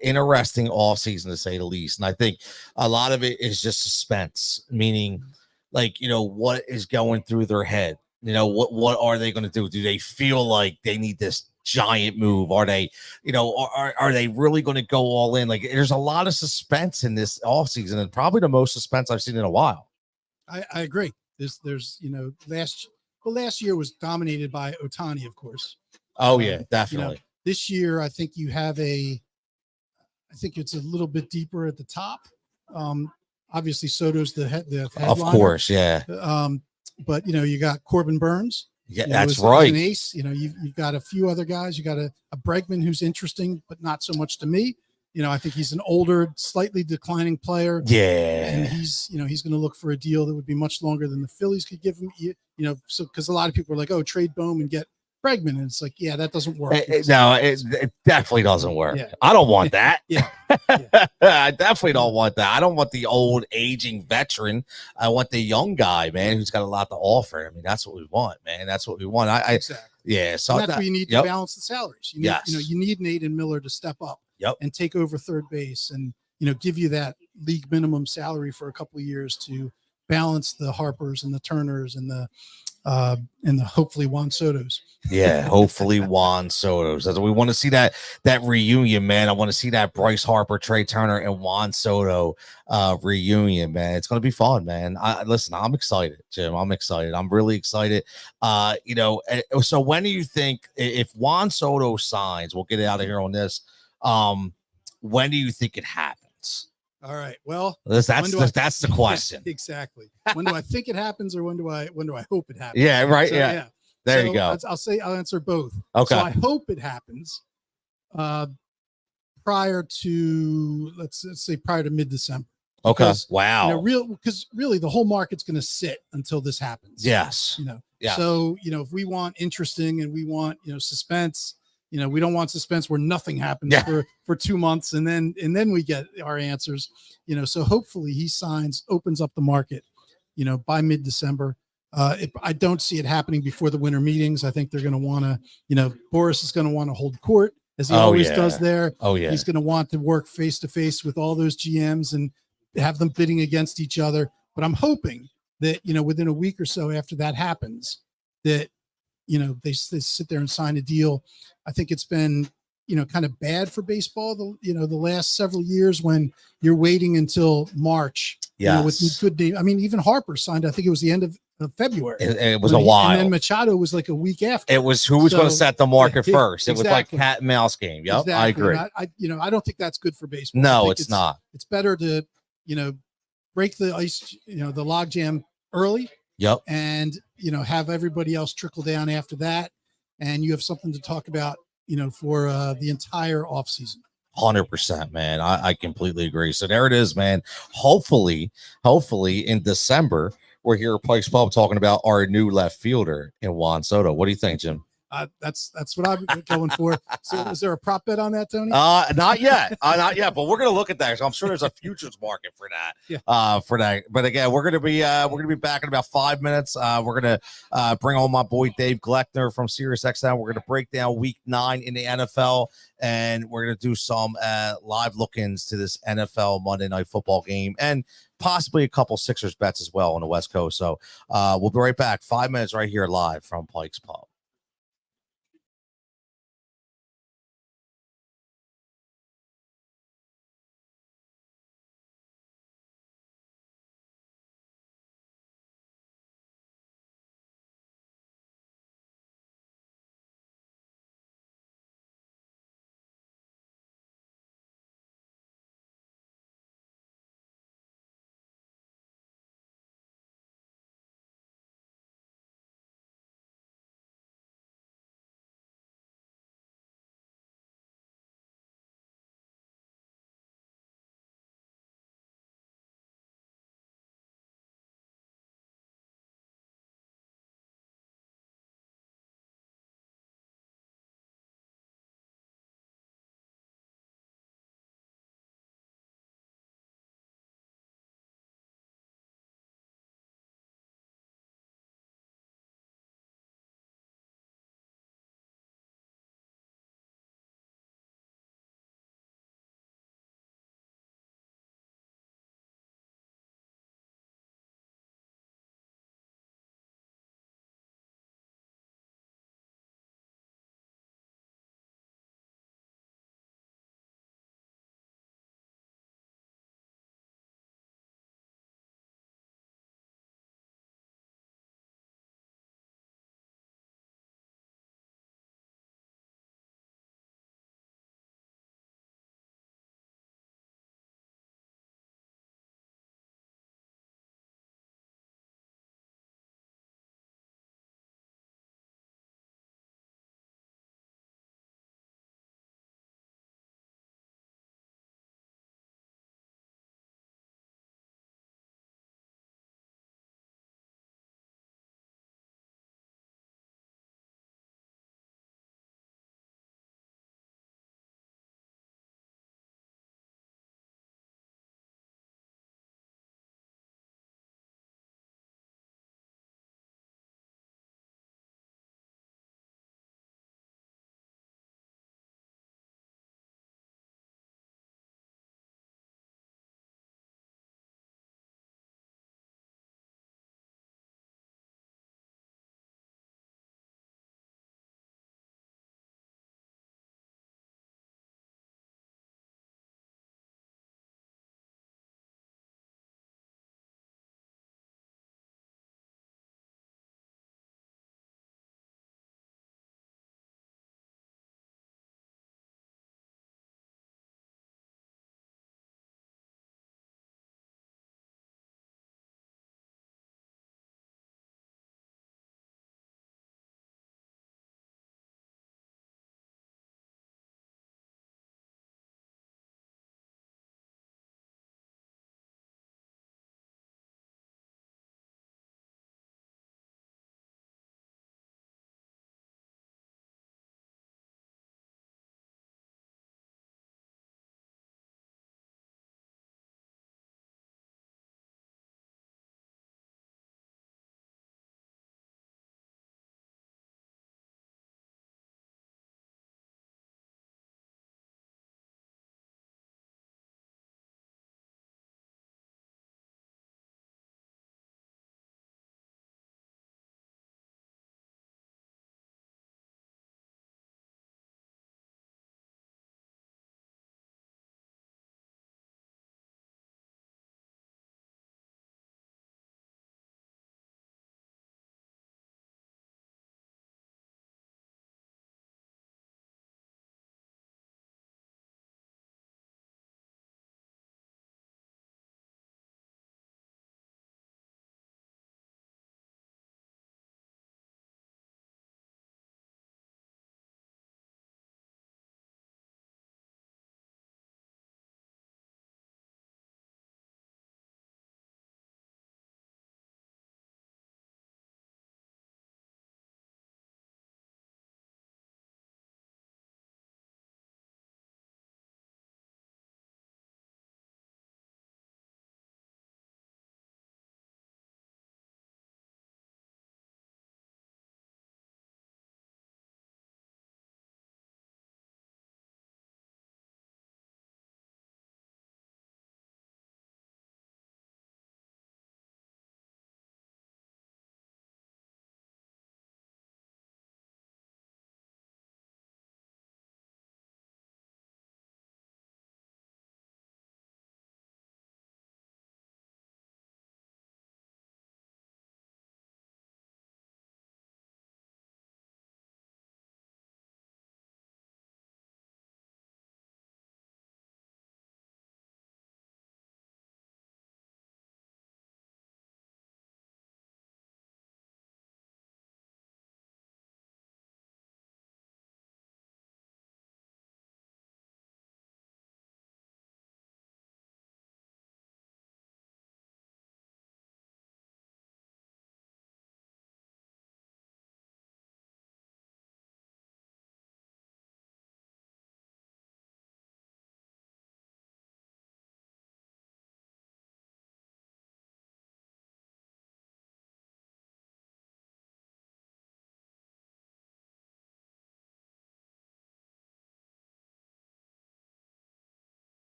interesting offseason, to say the least. And I think a lot of it is just suspense, meaning, like, what is going through their head? What are they going to do? Do they feel like they need this giant move? Are they, are they really going to go all in? Like, there's a lot of suspense in this offseason, and probably the most suspense I've seen in a while. I agree. There's last year was dominated by Ohtani, of course. Oh yeah, definitely. This year, I think you have I think it's a little bit deeper at the top. Obviously Soto's the headliner. Of course, yeah. But you got Corbin Burns. Yeah, that's right. An ace. You've got a few other guys. You got a Bregman who's interesting, but not so much to me. I think he's an older, slightly declining player. Yeah. And he's going to look for a deal that would be much longer than the Phillies could give him. So because a lot of people are like, oh, trade Bowman, get Bregman, and it's like, yeah, that doesn't work. No, it definitely doesn't work. Yeah. I don't want that. Yeah. I definitely don't want that. I don't want the old aging veteran. I want the young guy, man, who's got a lot to offer. I mean, that's what we want, man. That's what we want. Exactly. Yeah. So And that's where you need to balance the salaries. You need, Yes. you need Nathan Miller to step up Yep. and take over third base and, give you that league minimum salary for a couple of years to balance the Harpers and the Turners and the hopefully Juan Soto's. Yeah, hopefully Juan Soto's. We want to see that reunion, man. I want to see that Bryce Harper, Trey Turner, and Juan Soto reunion, man. It's gonna be fun, man. Listen, I'm excited, Jim. I'm excited. I'm really excited. So when do you think if Juan Soto signs, we'll get out of here on this. When do you think it happens? All right. Well, that's the question. Exactly. When do I think it happens, or when do I hope it happens? Yeah. Right. So, yeah. There you go. I'll answer both. Okay. So I hope it happens prior to let's say prior to mid-December. Okay. Because, wow. Because really the whole market's going to sit until this happens. Yes. Yeah. So if we want interesting and we want suspense. We don't want suspense where nothing happens for 2 months and then we get our answers. So hopefully he signs, opens up the market, by mid-December. I don't see it happening before the winter meetings. I think they're going to want to, Boris is going to want to hold court as he always does there. Oh yeah. He's going to want to work face to face with all those GMs and have them bidding against each other. But I'm hoping that, within a week or so after that happens, that they sit there and sign a deal. I think it's been, kind of bad for baseball, the last several years when you're waiting until March, with good name. I mean, even Harper signed, I think it was the end of February. It was a while. And then Machado was like a week after. It was who was going to set the market first. It was like Exactly. cat and mouse game. Yep. Exactly. I agree. And I don't think that's good for baseball. I No, think it's not. It's better to, break the ice, the log jam early. Yep. And, have everybody else trickle down after that. And you have something to talk about, for the entire off season. 100%, man. I completely agree. So there it is, man. Hopefully in December, we're here at Pike's Pub talking about our new left fielder in Juan Soto. What do you think, Jim? That's what I'm going for. So is there a prop bet on that, Tony? Not yet. Not yet, but we're gonna look at that. So I'm sure there's a futures market for that. Yeah. For that. But again, we're gonna be back in about 5 minutes. We're gonna bring on my boy Dave Gleckner from SiriusXM. We're gonna break down week 9 in the NFL, and we're gonna do some live look-ins to this NFL Monday Night Football game and possibly a couple Sixers bets as well on the West Coast. So we'll be right back. 5 minutes right here live from Pike's Pub.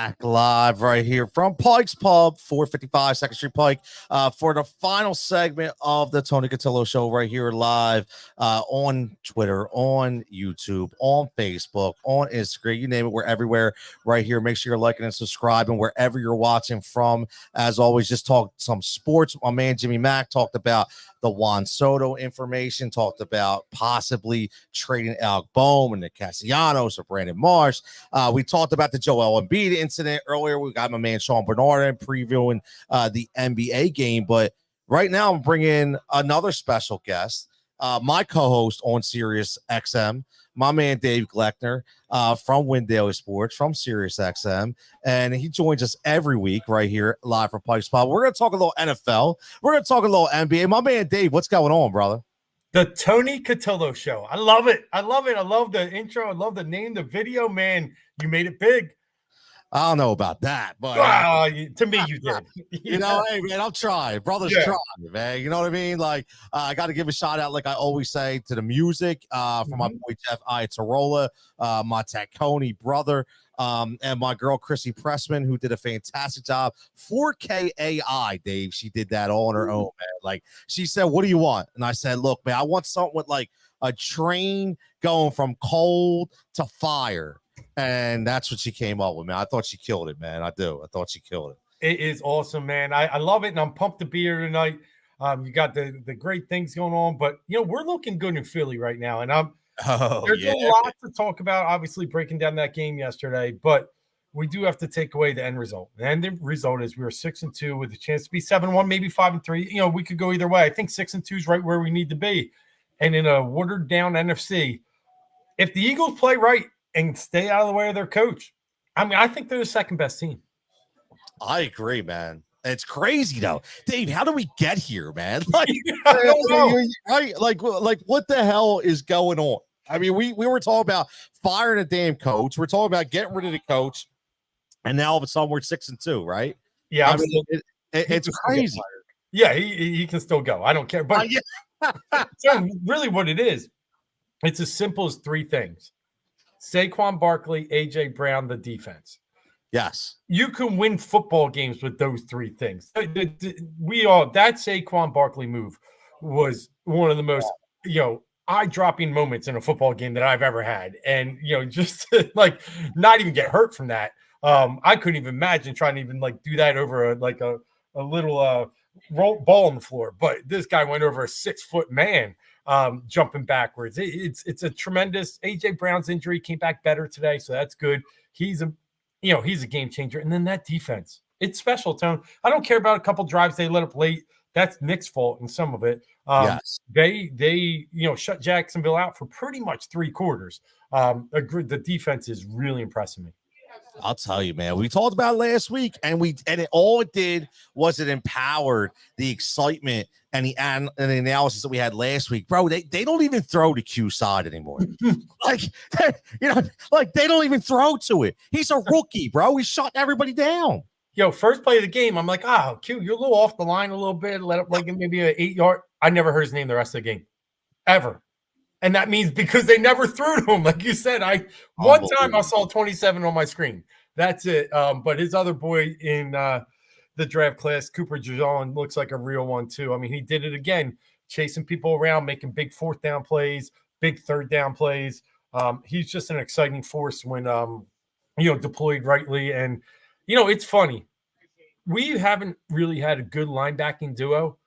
Back live right here from Pike's Pub, 455 2nd Street Pike, for the final segment of the Tony Cutillo Show right here live on Twitter, on YouTube, on Facebook, on Instagram, you name it, we're everywhere right here. Make sure you're liking and subscribing wherever you're watching from. As always, just talk some sports. My man Jimmy Mack talked about the Juan Soto information, talked about possibly trading Alec Bohm and the Castellanos or Brandon Marsh. We talked about the Joel Embiid incident earlier. We got my man Sean Bernard in previewing the NBA game. But right now, I'm bringing another special guest, my co-host on Sirius XM, my man Dave Gleckner from Win Daily Sports from Sirius XM, and he joins us every week right here live from Pike's Pub. We're going to talk a little NFL. We're going to talk a little NBA. My man Dave, what's going on, brother? The Tony Cutillo Show. I love it. I love it. I love the intro. I love the name, the video. Man, you made it big. I don't know about that, but to me, you did. You know, hey man, I'm trying. Brothers trying, man. You know what I mean? Like, I got to give a shout out, like I always say, to the music from my boy Jeff Iatarola, my Tacconi brother, and my girl Chrissy Pressman, who did a fantastic job. 4K AI, Dave. She did that all on her own, man. Like, she said, "What do you want?" And I said, "Look, man, I want something with like a train going from cold to fire." And that's what she came up with, man. I thought she killed it, man. I do. I thought she killed it. It is awesome, man. I love it, and I'm pumped to be here tonight. You got the great things going on, but you know we're looking good in Philly right now, and there's a lot to talk about. Obviously, breaking down that game yesterday, but we do have to take away the end result. And the result is we were 6-2 with a chance to be 7-1, maybe 5-3. You know, we could go either way. I think 6-2 is right where we need to be. And in a watered down NFC, if the Eagles play right and stay out of the way of their coach, I mean, I think they're the second best team. I agree, man. It's crazy though, Dave. How do we get here, man? Like, I don't know. right? Like, what the hell is going on? I mean, we were talking about firing a damn coach. We're talking about getting rid of the coach, and now all of a sudden we're 6-2, right? Yeah, I mean, it's crazy. Yeah, he can still go. I don't care. But so really, what it is, it's as simple as three things: Saquon Barkley, AJ Brown, the defense. Yes. You can win football games with those three things. That Saquon Barkley move was one of the most, eye-dropping moments in a football game that I've ever had. And, just to, not even get hurt from that. I couldn't even imagine trying to even do that over a little ball on the floor. But this guy went over a 6-foot man jumping backwards. It's a tremendous. AJ Brown's injury came back better today, so that's good. He's a game changer. And then that defense, it's special, Tone. I don't care about a couple drives they let up late. That's Nick's fault in some of it. Yes. They shut Jacksonville out for pretty much 3 quarters. The defense is really impressing me. I'll tell you, man. We talked about it last week, and all it did was it empowered the excitement and the analysis that we had last week, bro. They don't even throw to Q side anymore. They don't even throw to it. He's a rookie, bro. He's shutting everybody down. First play of the game, I'm like, Q, you're a little off the line a little bit. Let up maybe an 8-yard. I never heard his name the rest of the game, ever. And that means because they never threw to him. Like you said, one time I saw 27 on my screen. That's it. But his other boy in the draft class, Cooper DeJean, looks like a real one too. I mean, he did it again, chasing people around, making big 4th down plays, big 3rd down plays. He's just an exciting force when deployed rightly. And it's funny. We haven't really had a good linebacking duo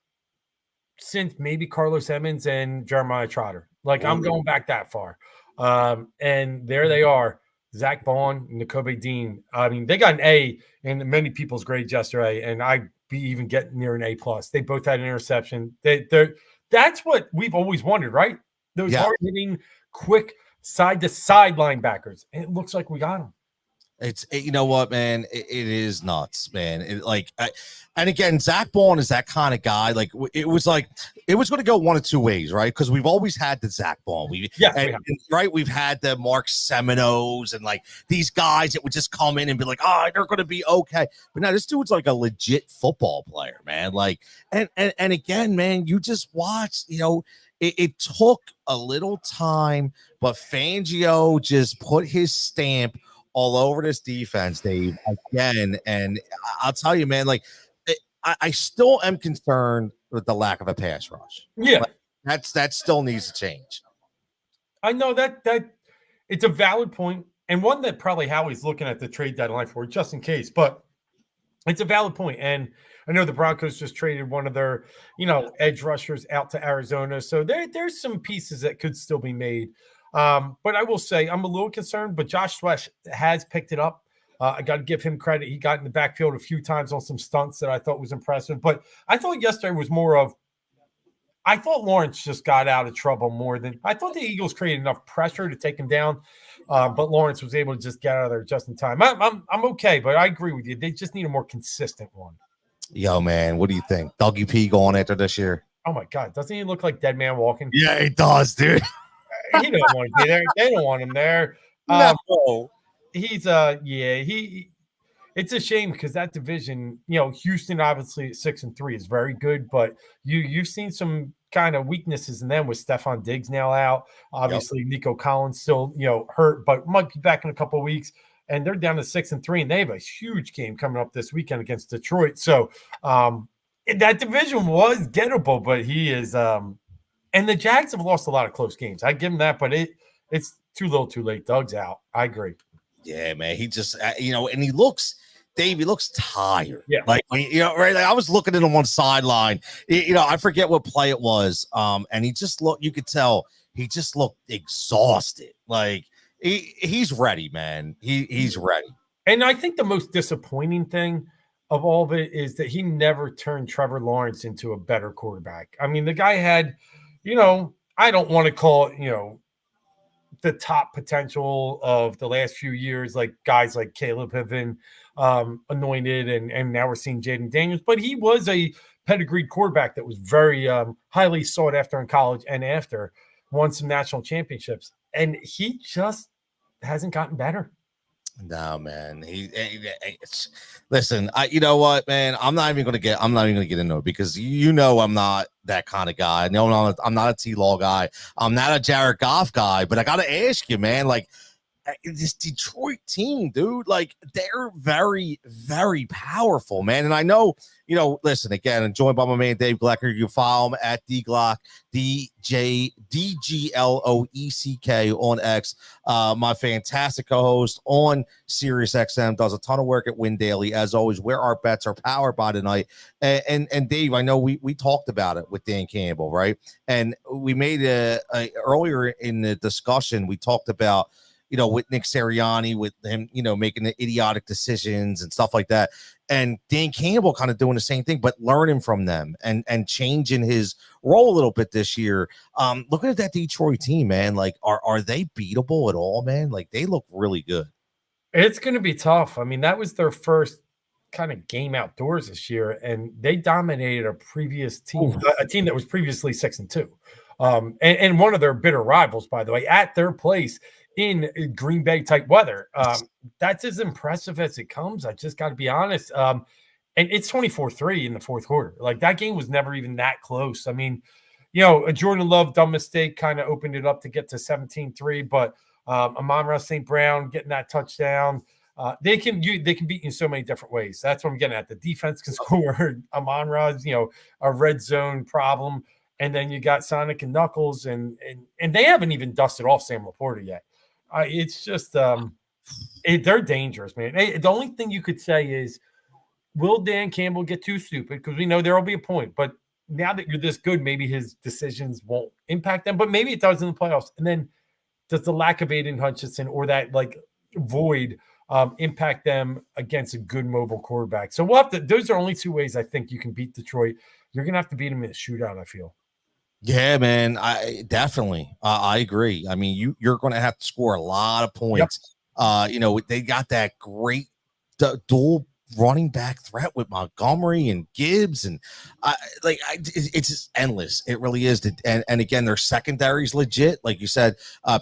since maybe Carlos Emmons and Jeremiah Trotter. I'm going back that far. And there they are, Zach Bond and Nakobe Dean. I mean, they got an A in many people's grades yesterday, and I'd be even getting near an A+. They both had an interception. That's what we've always wanted, right? Those hard-hitting, quick, side-to-side linebackers. And it looks like we got them. You know what, man? It is nuts, man. And again, Zach Bond is that kind of guy. It was going to go one of two ways, right? Because we've always had the Zach Bond. We've had the Mark Seminos and these guys that would just come in and be like, they're going to be okay. But now this dude's like a legit football player, man. And again, man, you just watch. It took a little time, but Fangio just put his stamp all over this defense, Dave, again. And I'll tell you, man, like I still am concerned with the lack of a pass rush. Yeah, Like, that still needs to change. I know that it's a valid point, and one that probably Howie's looking at the trade deadline for, just in case. But it's a valid point, and I know the Broncos just traded one of their, edge rushers out to Arizona, so there's some pieces that could still be made. But I will say I'm a little concerned, but Josh Sweat has picked it up. I got to give him credit. He got in the backfield a few times on some stunts that I thought was impressive. But I thought yesterday was more of, I thought Lawrence just got out of trouble more than I thought the Eagles created enough pressure to take him down. But Lawrence was able to just get out of there just in time. I'm okay, but I agree with you. They just need a more consistent one. Yo, man, what do you think? Dougie P going after this year? Oh my God, doesn't he look like Dead Man Walking? Yeah, he does, dude. He don't want to be there. They don't want him there. No. He's it's a shame because that division, Houston obviously at 6-3 is very good, but you've seen some kind of weaknesses in them with Stephon Diggs now out. Obviously, Nico Collins still, hurt, but might be back in a couple of weeks. And they're down to 6-3, and they have a huge game coming up this weekend against Detroit. So that division was gettable, but he is and the Jags have lost a lot of close games. I give him that, but it's too little, too late. Doug's out. I agree. Yeah, man. He just, and he looks, Dave, he looks tired. Yeah. Like, right. Like I was looking at him on sideline. I forget what play it was. And he just looked, you could tell he just looked exhausted. Like he's ready, man. He's ready. And I think the most disappointing thing of all of it is that he never turned Trevor Lawrence into a better quarterback. I mean, the guy had, I don't want to call it, the top potential of the last few years, like guys like Caleb have been anointed, and now we're seeing Jaden Daniels. But he was a pedigreed quarterback that was very highly sought after in college and after, won some national championships, and he just hasn't gotten better. No, man. Listen. You know what, man? I'm not even gonna get into it because I'm not that kind of guy. No, I'm not a T-Law guy. I'm not a Jared Goff guy. But I gotta ask you, man. Like this Detroit team, dude. Like they're very, very powerful, man. And I know, listen again. I'm joined by my man Dave Glecker. You can follow him at DGlock, DGLOECK on X. My fantastic co-host on Sirius XM does a ton of work at Win Daily. As always, where our bets are powered by tonight. And Dave, I know we talked about it with Dan Campbell, right? And we made earlier in the discussion, we talked about, with Nick Sirianni, with him, making the idiotic decisions and stuff like that. And Dan Campbell kind of doing the same thing, but learning from them and changing his role a little bit this year. Looking at that Detroit team, man, like, are they beatable at all, man? Like, they look really good. It's going to be tough. I mean, that was their first kind of game outdoors this year, and they dominated a previous team, a team that was previously 6-2. And one of their bitter rivals, by the way, at their place in Green Bay type weather. That's as impressive as it comes. I just got to be honest. And it's 24-3 in the fourth quarter. Like that game was never even that close. I mean, a Jordan Love dumb mistake kind of opened it up to get to 17-3, but Amon-Ra St. Brown getting that touchdown. They can beat you in so many different ways. That's what I'm getting at. The defense can score. Amon-Ra's, a red zone problem. And then you got Sonic and Knuckles, and they haven't even dusted off Sam Laporta yet. It's just they're dangerous, man. The only thing you could say is, will Dan Campbell get too stupid? Because we know there will be a point. But now that you're this good, maybe his decisions won't impact them. But maybe it does in the playoffs. And then does the lack of Aiden Hutchinson or that void impact them against a good mobile quarterback? So we'll have to. Those are only two ways I think you can beat Detroit. You're gonna have to beat them in a shootout, I feel. Yeah, man. I definitely. I agree. I mean, you're going to have to score a lot of points. Yep. They got that great dual running back threat with Montgomery and Gibbs, and it's just endless. It really is. And again, their secondary is legit, like you said.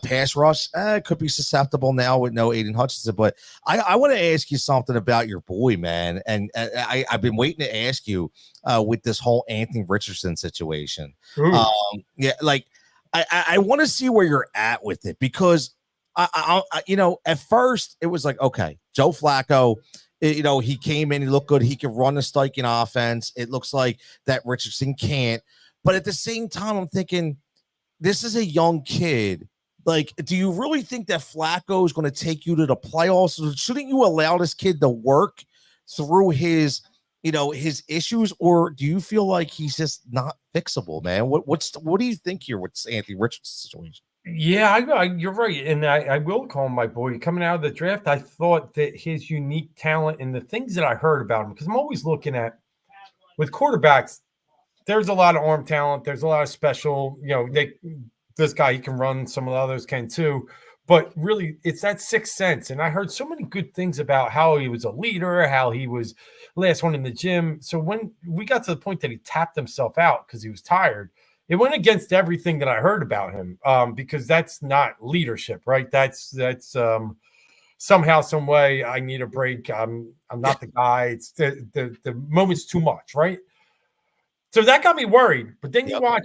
Pass rush could be susceptible now with no Aiden Hutchinson. But I want to ask you something about your boy, man. And I've been waiting to ask you with this whole Anthony Richardson situation. I want to see where you're at with it, because At first it was like, okay, Joe Flacco, he came in, he looked good, he could run the Steichen offense. It looks like that Richardson can't. But at the same time, I'm thinking, this is a young kid. Like, do you really think that Flacco is going to take you to the playoffs? Shouldn't you allow this kid to work through his issues, or do you feel like he's just not fixable, man? What do you think here with Anthony Richardson's situation? Yeah, you're right. And I will call him my boy. Coming out of the draft, I thought that his unique talent and the things that I heard about him, because I'm always looking at, with quarterbacks, there's a lot of arm talent. There's a lot of special, this guy, he can run, some of the others can too. But really, it's that sixth sense. And I heard so many good things about how he was a leader, how he was last one in the gym. So when we got to the point that he tapped himself out because he was tired, it went against everything that I heard about him, because that's not leadership, right? That's somehow, some way, I need a break. I'm not the guy. It's the moment's too much, right? So that got me worried. But then you watch,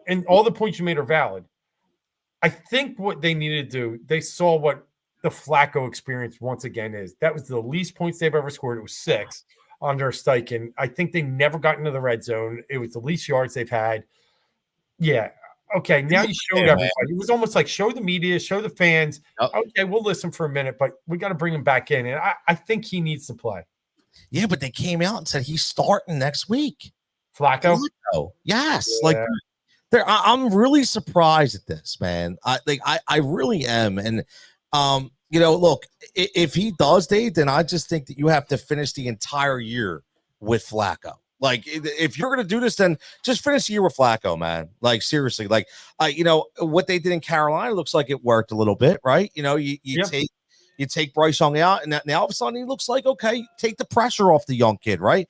and all the points you made are valid. I think what they needed to do, they saw what the Flacco experience once again is. That was the least points they've ever scored. It was 6 under Steichen. I think they never got into the red zone. It was the least yards they've had. Yeah. Okay. Now you showed everybody. It was almost like show the media, show the fans. Okay, we'll listen for a minute, but we got to bring him back in. And I think he needs to play. Yeah, but they came out and said he's starting next week. Flacco? Yes. Yeah. I'm really surprised at this, man. I really am. And look, if he does, Dave, then I just think that you have to finish the entire year with Flacco. Like, if you're going to do this, then just finish the year with Flacco, man. Like, seriously, what they did in Carolina looks like it worked a little bit, right? You take Bryce Young out, and now all of a sudden he looks like, okay, take the pressure off the young kid, right?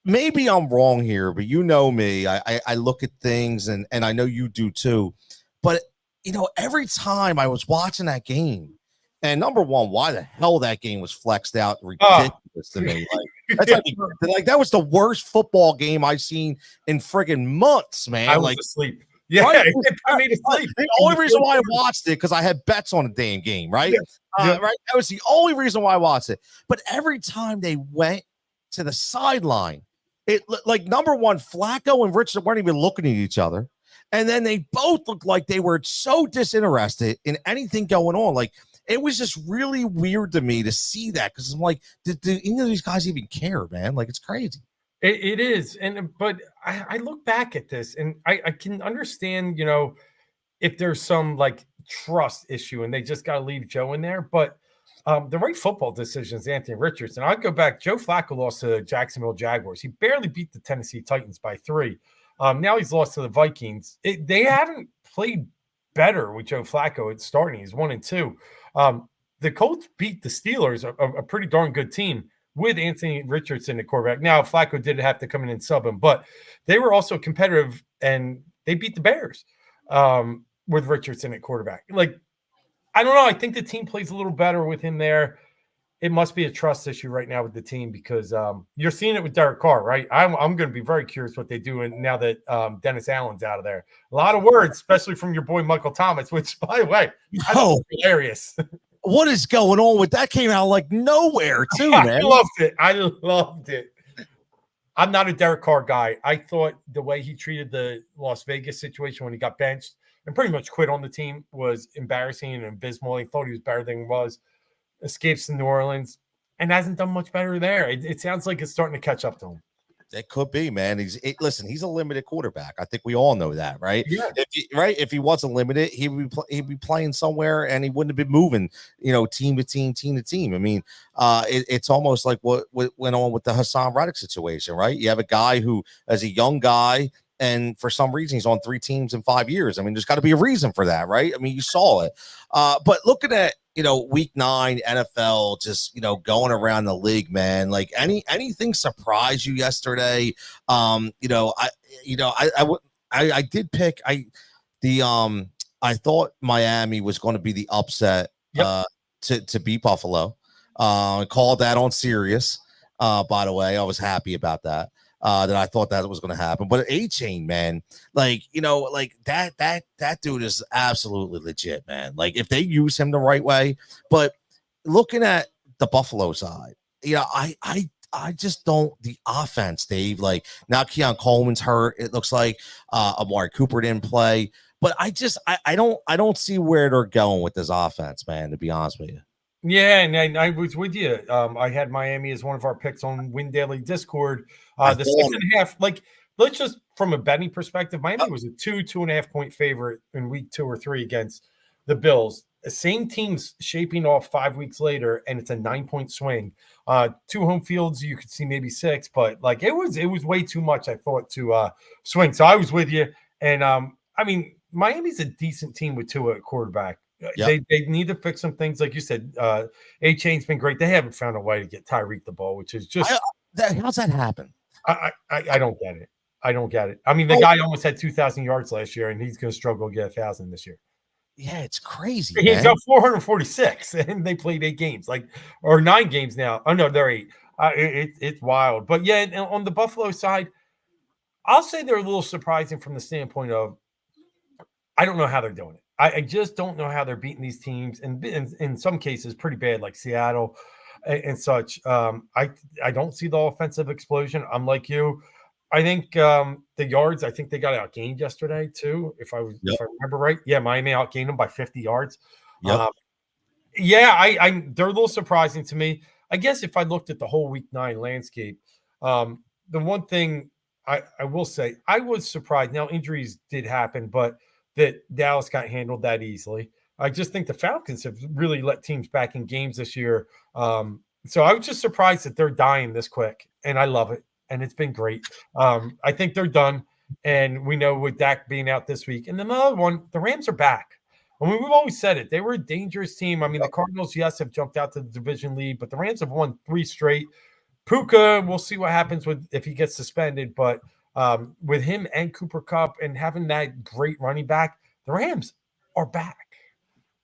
Maybe I'm wrong here, but you know me. I look at things, and I know you do too. But, every time I was watching that game, and number one, why the hell that game was flexed out ridiculous to me. That was the worst football game I've seen in friggin' months, man. I was asleep. Yeah, right? It put me to sleep. The only reason why I watched it because I had bets on the damn game, right? Right. That was the only reason why I watched it. But every time they went to the sideline, it number one, Flacco and Richardson weren't even looking at each other. And then they both looked like they were so disinterested in anything going on. Like, it was just really weird to me to see that, because I'm like, do any of these guys even care, man? Like, it's crazy. It is. But I look back at this, and I can understand, if there's some trust issue and they just got to leave Joe in there. But the right football decisions, Anthony Richardson. I'd go back. Joe Flacco lost to the Jacksonville Jaguars. He barely beat the Tennessee Titans by 3. Now he's lost to the Vikings. They haven't played better with Joe Flacco at starting. He's 1-2. The Colts beat the Steelers, a pretty darn good team, with Anthony Richardson at quarterback. Now, Flacco did have to come in and sub him, but they were also competitive, and they beat the Bears with Richardson at quarterback. I don't know. I think the team plays a little better with him there. It must be a trust issue right now with the team, because you're seeing it with Derek Carr, right? I'm going to be very curious what they do now that Dennis Allen's out of there. A lot of words, especially from your boy Michael Thomas, which, by the way, I thought was hilarious. What is going on with that? Came out like nowhere, too, man. I loved it. I'm not a Derek Carr guy. I thought the way he treated the Las Vegas situation when he got benched and pretty much quit on the team was embarrassing and abysmal. He thought he was better than he was. Escapes to New Orleans and hasn't done much better there. It sounds like it's starting to catch up to him. It could be, man. He's a limited quarterback. I think we all know that, right? Yeah. If he wasn't limited, he'd be playing somewhere, and he wouldn't have been moving, team to team. I mean, it's almost like what went on with the Hassan Reddick situation, right? You have a guy who, as a young guy, and for some reason he's on 3 teams in 5 years. I mean, there's got to be a reason for that, right? I mean, you saw it. But looking at week 9 NFL, just going around the league, man. Like, anything surprise you yesterday? I did pick. I thought Miami was going to be the upset to beat Buffalo. Called that on Sirius. By the way, I was happy about that. that I thought that was going to happen. But A-Chain, man, like, like that dude is absolutely legit, man. Like if they use him the right way. But looking at the Buffalo side, I just don't, the offense, Dave. Like now Keon Coleman's hurt. It looks like Amari Cooper didn't play. But I don't see where they're going with this offense, man, to be honest with you. Yeah, and I was with you. I had Miami as one of our picks on Win Daily Discord. The 6.5, like, let's just from a betting perspective, Miami was a 2.5 point favorite in week 2 or 3 against the Bills. The same team's shaping off 5 weeks later, and it's a 9-point swing. 2 home fields, you could see maybe 6, but like it was way too much, I thought, to swing. So I was with you. And I mean, Miami's a decent team with Tua at quarterback. Yep. They need to fix some things, like you said. A-Chain's been great. They haven't found a way to get Tyreek the ball, which is just how's that happen? I don't get it. I don't get it. I mean, the guy almost had 2,000 yards last year, and he's going to struggle to get 1,000 this year. Yeah, it's crazy. He's got 446, and they played 8 games, or 9 games now. Oh no, they're 8. It's wild. But yeah, on the Buffalo side, I'll say they're a little surprising from the standpoint of I don't know how they're doing it. I just don't know how they're beating these teams, and in some cases pretty bad, like Seattle and such. I don't see the offensive explosion. I'm like you. I think the yards, I think they got outgained yesterday too, if I remember right. Yeah, Miami outgained them by 50 yards. Yep. They're a little surprising to me. I guess if I looked at the whole week 9 landscape, the one thing I will say, I was surprised. Now, injuries did happen, but that Dallas got handled that easily. I just think the Falcons have really let teams back in games this year. So I was just surprised that they're dying this quick, and I love it. And it's been great. I think they're done. And we know with Dak being out this week. And another one, the Rams are back. I mean, we've always said it. They were a dangerous team. I mean, the Cardinals, yes, have jumped out to the division lead, but the Rams have won 3 straight. Puka, we'll see what happens if he gets suspended. But with him and Cooper Kupp and having that great running back, the Rams are back.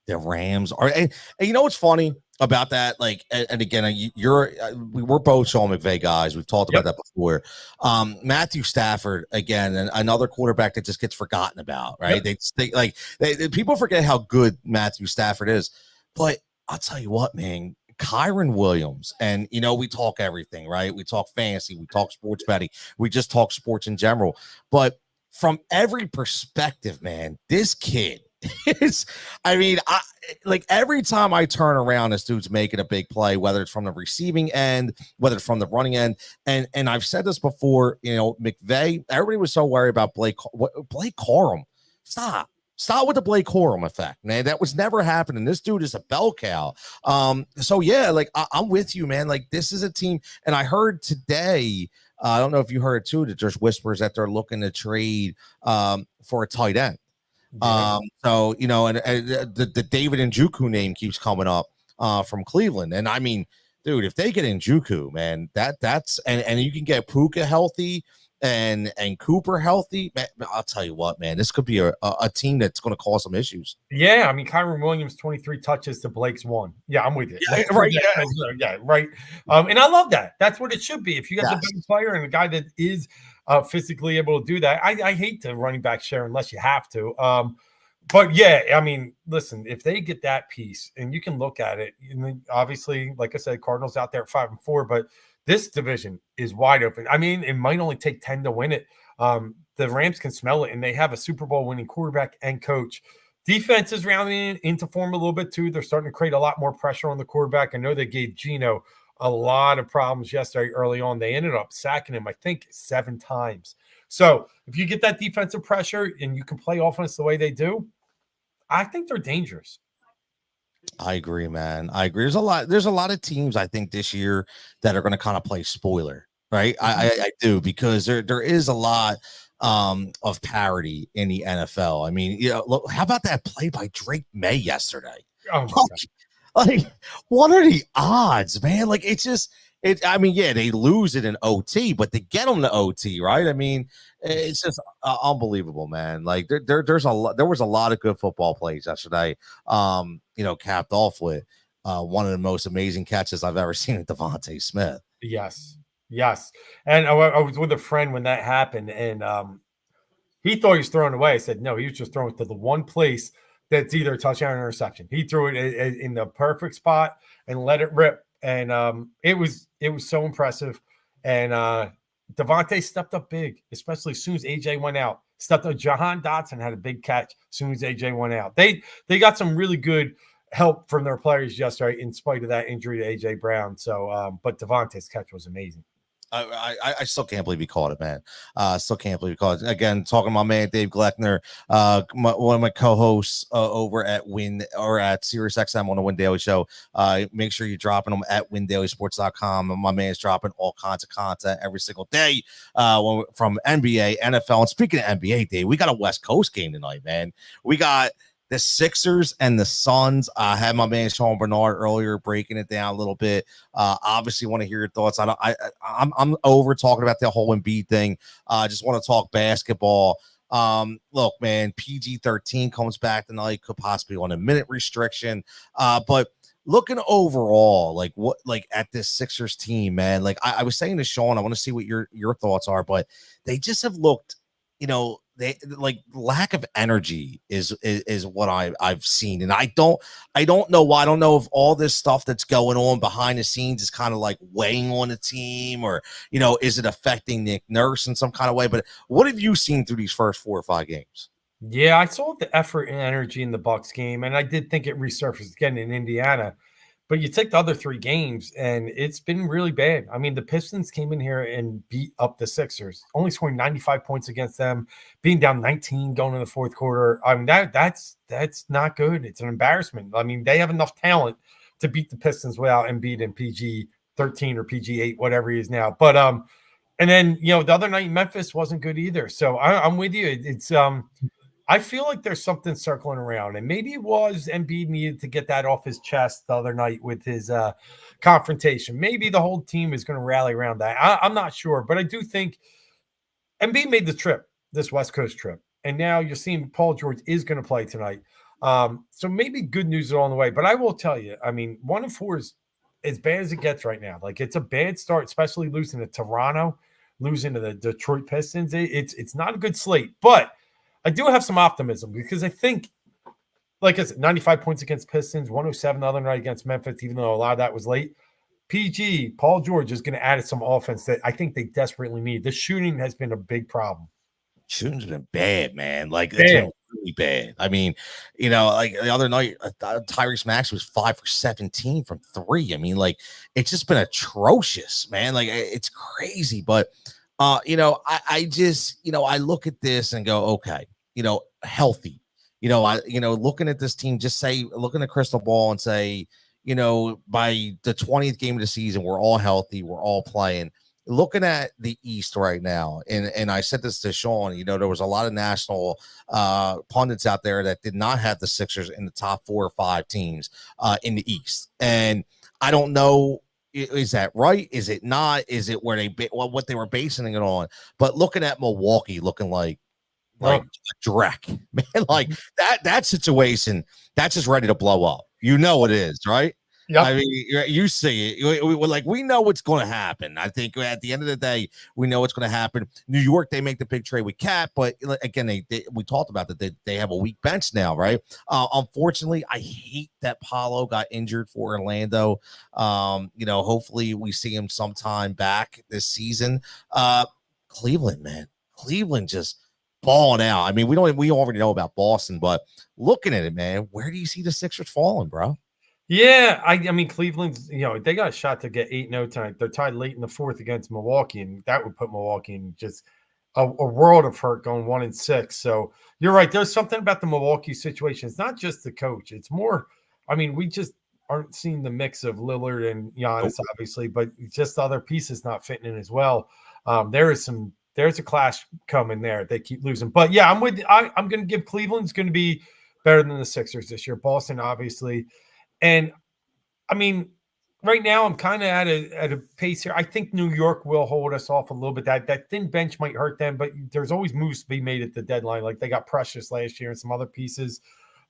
The Rams are, and you know what's funny about that? Like, and again, we're both Sean McVay guys. We've talked about that before. Matthew Stafford, again, and another quarterback that just gets forgotten about, right? They people forget how good Matthew Stafford is. But I'll tell you what, man, Kyron Williams, and we talk everything, right? We talk fantasy, we talk sports betting, we just talk sports in general. But from every perspective, man, this kid is, like every time I turn around, this dude's making a big play, whether it's from the receiving end, whether it's from the running end. And I've said this before, McVay, everybody was so worried about Blake Corum. Stop with the Blake Corum effect, man. That was never happening. This dude is a bell cow. So yeah, like I'm with you, man. Like this is a team. And I heard today, I don't know if you heard it too, that there's whispers that they're looking to trade for a tight end. So and the David Njoku name keeps coming up from Cleveland, and I mean, dude, if they get Njoku, man, that's and you can get Puka healthy and Cooper healthy, man, I'll tell you what, man, this could be a team that's going to cause some issues. Yeah, I mean, Kyron Williams 23 touches to Blake's 1. Yeah, I'm with you. Yeah, right. Yeah, right. And I love that. That's what it should be. If you got the better player and a guy that is physically able to do that. I hate the running back share unless you have to. But yeah, I mean, listen, if they get that piece, and you can look at it, obviously, like I said, Cardinals out there at 5-4, but this division is wide open. I mean, it might only take 10 to win it. The Rams can smell it, and they have a Super Bowl winning quarterback and coach. Defense is rounding into form a little bit too. They're starting to create a lot more pressure on the quarterback. I know they gave Geno a lot of problems yesterday early on. They ended up sacking him, I think, 7 times. So if you get that defensive pressure and you can play offense the way they do, I think they're dangerous. I agree, man. I agree. There's a lot of teams, I think, this year that are going to kind of play spoiler, right? I do, because there is a lot of parity in the NFL. I mean, look, how about that play by Drake May yesterday? Oh my God. Like, what are the odds, man? Like, I mean, yeah, they lose it in OT, but to get them to OT, right? I mean, it's just unbelievable, man. Like, there was a lot of good football plays yesterday. Capped off with one of the most amazing catches I've ever seen at Devontae Smith. Yes. Yes. And I was with a friend when that happened, and he thought he was throwing away. I said, no, he was just throwing to the one place that's either a touchdown or interception. He threw it in the perfect spot and let it rip. And it was so impressive. And Devontae stepped up big, especially as soon as AJ went out. Stepped up. Jahan Dotson had a big catch as soon as AJ went out. They got some really good help from their players yesterday, in spite of that injury to AJ Brown. So, but Devontae's catch was amazing. I still can't believe he caught it, man. Still can't believe he caught it. Again, talking to my man Dave Gleckner, one of my co-hosts over at Sirius XM on the Win Daily Show. Make sure you're dropping them at windailysports.com. My man's dropping all kinds of content every single day from NBA, NFL. And speaking of NBA, Dave, we got a West Coast game tonight, man. We got the Sixers and the Suns. I had my man Sean Bernard earlier breaking it down a little bit. Obviously, want to hear your thoughts. I'm over talking about the whole Embiid thing. I just want to talk basketball. Look, man, PG-13 comes back tonight. Could possibly on a minute restriction. But looking overall, at this Sixers team, man, I was saying to Sean, I want to see what your thoughts are, but they just have looked, they lack of energy is what I've seen. And I don't know why. I don't know if all this stuff that's going on behind the scenes is kind of like weighing on the team, or, is it affecting Nick Nurse in some kind of way? But what have you seen through these first 4 or 5 games? Yeah, I saw the effort and energy in the Bucks game, and I did think it resurfaced again in Indiana. But you take the other 3 games, and it's been really bad. I mean, the Pistons came in here and beat up the Sixers, only scoring 95 points against them, being down 19 going in the fourth quarter. I mean, that's not good. It's an embarrassment. I mean, they have enough talent to beat the Pistons without Embiid and PG-13 or PG-8, whatever he is now. But and then the other night Memphis wasn't good either. So I'm with you. It's I feel like there's something circling around, and maybe it was Embiid needed to get that off his chest the other night with his confrontation. Maybe the whole team is going to rally around that. I'm not sure, but I do think Embiid made the trip, this West Coast trip, and now you're seeing Paul George is going to play tonight. So maybe good news along the way. But I will tell you, I mean, 1-4 is as bad as it gets right now. Like, it's a bad start, especially losing to Toronto, losing to the Detroit Pistons. It's not a good slate, but I do have some optimism because I think, like I said, 95 points against Pistons, 107 the other night against Memphis, even though a lot of that was late. Paul George is going to add some offense that I think they desperately need. The shooting has been a big problem. Shooting's been bad, man. It's been really bad. I mean, the other night, Tyrese Maxey was 5 for 17 from 3. I mean, it's just been atrocious, man. It's crazy. But, I just, I look at this and go, okay, healthy. Looking at this team, just say, look in the crystal ball and say, by the 20th game of the season, we're all healthy, we're all playing. Looking at the East right now, and I said this to Sean, there was a lot of national pundits out there that did not have the Sixers in the top 4 or 5 teams in the East. And I don't know, is that right? Is it not? Is it where what they were basing it on? But looking at Milwaukee, looking like a dreck, man, that situation, that's just ready to blow up. It is, right? Yeah, I mean, you see it. We know what's going to happen. I think at the end of the day, we know what's going to happen. New York, they make the big trade with Cat, but again, we talked about that. They have a weak bench now, right? Unfortunately, I hate that Paolo got injured for Orlando. Hopefully we see him sometime back this season. Cleveland, man, Cleveland just balling out. I mean, we already know about Boston, but looking at it, man, where do you see the Sixers falling, bro? Yeah, I mean, Cleveland's, they got a shot to get 8-0 tonight. They're tied late in the fourth against Milwaukee, and that would put Milwaukee in just a world of hurt, going 1-6. So you're right. There's something about the Milwaukee situation. It's not just the coach. It's more, I mean, we just aren't seeing the mix of Lillard and Giannis, obviously, but just the other pieces not fitting in as well. There's a clash coming there. They keep losing. But yeah, I'm going to give Cleveland's going to be better than the Sixers this year. Boston, obviously. And I mean, right now I'm kind of at a pace here. I think New York will hold us off a little bit. That thin bench might hurt them, but there's always moves to be made at the deadline. Like they got Precious last year and some other pieces.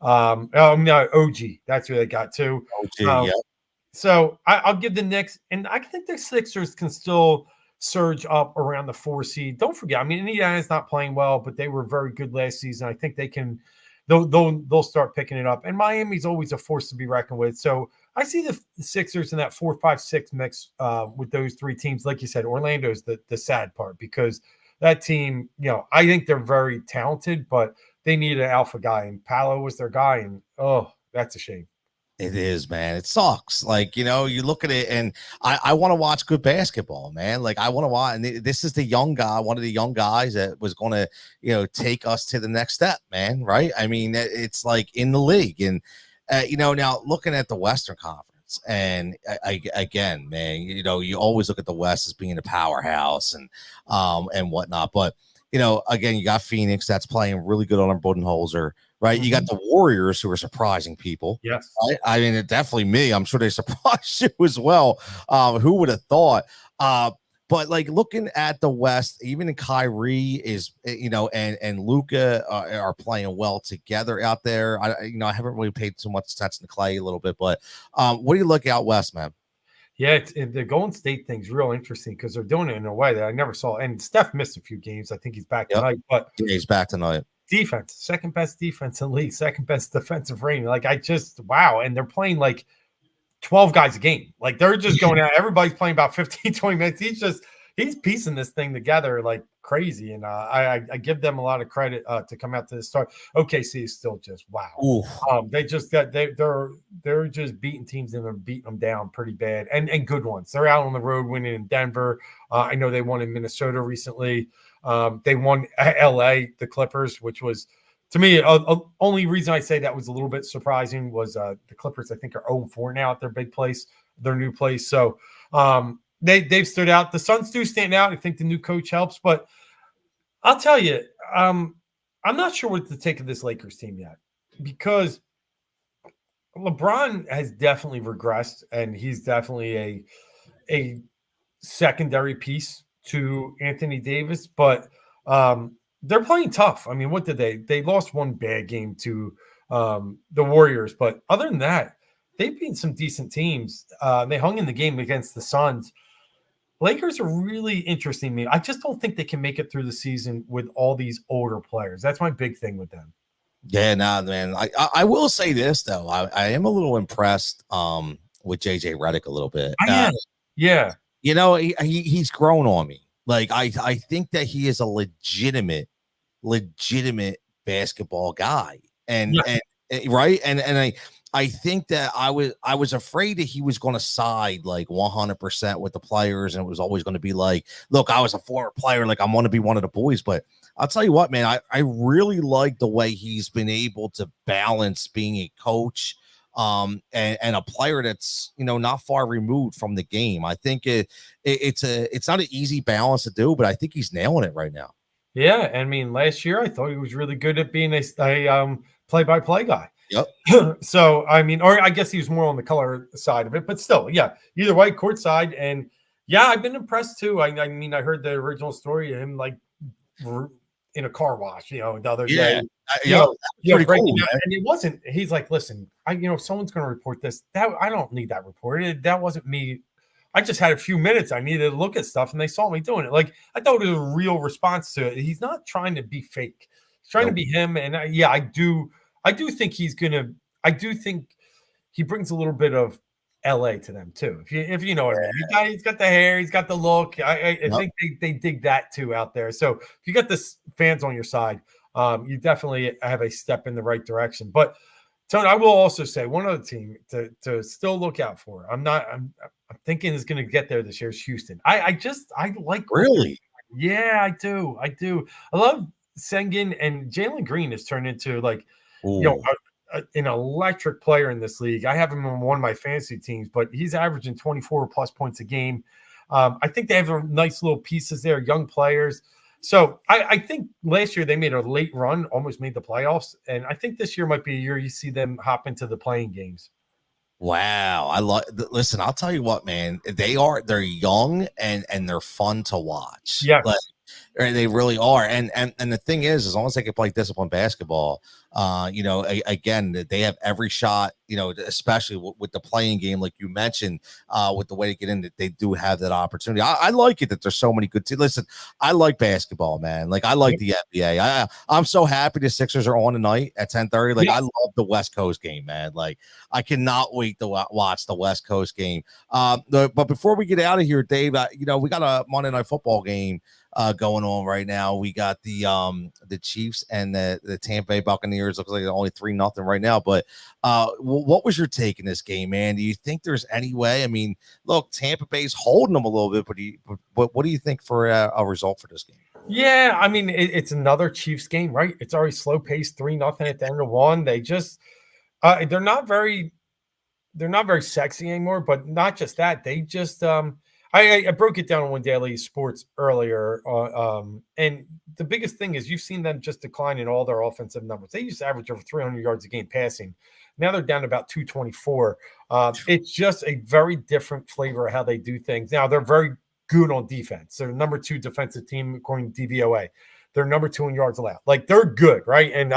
No, OG, that's who they got too. OG, yeah. So I'll give the Knicks, and I think the Sixers can still surge up around the 4 seed. Don't forget, I mean, Indiana's not playing well, but they were very good last season. I think they can, they'll start picking it up. And Miami's always a force to be reckoned with. So I see the Sixers in that 4-5-6 mix with those three teams. Like you said, Orlando's the sad part because that team, I think they're very talented, but they need an alpha guy, and Paolo was their guy. And that's a shame. It is, man. It sucks. Like, you look at it and I want to watch good basketball, man. Like I want to watch, and this is the young guy, one of the young guys that was going to, take us to the next step, man. Right. I mean, it's like in the league and, now looking at the Western Conference and again, man, you always look at the West as being a powerhouse and whatnot. But, again, you got Phoenix that's playing really good on Budenholzer. Right, you got the Warriors who are surprising people. Yes, right? I mean, it definitely me. I'm sure they surprised you as well. Who would have thought? But like looking at the West, even in Kyrie is, and Luka are playing well together out there. I haven't really paid so much attention to Clay a little bit, but what do you look out West, man? Yeah, the Golden State thing's real interesting because they're doing it in a way that I never saw. And Steph missed a few games. I think he's back tonight, but he's back tonight. Defense, second best defense in the league, second best defensive rating. Like wow. And they're playing like 12 guys a game. Like they're just going out. Everybody's playing about 15, 20 minutes. He's piecing this thing together like crazy. And I give them a lot of credit to come out to the start. OKC is still just wow. They just they're just beating teams and they're beating them down pretty bad and good ones. They're out on the road winning in Denver. I know they won in Minnesota recently. They won LA, the Clippers, which was, to me, only reason I say that was a little bit surprising was the Clippers, I think, are 0-4 now at their big place, their new place. So they've stood out. The Suns do stand out. I think the new coach helps. But I'll tell you, I'm not sure what to take of this Lakers team yet because LeBron has definitely regressed, and he's definitely a secondary piece to Anthony Davis, but they're playing tough. I mean, what did they lost one bad game to the Warriors, but other than that, they've beaten some decent teams. They hung in the game against the Suns. Lakers are really interesting to me. I just don't think they can make it through the season with all these older players. That's my big thing with them. Yeah, man. I will say this though. I am a little impressed with JJ Redick a little bit. I am. Yeah. He's grown on me. Like I think that he is a legitimate basketball guy, and right, and I think that I was afraid that he was going to side like 100% with the players, and it was always going to be like, look, I was a former player, like I'm going to be one of the boys. But I'll tell you what, man, I really like the way he's been able to balance being a coach. And a player that's not far removed from the game. I think it's not an easy balance to do, but I think he's nailing it right now. Yeah, I mean, last year I thought he was really good at being a play-by-play guy. Yep. So I mean, or I guess he was more on the color side of it, but still, yeah. Either way, courtside, and yeah, I've been impressed too. I mean, I heard the original story of him like in a car wash, the other day. Pretty cool, and it wasn't. He's like, listen, someone's going to report this. That I don't need that reported. That wasn't me. I just had a few minutes. I needed to look at stuff, and they saw me doing it. Like I thought it was a real response to it. He's not trying to be fake. He's trying to be him. And I do think he's gonna. I do think he brings a little bit of LA to them too. If you know what I mean. He's got the hair. He's got the look. I think they dig that too out there. So if you got the fans on your side, you definitely have a step in the right direction. But Tony, I will also say one other team to still look out for. I'm thinking is going to get there this year is Houston. I like really. Yeah, I do. I love Sengun, and Jalen Green has turned into like an electric player in this league. I have him on one of my fantasy teams, but he's averaging 24 plus points a game. I think they have nice little pieces there, young players. So I think last year they made a late run, almost made the playoffs. And I think this year might be a year you see them hop into the playing games. Wow. Listen, I'll tell you what, man, they're young and they're fun to watch. Yeah. Or they really are. And the thing is, as long as they can play disciplined basketball, again, they have every shot, especially with the playing game, like you mentioned, with the way to get in, that they do have that opportunity. I like it that there's so many good teams. Listen, I like basketball, man. Like, I like the NBA. I'm so happy the Sixers are on tonight at 10:30. Like, I love the West Coast game, man. Like, I cannot wait to watch the West Coast game. But before we get out of here, Dave, we got a Monday Night Football game going on right now. We got the Chiefs and the Tampa Bay Buccaneers. Looks like they're only 3-0 right now. But what was your take in this game, man? Do you think there's any way? I mean, look, Tampa Bay's holding them a little bit, but what do you think for a result for this game? Yeah, I mean, it's another Chiefs game, right? It's already slow paced, 3-0 at the end of one. They just they're not very sexy anymore. But not just that, they just I broke it down on One Daily Sports earlier, and the biggest thing is you've seen them just decline in all their offensive numbers. They used to average over 300 yards a game passing. Now they're down to about 224. It's just a very different flavor of how they do things. Now they're very good on defense. They're number 2 defensive team according to DVOA. They're number 2 in yards allowed. Like, they're good, right? And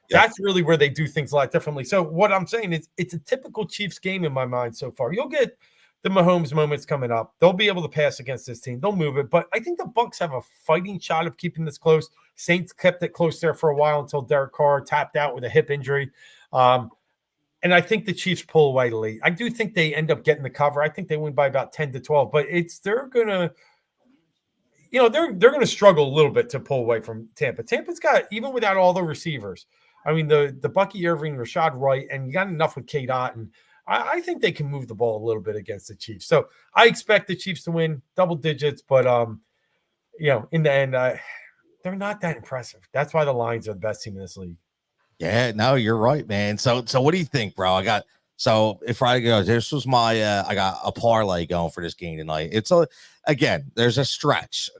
that's really where they do things a lot differently. So what I'm saying is it's a typical Chiefs game in my mind so far. You'll get the Mahomes moments coming up. They'll be able to pass against this team. They'll move it. But I think the Bucs have a fighting shot of keeping this close. Saints kept it close there for a while until Derek Carr tapped out with a hip injury. And I think the Chiefs pull away late. I do think they end up getting the cover. I think they win by about 10-12. But they're gonna struggle a little bit to pull away from Tampa. Tampa's got, even without all the receivers, I mean, the Bucky Irving, Rashad Wright, and you got enough with K-Dot, and I think they can move the ball a little bit against the Chiefs. So I expect the Chiefs to win double digits, but in the end, they're not that impressive. That's why the Lions are the best team in this league. Yeah, no, you're right, man. So what do you think, bro? If Friday goes, this was my I got a parlay going for this game tonight. There's a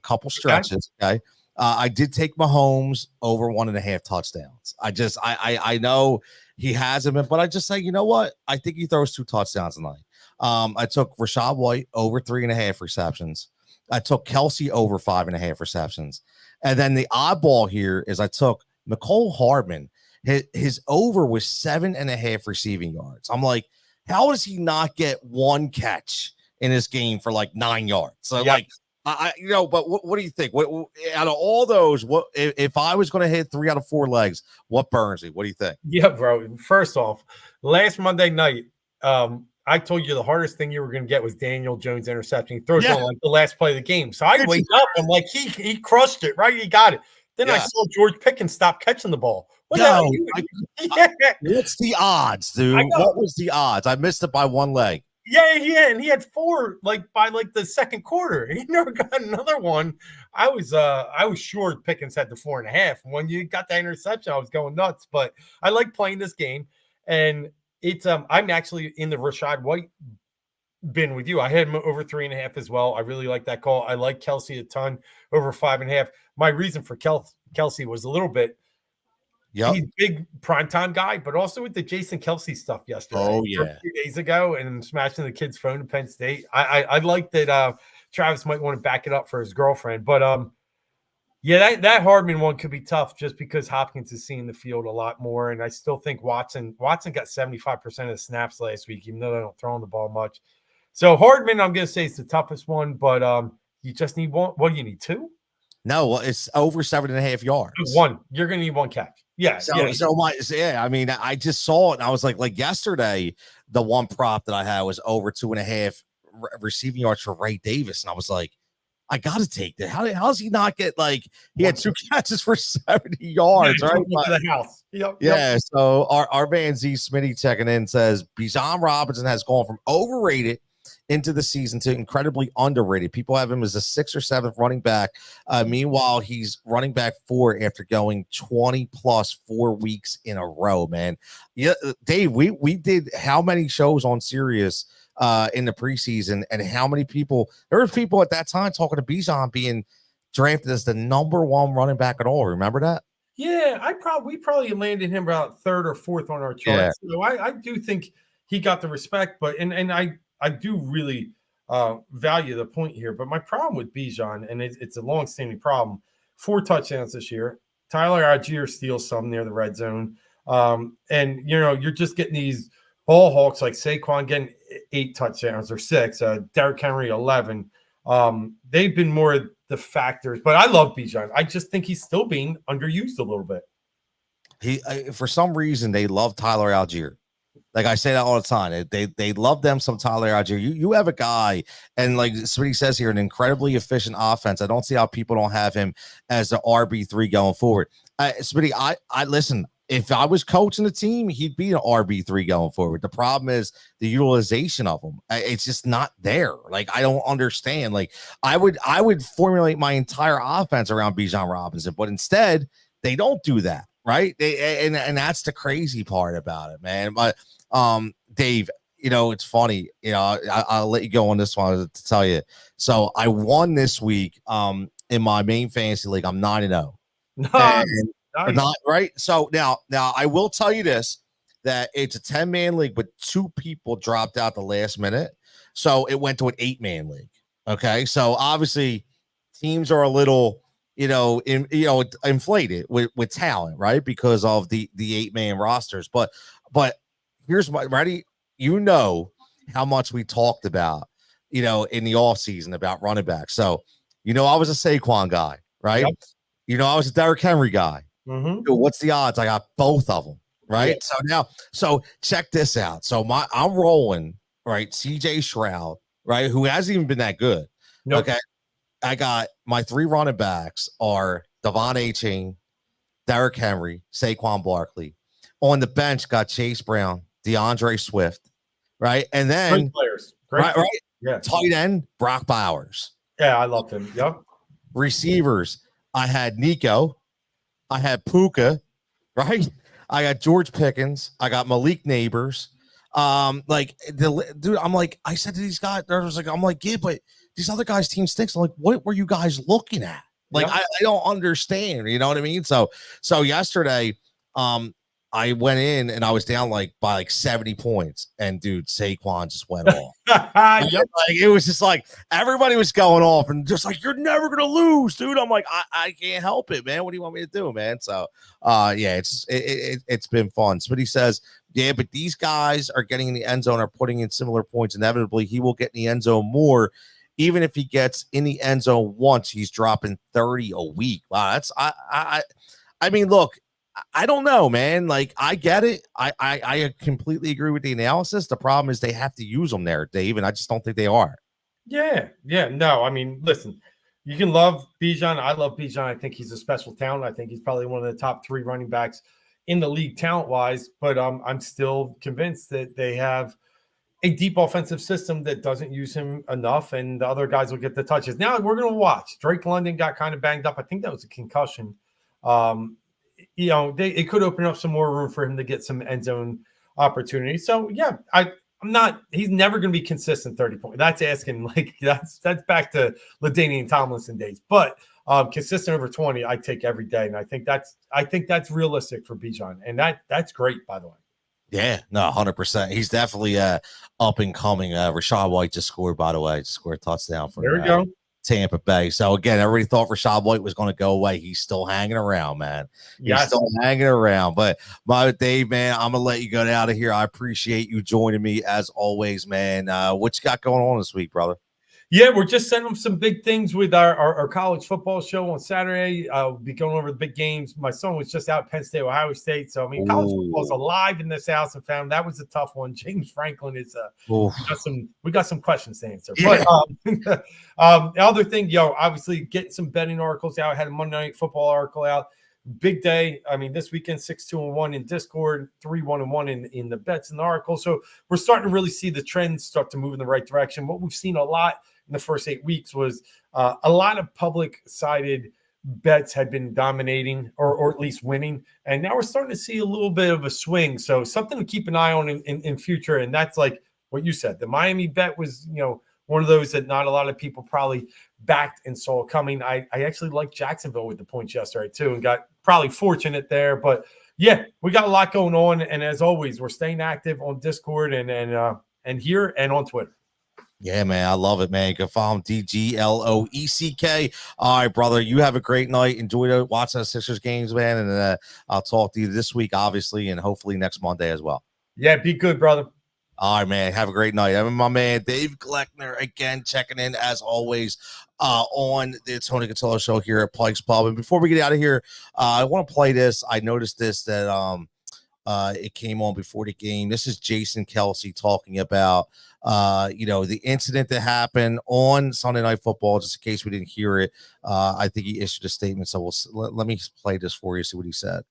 couple stretches. Okay. I did take Mahomes over 1.5 touchdowns. I know he hasn't been, but I just say, you know what? I think he throws 2 touchdowns tonight. I took Rashad White over 3.5 receptions. I took Kelsey over 5.5 receptions. And then the oddball here is I took Mecole Hardman. His over was 7.5 receiving yards. I'm like, how does he not get one catch in this game for like 9 yards? So but what do you think? What out of all those, what if I was going to hit 3 out of 4 legs, what burns me? What do you think? Yeah, bro. First off, last Monday night, I told you the hardest thing you were going to get was Daniel Jones interception. He throws on like the last play of the game. So I wake up, I'm like, he crushed it, right? He got it. Then I saw George Pickens stop catching the ball. What's the odds, dude? What was the odds? I missed it by 1 leg. Yeah, and he had 4 by the second quarter. He never got another one. I was sure Pickens had the 4.5. When you got that interception, I was going nuts. But I like playing this game, and it's I'm actually in the Rashad White bin with you. I had him over 3.5 as well. I really like that call. I like Kelsey a ton over 5.5. My reason for Kelsey was a little bit. Yeah, he's a big primetime guy, but also with the Jason Kelsey stuff yesterday. Oh, yeah. A few days ago, and smashing the kid's phone in Penn State. I like that Travis might want to back it up for his girlfriend. But that Hardman one could be tough just because Hopkins is seeing the field a lot more. And I still think Watson got 75% of the snaps last week, even though they don't throw on the ball much. So Hardman, I'm going to say, is the toughest one, but you just need one. What do you need, 2? No, it's over 7.5 yards. 1. You're going to need 1 catch. Yeah. I mean, I just saw it and I was like yesterday, the one prop that I had was over 2.5 receiving yards for Ray Davis. And I was like, I got to take that. How does he not get he had 2 catches for 70 yards, right? To the house. Yep. Yeah. So our man Z Smitty checking in says Bijan Robinson has gone from overrated into the season to incredibly underrated. People have him as a 6th or 7th running back. Meanwhile, he's running back 4 after going 20 plus 4 weeks in a row, man. Yeah, Dave, we did how many shows on Sirius in the preseason, and how many people, there were people at that time talking to Bijan being drafted as the number 1 running back at all. Remember that? Yeah, we probably landed him about 3rd or 4th on our chart. Yeah. So I do think he got the respect, but and I do really value the point here. But my problem with Bijan, and it's a long-standing problem, 4 touchdowns this year. Tyler Algier steals some near the red zone. And, you're just getting these ball hawks like Saquon getting 8 touchdowns or 6, Derrick Henry 11. They've been more the factors, but I love Bijan. I just think he's still being underused a little bit. For some reason, they love Tyler Algier. Like I say that all the time. They love them some Tyler Algier. You have a guy, and like somebody says here, an incredibly efficient offense. I don't see how people don't have him as the RB3 going forward. Smitty, I listen. If I was coaching the team, he'd be an RB3 going forward. The problem is the utilization of him. It's just not there. Like, I don't understand. Like, I would formulate my entire offense around Bijan Robinson, but instead they don't do that, right? And that's the crazy part about it, man. But Dave, it's funny. I'll let you go on this one to tell you. So I won this week in my main fantasy league. I'm 9-0. Nice. Not right. So now I will tell you this, that it's a 10-man league, but 2 people dropped out the last minute. So it went to an 8-man league. Okay. So obviously teams are a little, inflated with talent, right? Because of the 8-man rosters. But here's my ready. How much we talked about, in the off season about running back. So, I was a Saquon guy, right? Yep. I was a Derrick Henry guy. Mm-hmm. Dude, what's the odds? I got both of them, right? Yeah. So check this out. So I'm rolling, right? CJ Stroud, right? Who hasn't even been that good. Nope. Okay. I got my 3 running backs are Devon Achane, Derrick Henry, Saquon Barkley. On the bench, got Chase Brown, DeAndre Swift, right? And then great players. Right. Yeah. Tight end, Brock Bowers. Yeah, I loved him. Yep. Receivers, I had Nico. I had Puka, right? I got George Pickens. I got Malik Neighbors. Dude, I'm like, I said to these guys, yeah, but these other guys' team stinks. I'm like, what were you guys looking at? Like, I don't understand. You know what I mean? So yesterday, I went in and I was down by 70 points, and dude, Saquon just went off. Yep. It was just like everybody was going off and just like, you're never gonna lose, dude. I'm like, I can't help it, man. What do you want me to do, man? So it's been fun. Smitty says, yeah, but these guys are getting in the end zone, are putting in similar points. Inevitably, he will get in the end zone more. Even if he gets in the end zone once, he's dropping 30 a week. Wow, that's I mean, look, I don't know, man. Like, I get it. I completely agree with the analysis. The problem is they have to use them there, Dave, and I just don't think they are. Yeah. No, I mean, listen, you can love Bijan. I love Bijan. I think he's a special talent. I think he's probably one of the top 3 running backs in the league talent-wise, but I'm still convinced that they have a deep offensive system that doesn't use him enough, and the other guys will get the touches. Now we're going to watch. Drake London got kind of banged up. I think that was a concussion. It could open up some more room for him to get some end zone opportunities. So yeah, he's never going to be consistent 30 points. That's asking, that's back to LaDainian Tomlinson days, but consistent over 20, I take every day. And I think that's realistic for Bijan. And that's great, by the way. Yeah, no, 100%. He's definitely up and coming. Rachaad White just scored, by the way, scored a touchdown for there we go. Tampa Bay. So again, everybody thought Rachaad White was going to go away. He's still hanging around, man. He's still hanging around. But Dave, man, I'm gonna let you get out of here. I appreciate you joining me as always, man. What you got going on this week, brother? Yeah, we're just sending them some big things with our college football show on Saturday. We'll be going over the big games. My son was just out at Penn State, Ohio State. So, I mean, college football is alive in this house, and fam, that was a tough one. James Franklin is we got some questions to answer. Yeah. But the other thing, obviously get some betting articles out. I had a Monday Night Football article out. Big day. I mean, this weekend, 6-2-1 in Discord, 3-1-1 in the bets and the article. So we're starting to really see the trends start to move in the right direction. What we've seen a lot in the first 8 weeks was a lot of public-sided bets had been dominating or at least winning. And now we're starting to see a little bit of a swing. So something to keep an eye on in future. And that's like what you said. The Miami bet was, one of those that not a lot of people probably backed and saw coming. I actually liked Jacksonville with the points yesterday too, and got probably fortunate there. But yeah, we got a lot going on. And as always, we're staying active on Discord and here and on Twitter. Yeah, man, I love it, man. You can follow him DGLOECK. All right, brother, you have a great night. Enjoy watching the Sixers games, man, and I'll talk to you this week, obviously, and hopefully next Monday as well. Yeah, be good, brother. All right, man. Have a great night. I'm my man Dave Gleckner again, checking in as always on the Tony Cutillo show here at Pike's Pub. And before we get out of here, I want to play this. I noticed this that it came on before the game. This is Jason Kelsey talking about the incident that happened on Sunday Night Football. Just in case we didn't hear it, I think he issued a statement. So let me play this for you. See what he said.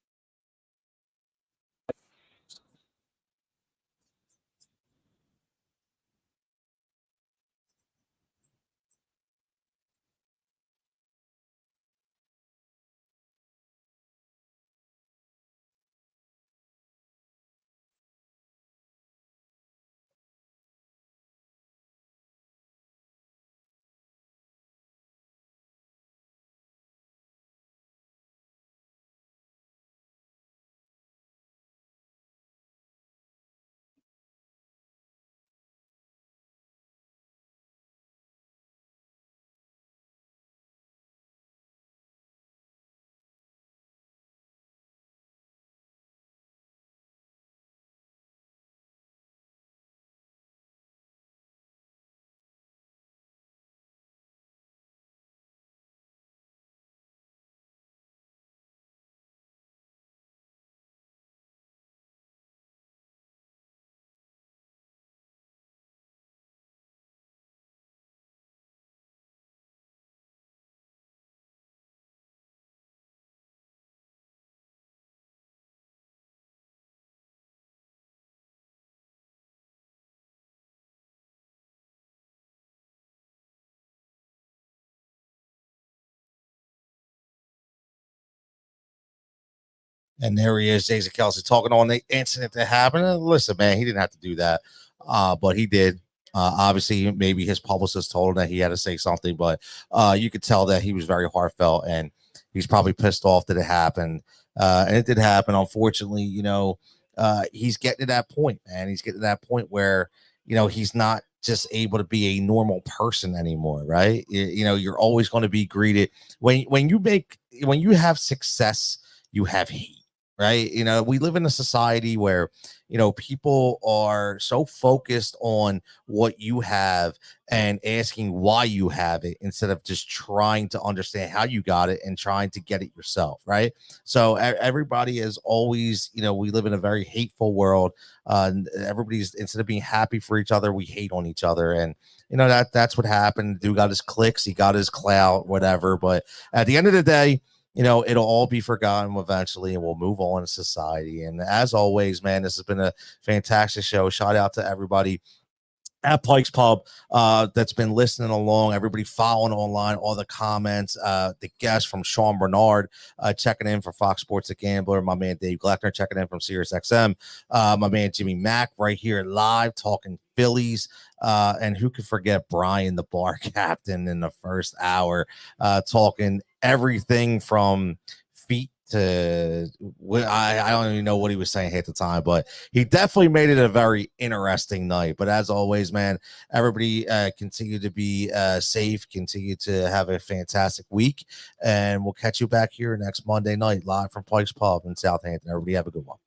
And there he is, Jason Kelsey, talking on the incident that happened. And listen, man, he didn't have to do that, but he did. Obviously, maybe his publicist told him that he had to say something, but you could tell that he was very heartfelt, and he's probably pissed off that it happened. And it did happen. Unfortunately, he's getting to that point, man. He's getting to that point where, he's not just able to be a normal person anymore, right? You're always going to be greeted when you have success, you have hate. Right. We live in a society where, people are so focused on what you have and asking why you have it instead of just trying to understand how you got it and trying to get it yourself. Right. So everybody is always, we live in a very hateful world. Everybody's, instead of being happy for each other, we hate on each other. And, that's what happened. Dude got his clicks, he got his clout, whatever. But at the end of the day, it'll all be forgotten eventually, and we'll move on in society. And as always, man, this has been a fantastic show. Shout out to everybody at Pike's Pub that's been listening along, everybody following online, all the comments, the guests from Sean Bernard checking in for Fox Sports The Gambler, my man Dave Gleckner checking in from SiriusXM, my man Jimmy Mack right here live talking Phillies, and who could forget Brian, the bar captain, in the first hour, talking everything from feet to I don't even know what he was saying at the time, but he definitely made it a very interesting night. But as always, man, everybody continue to be safe, continue to have a fantastic week, and we'll catch you back here next Monday night live from Pike's Pub in Southampton. Everybody have a good one.